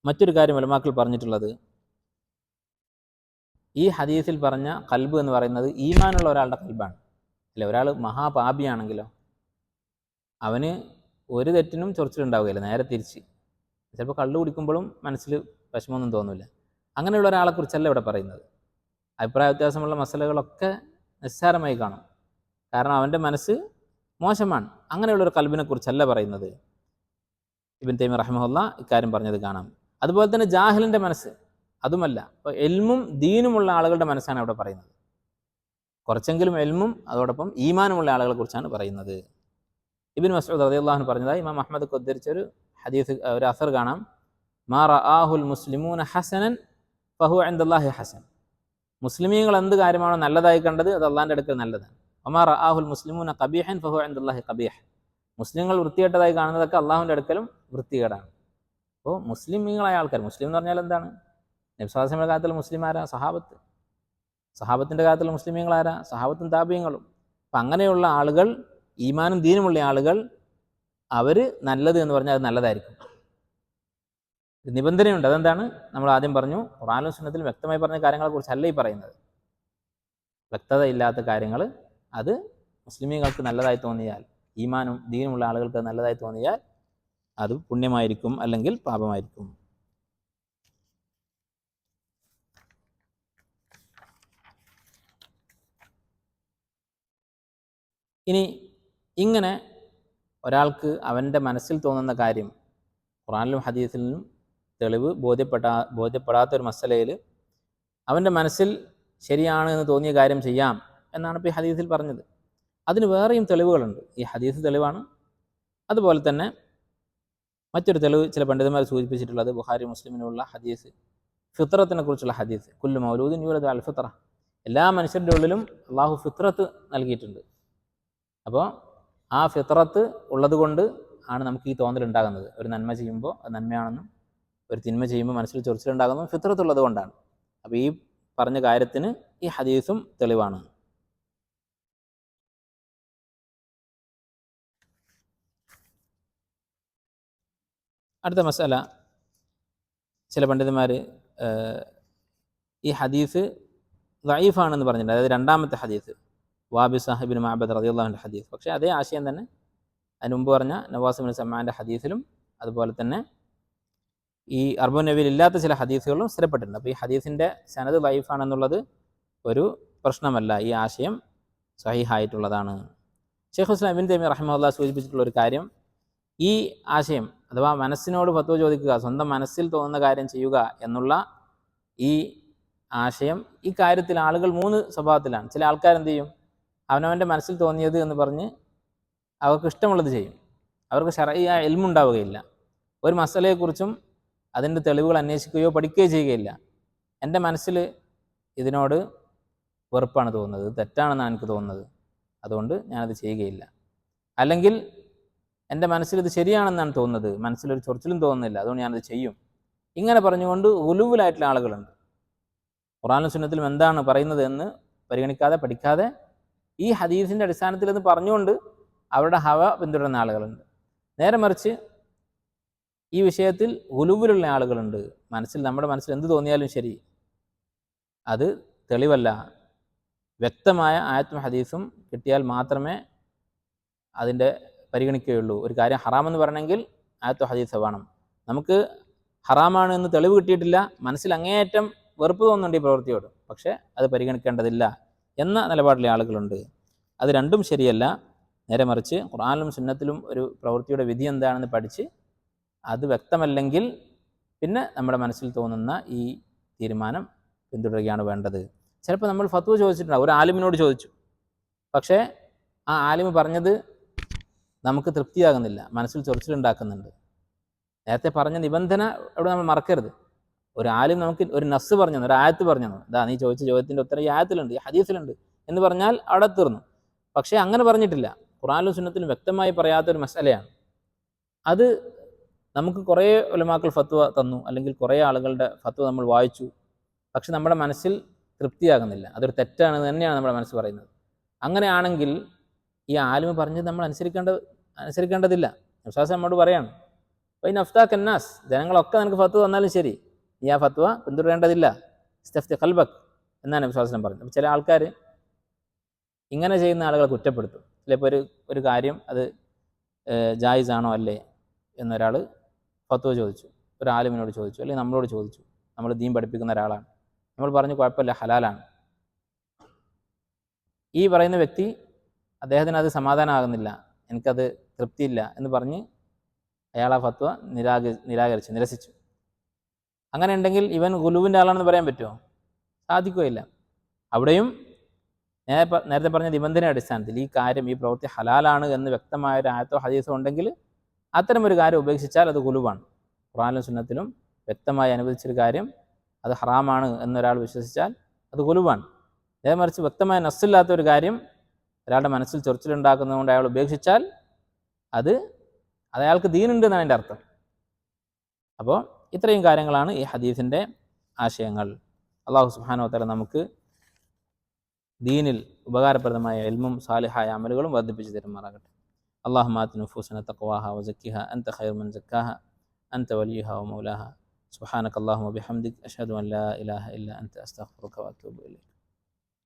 മറ്റൊരു കാര്യം ഉലമാക്കൾ പറഞ്ഞിട്ടുള്ളത്, ഈ ഹദീസിൽ പറഞ്ഞ ഖൽബ് എന്ന് പറയുന്നത് ഈമാനുള്ള ഒരാളുടെ ഖൽബാണ്. അല്ലെ, ഒരാൾ മഹാപാപിയാണെങ്കിലോ അവന് ഒരു തെറ്റിനും ചൊറിച്ചിലുണ്ടാവുകയില്ല, നേരെ തിരിച്ച്. ചിലപ്പോൾ കള്ളു കുടിക്കുമ്പോഴും മനസ്സിൽ വിഷമമൊന്നും തോന്നില്ല. അങ്ങനെയുള്ള ഒരാളെക്കുറിച്ചല്ല ഇവിടെ പറയുന്നത്. അഭിപ്രായ വ്യത്യാസമുള്ള മസലകളൊക്കെ നിസ്സാരമായി കാണും, കാരണം അവൻ്റെ മനസ്സ് മോശമാണ്. അങ്ങനെയുള്ളൊരു ഖൽബിനെ കുറിച്ചല്ല പറയുന്നത്. ഇബ്നു തൈമിയ്യ റഹിമഹുല്ലാഹ് ഇക്കാര്യം പറഞ്ഞത് കാണാം. അതുപോലെ തന്നെ ജാഹിലിൻ്റെ മനസ്സ്, അതുമല്ല. അപ്പോൾ എൽമും ദീനുമുള്ള ആളുകളുടെ മനസ്സാണ് അവിടെ പറയുന്നത്. കുറച്ചെങ്കിലും എൽമും അതോടൊപ്പം ഈമാനുമുള്ള ആളുകളെ കുറിച്ചാണ് പറയുന്നത്. ഇബ്നു മസ്ഊദ് റളിയല്ലാഹു അൻഹു പറഞ്ഞതായി ഇമാം അഹ്മദ് ഉദ്ധരിച്ച ഒരു ഹദീസ്, ഒരു അസർ കാണാം. മാ റആഹുൽ മുസ്ലിമൂന ഹസനൻ ഫഹുവ ഇൻദല്ലാഹി ഹസൻ, മുസ്ലിമീങ്ങൾ എന്ത് കാര്യമാണോ നല്ലതായി കണ്ടത് അത് അള്ളാഹിൻ്റെ അടുക്കൽ നല്ലതാണ്. വമാ റആഹുൽ മുസ്ലിമൂന ഖബീഹൻ ഫഹുവ ഇൻദല്ലാഹി ഖബീഹ്, മുസ്ലിങ്ങൾ വൃത്തികെട്ടതായി കാണുന്നതൊക്കെ അള്ളാഹുവിൻ്റെ അടുക്കലും വൃത്തികേടാണ്. അപ്പോൾ മുസ്ലിമീങ്ങളായ ആൾക്കാർ, മുസ്ലിം എന്ന് പറഞ്ഞാൽ എന്താണ്? നബി സല്ലല്ലാഹു അലൈഹി വസല്ലമയുടെ കാലത്തുള്ള മുസ്ലിം ആരാ? സഹാബത്ത്. സഹാബത്തിൻ്റെ കാലത്തുള്ള മുസ്ലിമീങ്ങൾ ആരാ? സഹാബത്തും താബീങ്ങളും. അപ്പം അങ്ങനെയുള്ള ആളുകൾ, ഈമാനും ദീനുമുള്ള ആളുകൾ, അവർ നല്ലത് എന്ന് പറഞ്ഞാൽ അത് നല്ലതായിരിക്കും. ഒരു നിബന്ധനയുണ്ട്. അതെന്താണ്? നമ്മൾ ആദ്യം പറഞ്ഞു, ഖുർആനിലും സുന്നത്തിലും വ്യക്തമായി പറഞ്ഞ കാര്യങ്ങളെക്കുറിച്ചല്ല ഈ പറയുന്നത്. വ്യക്തത ഇല്ലാത്ത കാര്യങ്ങൾ അത് മുസ്ലിമീങ്ങൾക്ക് നല്ലതായി തോന്നിയാൽ, ഈമാനും ദീനുമുള്ള ആളുകൾക്ക് നല്ലതായി തോന്നിയാൽ അത് പുണ്യമായിരിക്കും, അല്ലെങ്കിൽ പാപമായിരിക്കും. ഇനി ഇങ്ങനെ ഒരാൾക്ക് അവൻ്റെ മനസ്സിൽ തോന്നുന്ന കാര്യം ഖുർആനിലും ഹദീസിലും തെളിവ് ബോധ്യപ്പെടാത്ത ഒരു മസലയിൽ അവൻ്റെ മനസ്സിൽ ശരിയാണ് എന്ന് തോന്നിയ കാര്യം ചെയ്യാം എന്നാണ് ഇപ്പോൾ ഈ ഹദീസിൽ പറഞ്ഞത്. അതിന് വേറെയും തെളിവുകളുണ്ട്. ഈ ഹദീസ് തെളിവാണ്. അതുപോലെ തന്നെ മറ്റൊരു തെളിവ് ചില പണ്ഡിതന്മാർ സൂചിപ്പിച്ചിട്ടുള്ളത് ബുഖാരി മുസ്ലിമിനുള്ള ഹദീസ്, ഫിത്രത്തിനെ കുറിച്ചുള്ള ഹദീസ്. കുല്ലു മൗലൂദിൻ യൂലദു അൽ ഫിത്ര, എല്ലാ മനുഷ്യരുടെ ഉള്ളിലും അള്ളാഹു ഫിത്രത്ത് നൽകിയിട്ടുണ്ട്. അപ്പോൾ ആ ഫിത്രത്ത് ഉള്ളത് കൊണ്ട് ആണ് നമുക്ക് ഈ തോന്നൽ ഉണ്ടാകുന്നത്. ഒരു നന്മ ചെയ്യുമ്പോൾ അത് നന്മയാണെന്നും ഒരു തിന്മ ചെയ്യുമ്പോൾ മനസ്സിൽ ചൊറിച്ചിലുണ്ടാകുന്നതും ഫിത്രത്തുള്ളത് കൊണ്ടാണ്. അപ്പോൾ ഈ പറഞ്ഞ കാര്യത്തിന് ഈ ഹദീസും തെളിവാണ്. അടുത്ത മസാല, ചില പണ്ഡിതന്മാർ ഈ ഹദീസ് ദഈഫാണെന്ന് പറഞ്ഞിട്ടുണ്ട്. അതായത് രണ്ടാമത്തെ ഹദീസ് വാബിസ് സാഹിബിൻ മഅബദ് റളിയല്ലാഹുവിൻ്റെ ഹദീസ്. പക്ഷേ അതേ ആശയം തന്നെ അതിന് മുമ്പ് പറഞ്ഞ നവാസ് ബിൻ സമ്മാൻ്റെ ഹദീസിലും അതുപോലെ തന്നെ ഈ അർബഉൻ നബിയിൽ ഇല്ലാത്ത ചില ഹദീസുകളും സ്ഥിരപ്പെട്ടിട്ടുണ്ട്. അപ്പോൾ ഈ ഹദീസിൻ്റെ സനദ് ദഈഫാണെന്നുള്ളത് ഒരു പ്രശ്നമല്ല, ഈ ആശയം സഹീഹായിട്ടുള്ളതാണ്. ശൈഖുൽ ഇസ്ലാം ഇബ്നു തൈമിയ്യ റഹിമഹുല്ലാഹ് സൂചിപ്പിച്ചിട്ടുള്ള ഒരു കാര്യം, ഈ ആശയം അഥവാ മനസ്സിനോട് ഫത്വ ചോദിക്കുക, സ്വന്തം മനസ്സിൽ തോന്നുന്ന കാര്യം ചെയ്യുക എന്നുള്ള ഈ ആശയം, ഈ കാര്യത്തിൽ ആളുകൾ മൂന്ന് സ്വഭാവത്തിലാണ്. ചില ആൾക്കാരെന്ത് ചെയ്യും, അവനവൻ്റെ മനസ്സിൽ തോന്നിയത് എന്ന് പറഞ്ഞ് അവർക്ക് ഇഷ്ടമുള്ളത് ചെയ്യും. അവർക്ക് ശർഈയ ഇൽമുണ്ടാവുകയില്ല. ഒരു മസലയെക്കുറിച്ചും അതിൻ്റെ തെളിവുകൾ അന്വേഷിക്കുകയോ പഠിക്കുകയോ ചെയ്യുകയില്ല. എൻ്റെ മനസ്സിൽ ഇതിനോട് വെറുപ്പാണ് തോന്നുന്നത്, തെറ്റാണെന്നാണ് എനിക്ക് തോന്നുന്നത്, അതുകൊണ്ട് ഞാനത് ചെയ്യുകയില്ല. അല്ലെങ്കിൽ എൻ്റെ മനസ്സിൽ ഇത് ശരിയാണെന്നാണ് തോന്നുന്നത്, മനസ്സിലൊരു ചൊറിച്ചിലും തോന്നുന്നില്ല, അതുകൊണ്ട് ഞാനത് ചെയ്യും. ഇങ്ങനെ പറഞ്ഞുകൊണ്ട് ഉലുവിലായിട്ടുള്ള ആളുകളുണ്ട്. ഖുർആനിലും സുന്നത്തിലും എന്താണ് പറയുന്നത് എന്ന് പരിഗണിക്കാതെ പഠിക്കാതെ ഈ ഹദീസിൻ്റെ അടിസ്ഥാനത്തിൽ എന്ന് പറഞ്ഞുകൊണ്ട് അവരുടെ ഹവ പിന്തുടരുന്ന ആളുകളുണ്ട്. നേരെ മറിച്ച് ഈ വിഷയത്തിൽ ഉലുവിലുള്ള ആളുകളുണ്ട്. നമ്മുടെ മനസ്സിൽ എന്ത് തോന്നിയാലും ശരി, അത് തെളിവല്ല, വ്യക്തമായ ആയത്തും ഹദീസും കിട്ടിയാൽ മാത്രമേ അതിൻ്റെ പരിഗണിക്കുകയുള്ളൂ. ഒരു കാര്യം ഹറാമെന്ന് പറയണമെങ്കിൽ ആയത്തോ ഹദീസോ വേണം. നമുക്ക് ഹറാമാണ് എന്ന് തെളിവ് കിട്ടിയിട്ടില്ല, മനസ്സിൽ അങ്ങേയറ്റം വെറുപ്പ് തോന്നുന്നുണ്ട് ഈ പ്രവൃത്തിയോട്, പക്ഷേ അത് പരിഗണിക്കേണ്ടതില്ല എന്ന നിലപാടിലെ ആളുകളുണ്ട്. അത് രണ്ടും ശരിയല്ല. നേരെ മറിച്ച് ഖുർആനിലും സുന്നത്തിലും ഒരു പ്രവൃത്തിയുടെ വിധി എന്താണെന്ന് പഠിച്ച് അത് വ്യക്തമല്ലെങ്കിൽ പിന്നെ നമ്മുടെ മനസ്സിൽ തോന്നുന്ന ഈ തീരുമാനം പിന്തുടരുകയാണ് വേണ്ടത്. ചിലപ്പോൾ നമ്മൾ ഫത്വ ചോദിച്ചിട്ടുണ്ടാവും, ഒരു ആലിമിനോട് ചോദിച്ചു, പക്ഷേ ആ ആലിമ് പറഞ്ഞത് നമുക്ക് തൃപ്തിയാകുന്നില്ല, മനസ്സിൽ ചൊറിച്ചിലുണ്ടാക്കുന്നുണ്ട്. നേരത്തെ പറഞ്ഞ നിബന്ധന അവിടെ നമ്മൾ മറക്കരുത്. ഒരു ആലിം നമുക്ക് ഒരു നസ്സ് പറഞ്ഞു തന്നു, ഒരു ആയത്ത് പറഞ്ഞു തന്നു, ഇതാ നീ ചോദിച്ച ചോദ്യത്തിൻ്റെ ഉത്തരം ഈ ആയത്തിലുണ്ട്, ഈ ഹദീസിലുണ്ട് എന്ന് പറഞ്ഞാൽ അവിടെ തീർന്നു. പക്ഷേ അങ്ങനെ പറഞ്ഞിട്ടില്ല, ഖുർആനിലും സുന്നത്തിലും വ്യക്തമായി പറയാത്തൊരു മസലയാണ്. അത് നമുക്ക് കുറേ ഉലമാക്കൾ ഫത്വ തന്നു, അല്ലെങ്കിൽ കുറേ ആളുകളുടെ ഫത്വ നമ്മൾ വായിച്ചു, പക്ഷെ നമ്മുടെ മനസ്സിൽ തൃപ്തിയാകുന്നില്ല, അതൊരു തെറ്റാണ് തന്നെയാണ് നമ്മുടെ മനസ്സ് പറയുന്നത്. അങ്ങനെയാണെങ്കിൽ ഈ ആലിമ് പറഞ്ഞത് നമ്മൾ അനുസരിക്കേണ്ടതില്ല. വിശ്വാസം നമ്മോട് പറയാണ്, വൈൻ അഫ്താഖ് അന്നാസ്, ജനങ്ങളൊക്കെ നിനക്ക് ഫത്വ തന്നാലും ശരി, നീ ആ ഫത്വ പിന്തുടരേണ്ടതില്ല, ഇസ്തഫ്തി ഖൽബക് എന്നാണ് വിശ്വാസം പറയുന്നത്. അപ്പോൾ ചില ആൾക്കാർ ഇങ്ങനെ ചെയ്യുന്ന ആളുകളെ കുറ്റപ്പെടുത്തും. ചിലപ്പോൾ ഒരു കാര്യം അത് ജായിസ് ആണോ അല്ലേ എന്നൊരാൾ ഫത്വ ചോദിച്ചു, ഒരു ആലിമിനോട് ചോദിച്ചു, അല്ലെങ്കിൽ നമ്മളോട് ചോദിച്ചു, നമ്മൾ ദീൻ പഠിപ്പിക്കുന്ന ഒരാളാണ്, നമ്മൾ പറഞ്ഞു കുഴപ്പമില്ല, ഹലാലാണ്. ഈ പറയുന്ന വ്യക്തി, അദ്ദേഹത്തിന് അത് സമാധാനമാകുന്നില്ല, എനിക്കത് തൃപ്തിയില്ല എന്ന് പറഞ്ഞ് അയാൾ ആ ഫത്വ നിരസിച്ചു. അങ്ങനെ ഉണ്ടെങ്കിൽ ഇവൻ ഗുലുവിൻ്റെ ആളാണെന്ന് പറയാൻ പറ്റുമോ? സാധിക്കുകയില്ല. അവിടെയും നേരത്തെ പറഞ്ഞ നിബന്ധന അടിസ്ഥാനത്തിൽ ഈ കാര്യം, ഈ പ്രവൃത്തി ഹലാലാണ് എന്ന് വ്യക്തമായ ഒരു ആയത്തോ ഹദീസോ ഉണ്ടെങ്കിൽ അത്തരമൊരു കാര്യം ഉപേക്ഷിച്ചാൽ അത് ഗുലുവാണ്. ഖുർആനിലും സുന്നത്തിലും വ്യക്തമായി അനുവദിച്ചൊരു കാര്യം അത് ഹറാമാണ് എന്നൊരാൾ വിശ്വസിച്ചാൽ അത് ഗുലുവാണ്. നേരെ മറിച്ച് വ്യക്തമായ നസ്സില്ലാത്ത ഒരു കാര്യം ഒരാളുടെ മനസ്സിൽ ചൊറിച്ചിലുണ്ടാക്കുന്നതുകൊണ്ട് അയാൾ ഉപേക്ഷിച്ചാൽ അത് അയാൾക്ക് ദീനുണ്ട് എന്നാണ് എൻ്റെ അർത്ഥം. അപ്പോൾ ഇത്രയും കാര്യങ്ങളാണ് ഈ ഹദീസിൻ്റെ ആശയങ്ങൾ. അല്ലാഹു സുബ്ഹാനഹു വ തആല നമുക്ക് ദീനിൽ ഉപകാരപ്രദമായ ഇൽമും സാലിഹായ അമലുകളും വർദ്ധിപ്പിച്ചു തരുമാറാകട്ടെ. اللهم آت نفوسنا تقواها وزكها أنت خير من زكاها أنت وليها ومولاها. سبحانك اللهم وبحمدك أشهد أن لا إله إلا أنت أستغفرك وأتوب إليك.